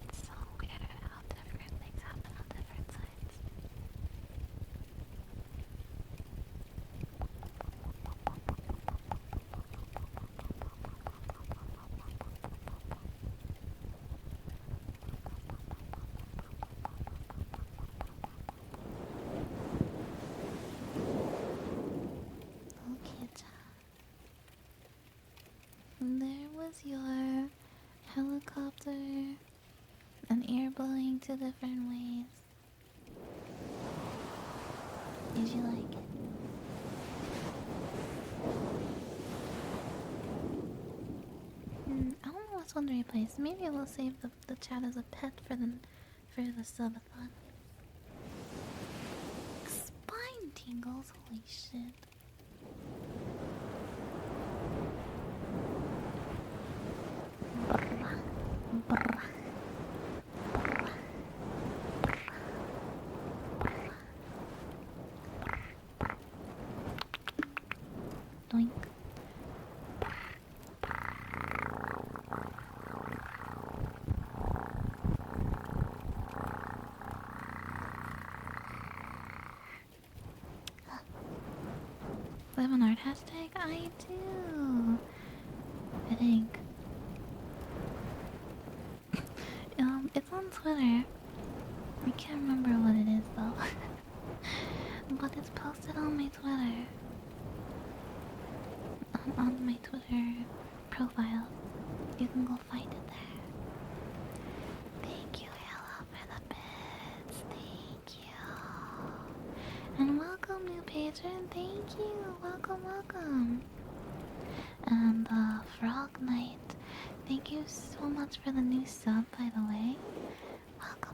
It's so weird how different things happen on different sites. Okay, there was your helicopter and ear blowing two different ways. Did you like it? I don't know what's one to replace. Maybe we'll save the chat as a pet for the subathon. Spine tingles, holy shit. Doink. Do I have an art hashtag? I do. I think. It's on Twitter. I can't remember what it is though. But it's posted on my Twitter. On my Twitter profile. You can go find it there. Thank you, Ella, for the bits. Thank you. And welcome, new patron. Thank you. Welcome. And Frog Knight. Thank you so much for the new sub, by the way. Welcome.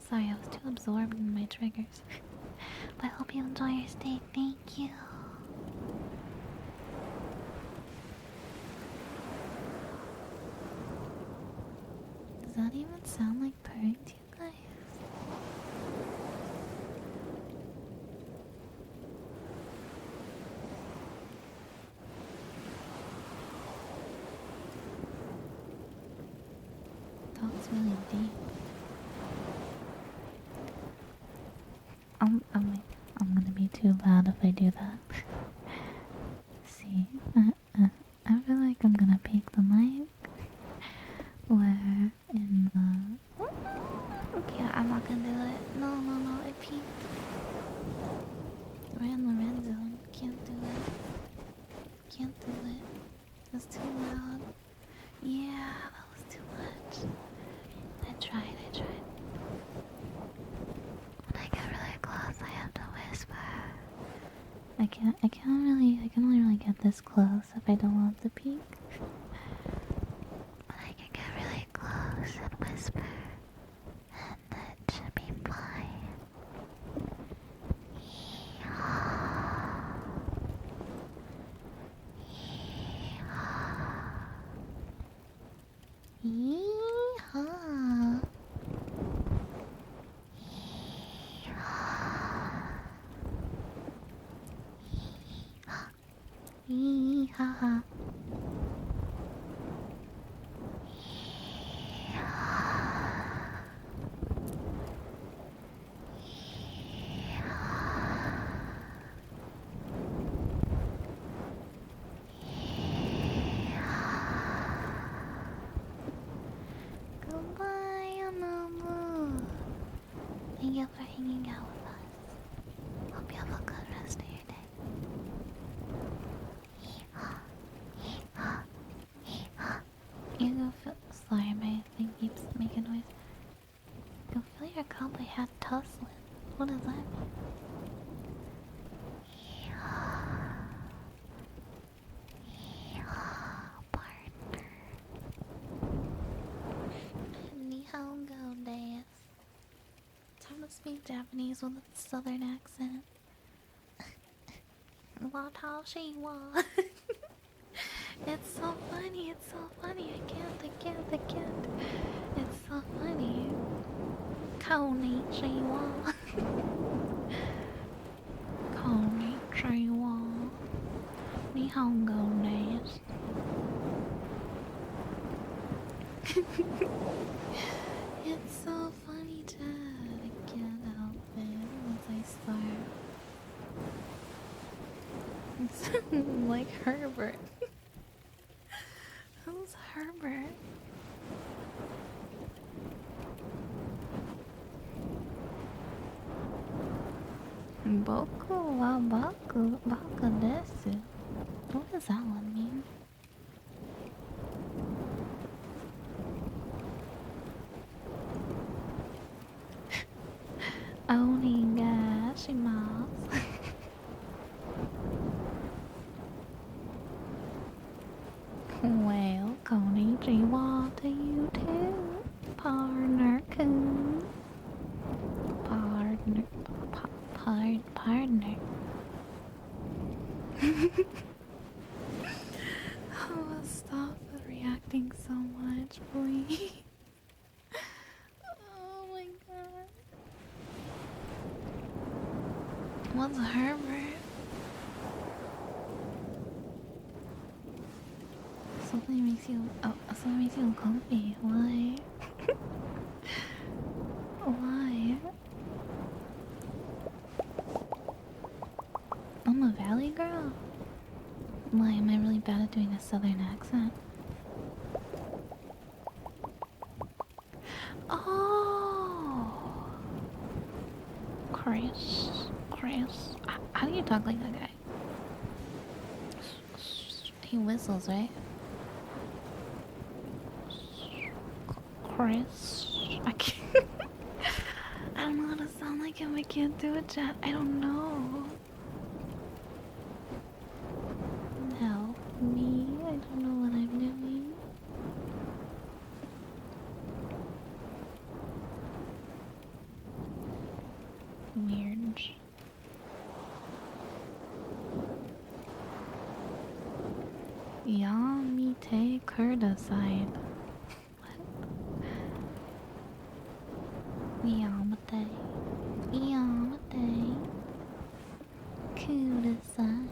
Sorry, I was too absorbed in my triggers. I hope you enjoy your stay. Thank you. Does that even sound like purring to you guys? Talk's really deep. I'm gonna be too loud if I do that. See, I feel like I'm gonna peek the mic. Where in the? Yeah, I'm not gonna do it. No, it peaked. We're in the red zone. Can't do it. Can't do it. That's too loud. Yeah, that was too much. I tried. When I get really close, I have to whisper. I can only really get this close if I don't want to peek. But I can get really close and whisper, and that should be fine. Yeehaw. Yeehaw. Yeehaw. Yeehaw. Goodbye, Amamu. Thank you for hanging out with us. Hope you have a good rest of your day. You go feel. Sorry, my thing keeps making noise. Go feel your cowboy hat tussling. What does that mean? Partner. Nihongo desu. Time to speak Japanese with a southern accent. Watashi wa. It's so funny. I can't. It's so funny. Konnichiwa. Konnichiwa. Nihongo desu. It's so funny, Chad. I can't help it once I start. It's like Herbert. Who's Herbert? Boku wa baku desu. What does that one mean? Onigashimasu. Well, konnichiwa to you too, partner-kun. Partner. Oh, stop reacting so much, please. Oh my god. What's Herbert? Something makes you comfy. Why? Why? I'm a valley girl. Why am I really bad at doing a southern accent? Oh, Chris. How do you talk like that guy? He whistles, right? Chris. I can't. I don't know how to sound like him. I can't do it, chat. I don't know. Help me. I don't know what I'm doing. Weird. Yamite Kurdaside. What? Yamate. Yamate. Kurdaside.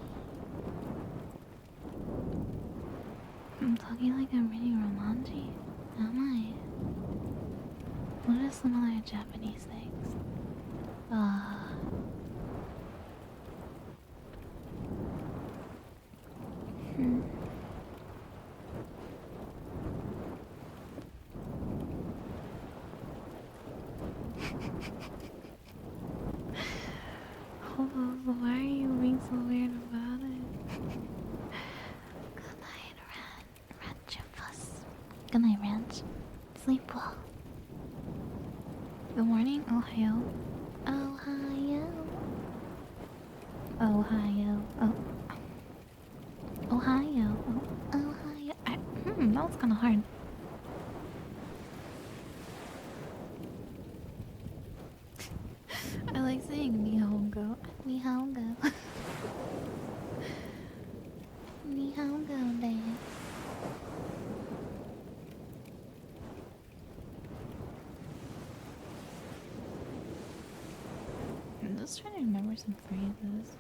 I'm talking like I'm reading Romanji. Am I? What are some other Japanese things? Hmm. Oh, why are you being so weird about it? Good night, Ranchifus. Good night, Ranch. Sleep well. Good morning, Ohio. Ohio. Ohio. Oh. Ohio. Oh. Ohio. That was kind of hard. I like saying Nihongo. Nihongo. Nihongo day. I'm just trying to remember some phrases.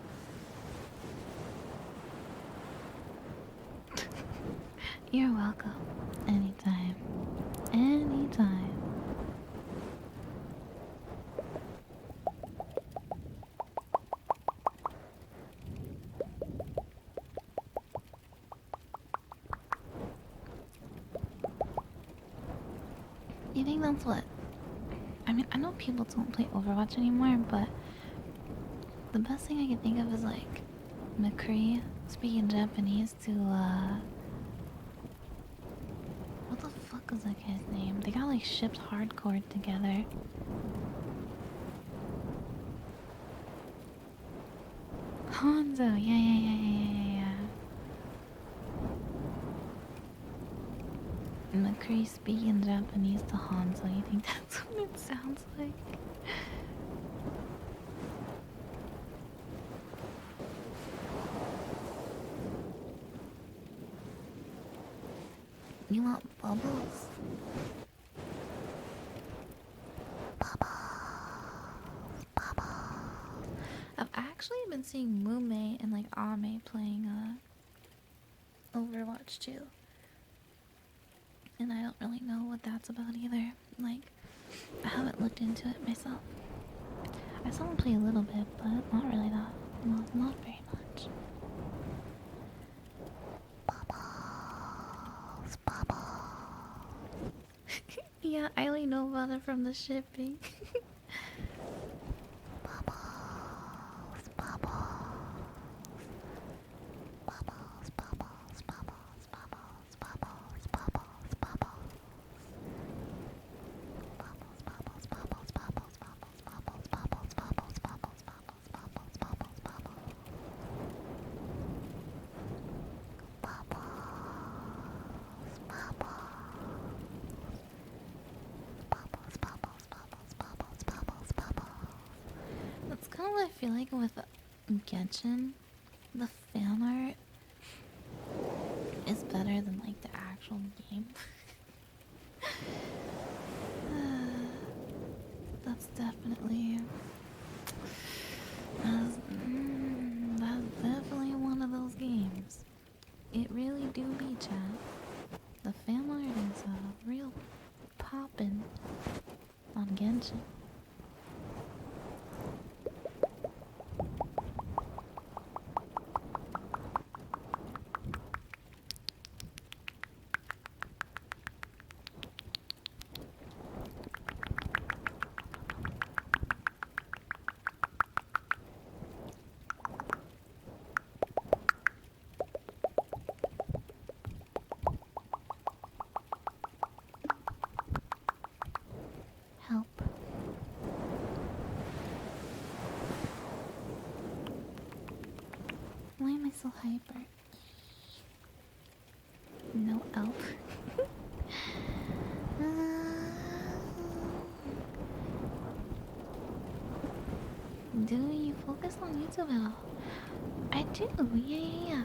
You're welcome. Anytime. Anytime. You think that's what? I mean, I know people don't play Overwatch anymore, but the best thing I can think of is like McCree speaking Japanese to what the fuck was that guy's name? They got like shipped hardcore together. Hanzo, yeah. McCree speaking Japanese to Hanzo. You think that's what it sounds like? You want bubbles? Bubbles. I've actually been seeing Mume and like Ame playing Overwatch too. And I don't really know what that's about either. Like, I haven't looked into it myself. I saw him play a little bit, but not really that. Not very much. Bubbles. Yeah, I only know about it from the shipping. That's kind of what I feel like with Genshin. The fan art is better than like the actual game. That's definitely that's definitely one of those games. It really do be, chat. The fan art is real poppin' on Genshin. Help. Why am I so hyper? No help. Do you focus on YouTube at all? I do, yeah.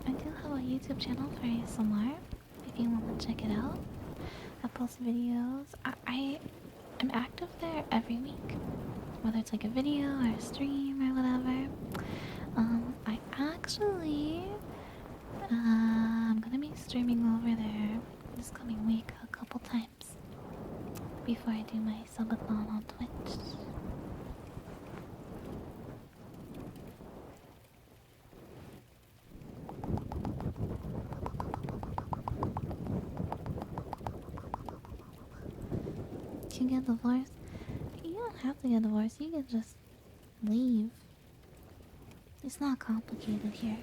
I do have a YouTube channel for ASMR if you want to check it out. I post videos. I'm active there every week, whether it's like a video or a stream or whatever. I actually, I'm gonna be streaming over there this coming week a couple times before I do my subathon on Twitch. You get divorced? You don't have to get divorced, you can just leave. It's not complicated here.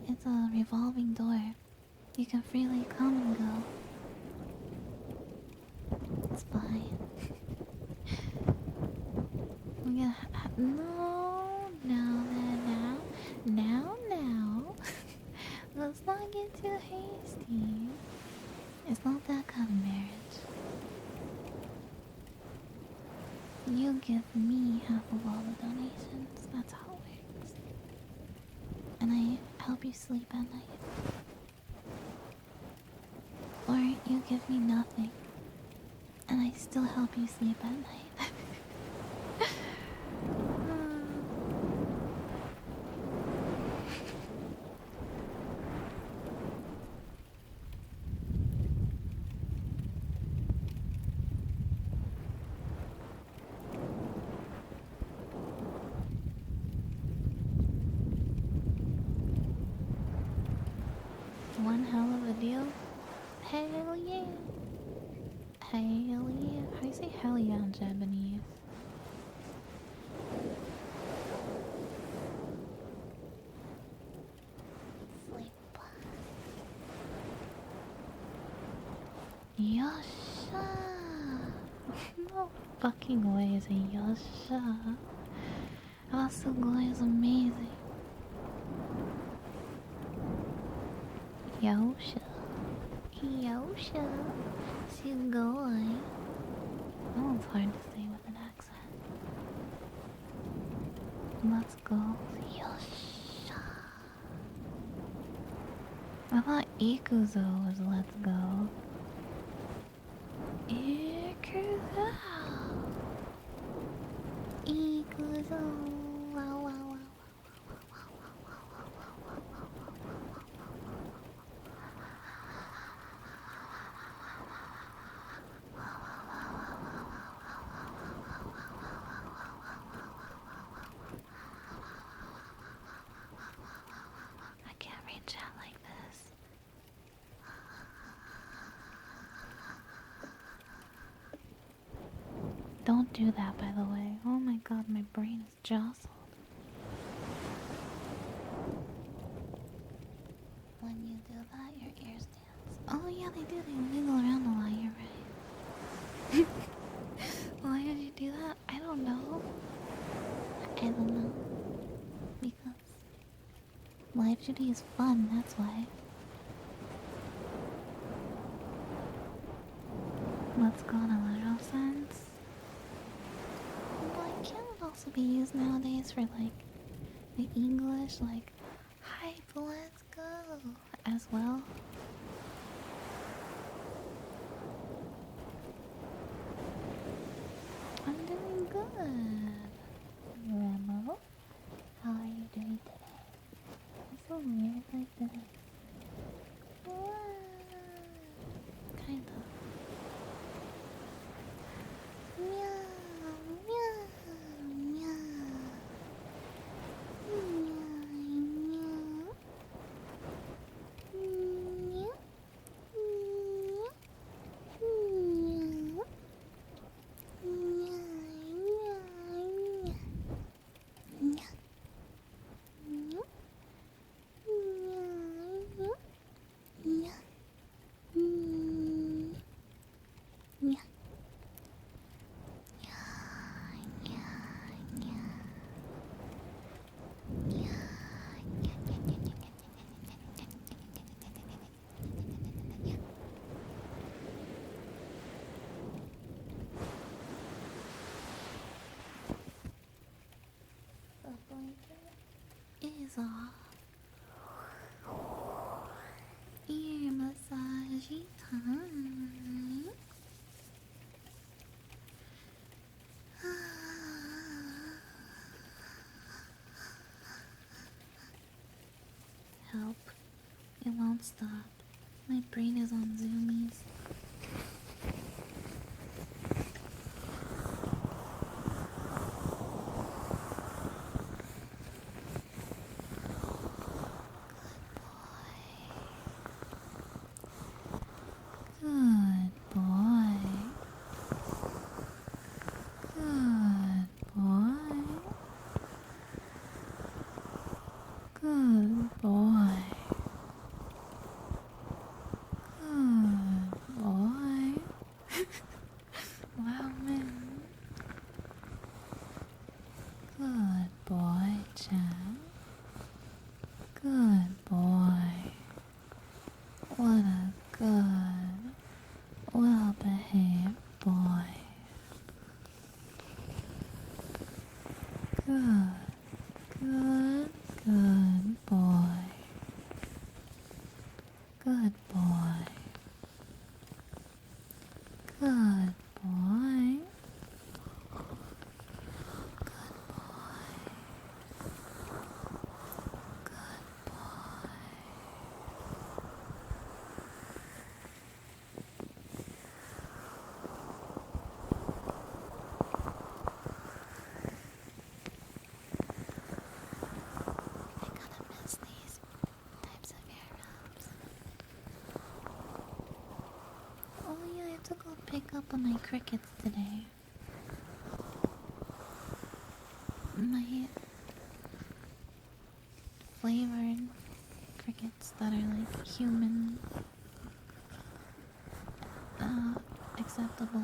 It's a revolving door. You can freely come and go. It's fine. We gotta now. Let's not get too hasty. It's not that kind of marriage. You give me half of all the donations. That's how it works. And I help you sleep at night. Or you give me nothing. And I still help you sleep at night. One hell of a deal? Hell yeah! Hell yeah! How do you say hell yeah in Japanese? Sleep. Yosha! No fucking way is a yosha. Asugoi is amazing. Yosha. Yosha. Sugoi. That one's hard to say with an accent. Let's go. Yosha. I thought Ikuzo was let's go. Ikuzo. Ikuzo. Wow, wow, wow. I can't read chat like this. Don't do that, by the way. Oh my god, my brain is jostled. When you do that, your ears dance. Oh yeah, they do. They wiggle around a lot, you're right. Why did you do that? I don't know. I don't know. Because live duty is fun, that's why. Let's go in a literal sense. But can it also be used nowadays for like the English, like hype, let's go as well? I'm doing good. Remo, how are you doing today? It's so weird like this. Kind of. Meow, meow, meow. Meow, meow. Meow. stop. My brain is on zoomies. Good boy. Good boy. Good boy. Good boy. Wow, man. Good boy, Chad. Good boy. What a good, well-behaved boy. Good, good, good boy. Good boy. Good boy. I gotta miss these types of hair wraps. Oh yeah, I have to go pick up on my crickets today. My flavored crickets that are like human acceptable.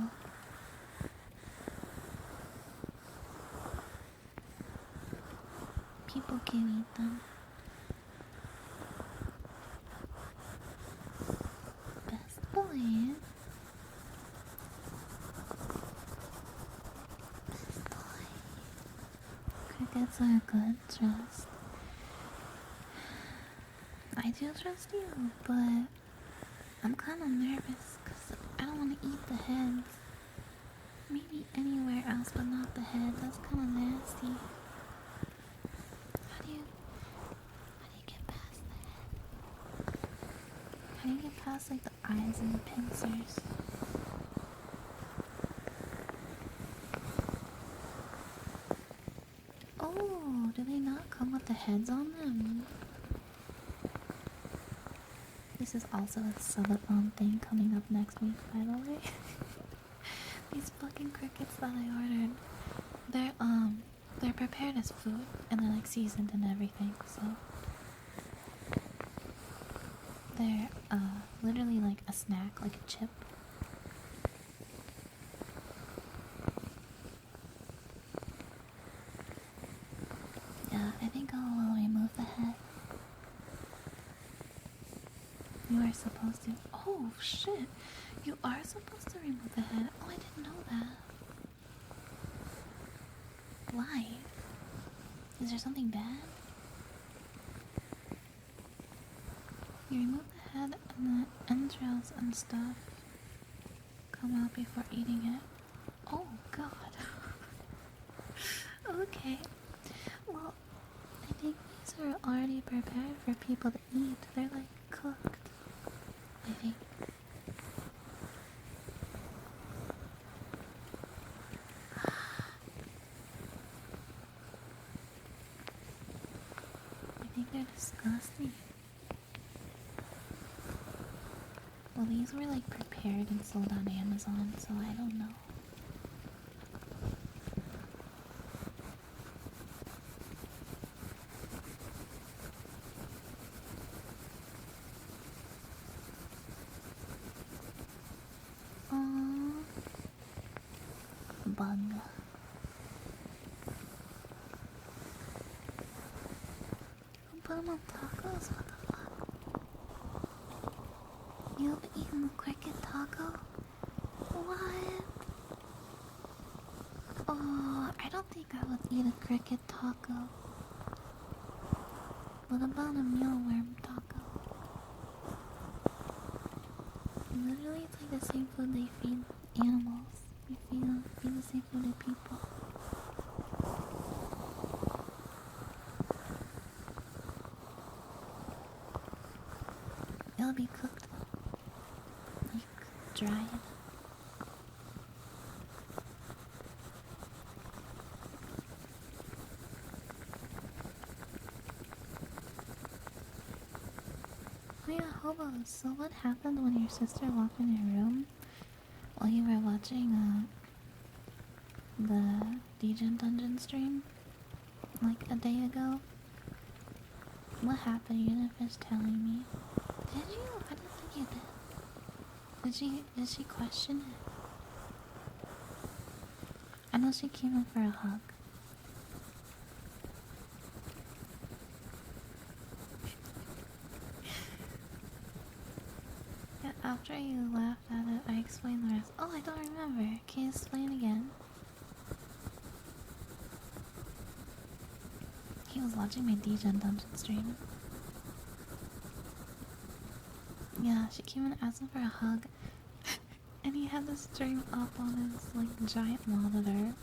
People can eat them. Best boy. Best boy. Crickets are good, trust. I do trust you, but I'm kind of nervous because I don't want to eat the heads. Maybe anywhere else, but not the head. That's kind of nasty. How do you get past the head? How do you get past like the eyes and the pincers? Oh, do they not come with the heads on them? This is also a subathon thing coming up next week, by the way. These fucking crickets that I ordered, they're prepared as food and they're like seasoned and everything, so they're literally like a snack, like a chip. Yeah, I think I'll remove the head. You are supposed to. Oh shit! You are supposed to remove the head. Oh, I didn't know that. Why? Is there something bad? You remove the head and the entrails and stuff come out before eating it. Oh god. Okay. Well, I think these are already prepared for people to eat. They're like cooked, I think. I think they're disgusting. Well, these were like prepared and sold on Amazon, so I don't know. Bug. Who put them on tacos? What the fuck? You've eaten the cricket taco? What? Oh, I don't think I would eat a cricket taco. What about a mealworm taco? Literally, it's like the same food they feed animals. We feed the same food to people. be cooked, like dried. Oh yeah, Hobo, so what happened when your sister walked in your room while you were watching the Degen Dungeon stream like a day ago? What happened? You didn't finish telling me. Did you? I didn't think you did. Did she question it? I know she came in for a hug. Yeah, after you laughed at it, I explained the rest. Oh, I don't remember. Can you explain again? He was watching my Degen Dungeon stream. Yeah, she came and asked him for a hug. And he had the stream up on his, like, giant monitor.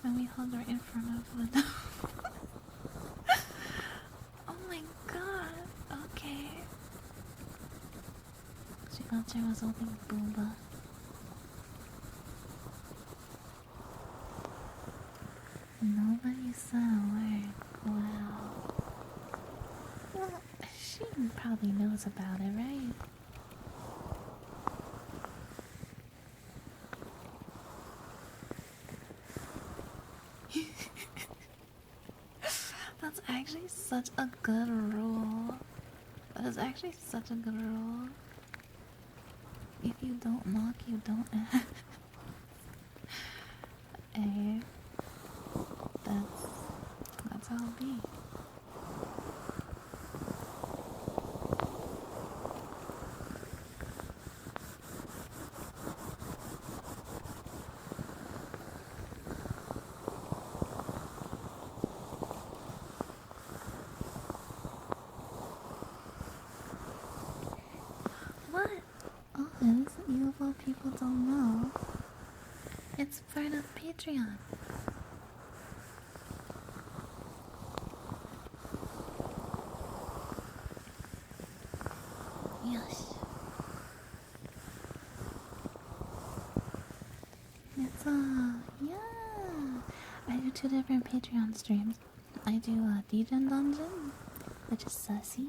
And we hugged right in front of it. Oh my god. Okay. She thought she was holding Boomba. Nobody said a word. Wow. Well, she probably knows about it, right? That's actually such a good rule. That is actually such a good rule. If you don't knock, you don't ask. Eh, that's how it be. What? Oh, you of all people don't know. It's part of Patreon. Yes. It's yeah. I do 2 different Patreon streams. I do Degen Dungeon, which is Sussy,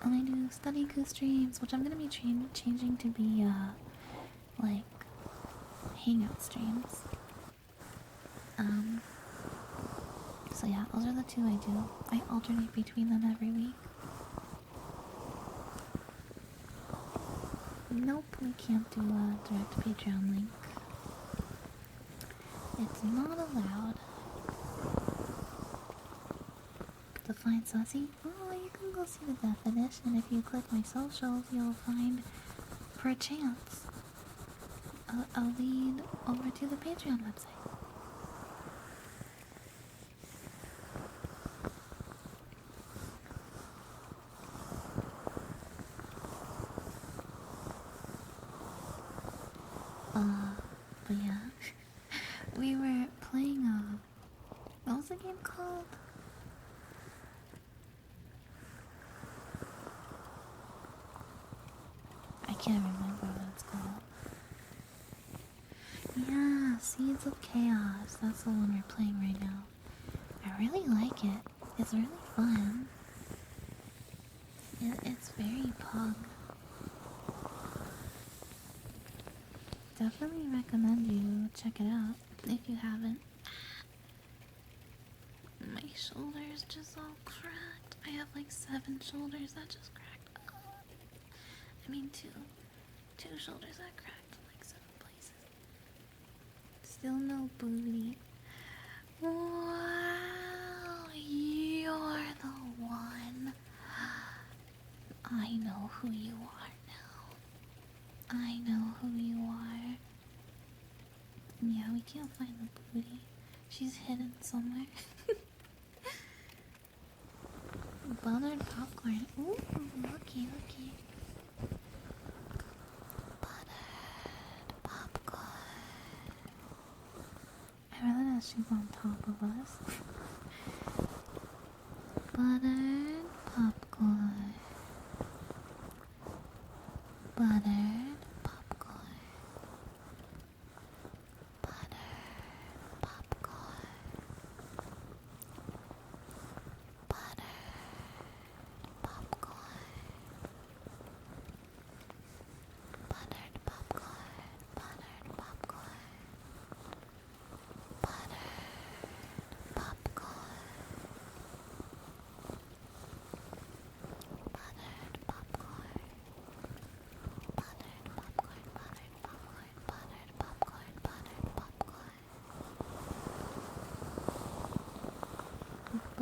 and I do Study Goo streams, which I'm gonna be changing to be like hangout streams. So yeah, those are the 2 I do. I alternate between them every week. Nope, we can't do a direct Patreon link. It's not allowed. Define Sussy? Oh, you can go see the definition. If you click my socials, you'll find, perchance, a lead over to the Patreon website. But yeah, we were playing, what was the game called? I can't remember what it's called. Yeah, Seeds of Chaos. That's the one we're playing right now. I really like it. It's really fun. It's very pug. Definitely recommend you check it out if you haven't. My shoulders just all cracked. I have like 7 shoulders that just cracked. I mean 2 shoulders that cracked in like 7 places. Still no booty. Wow, you're the one. I know who you are now. I know who you are. Yeah, we can't find the booty. She's hidden somewhere. Buttered popcorn. Ooh, okay. Buttered popcorn. I really know she's on top of us. Buttered popcorn.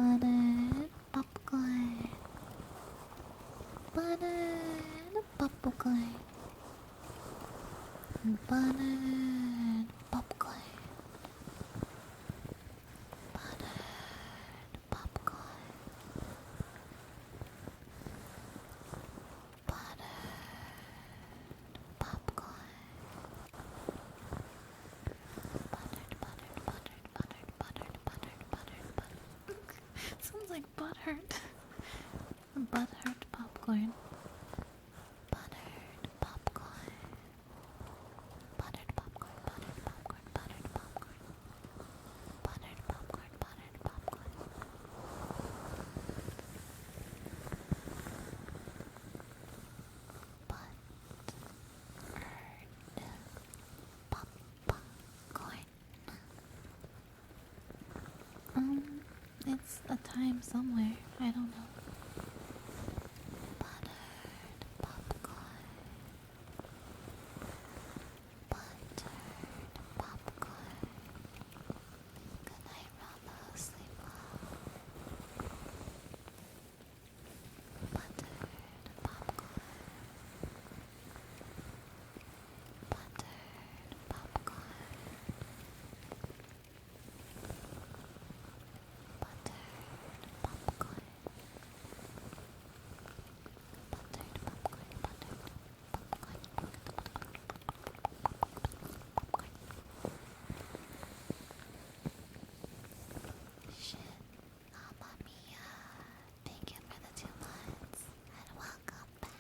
buttered popcorn. Buttered popcorn. Buttered popcorn. Buttered popcorn. Buttered popcorn. Buttered. Sounds like butthurt. Butthurt popcorn. Buttered popcorn. Buttered popcorn. Buttered popcorn. Buttered popcorn. Buttered popcorn. Buttered popcorn. Popcorn. It's a time somewhere. I don't know. Buttered popcorn. Buttered popcorn. Good night, Rama. Sleep well. Buttered popcorn. Buttered popcorn. Shit. Mamma mia. Thank you for the 2 months. And welcome back.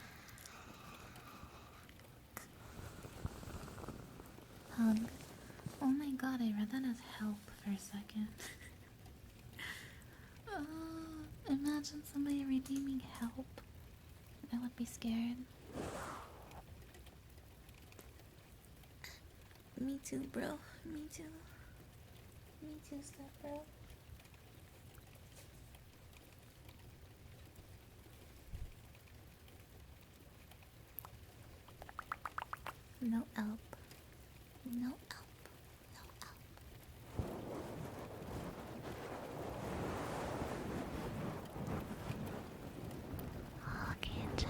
Hug. Oh my god, I read that as help for a second. Imagine somebody redeeming help. I would be scared. Me too, bro. Me too. Me too, step bro. No help. No help. No help. Okay, chat.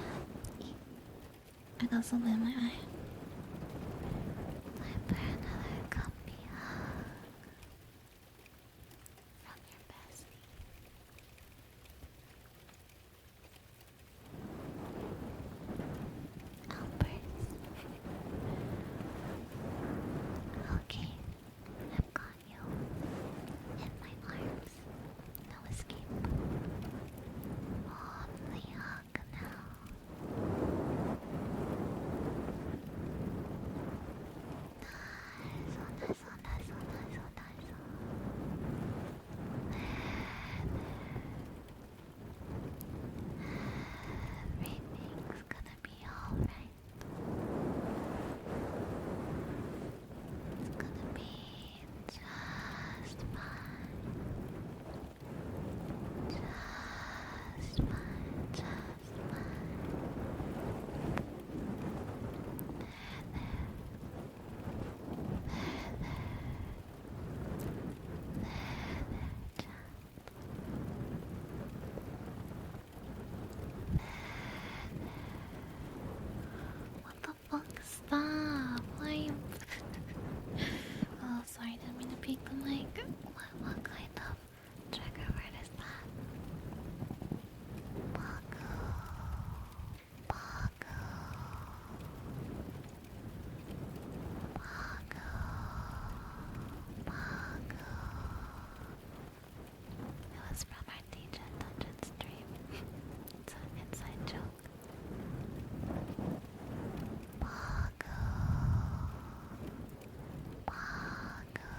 I got something in my eye. Time for another comfy hug from your bestie. Albert. Okay, I've got you in my arms. No escape. Only hug now. Everything's gonna be alright. It's gonna be just fine. Just fine. Just fine. What the fuck? Stop! Why are you... Oh, sorry, didn't mean to peek the mic. What kind of trigger word is that? Baku. Baku. Baku. Baku. It was from our DJ Dungeon stream. It's an inside joke. Baku. Baku.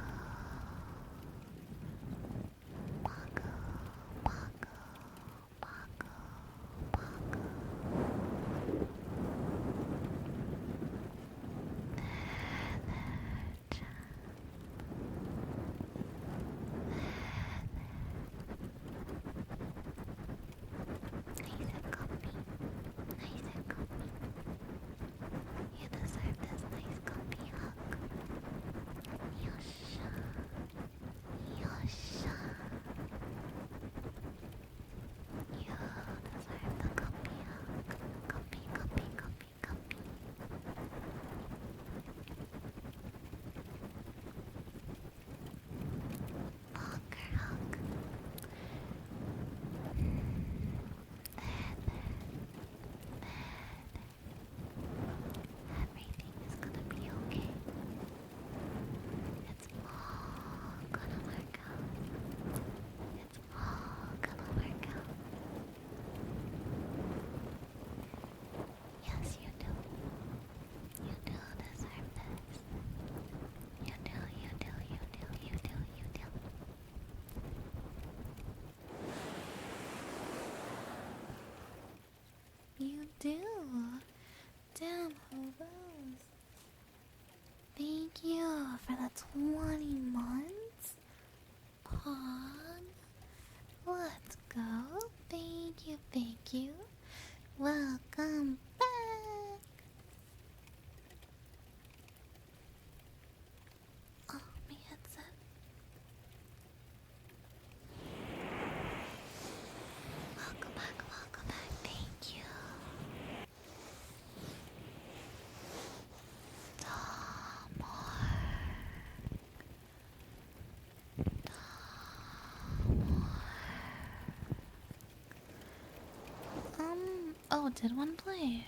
Oh, did one play?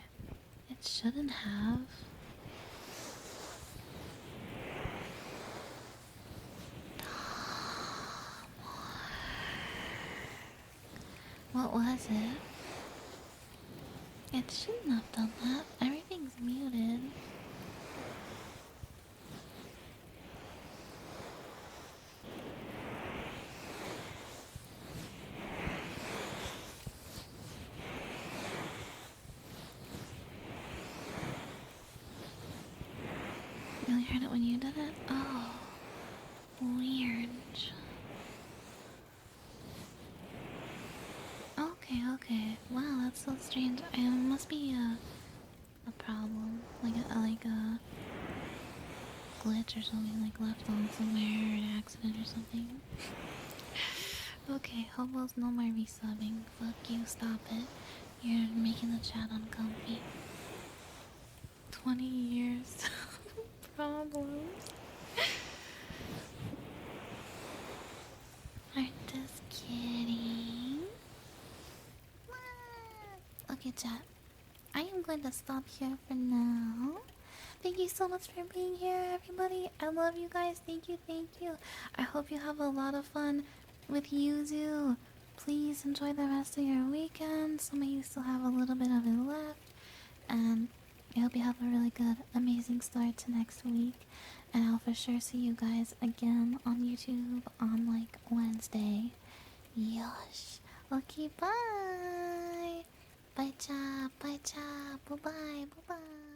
It shouldn't have. What was it? It shouldn't have done that. Everything's muted. You only heard it when you did it? Oh, weird. Okay, okay. Wow, that's so strange. It must be a problem, like a glitch or something, like left on somewhere or an accident or something. Okay, hobos, no more resubbing. Fuck you, stop it. You're making the chat uncomfy. 20 years. Problems. I'm just kidding. Okay, chat. I am going to stop here for now. Thank you so much for being here, everybody. I love you guys. Thank you, thank you. I hope you have a lot of fun with Yuzu. Please enjoy the rest of your weekend. Some of you still have a little bit of it left. And I hope you have a really good, amazing start to next week. And I'll for sure see you guys again on YouTube on like Wednesday. Yosh. Okay, bye. Bye, cha. Bye, cha. Bye, bye. Bye, bye.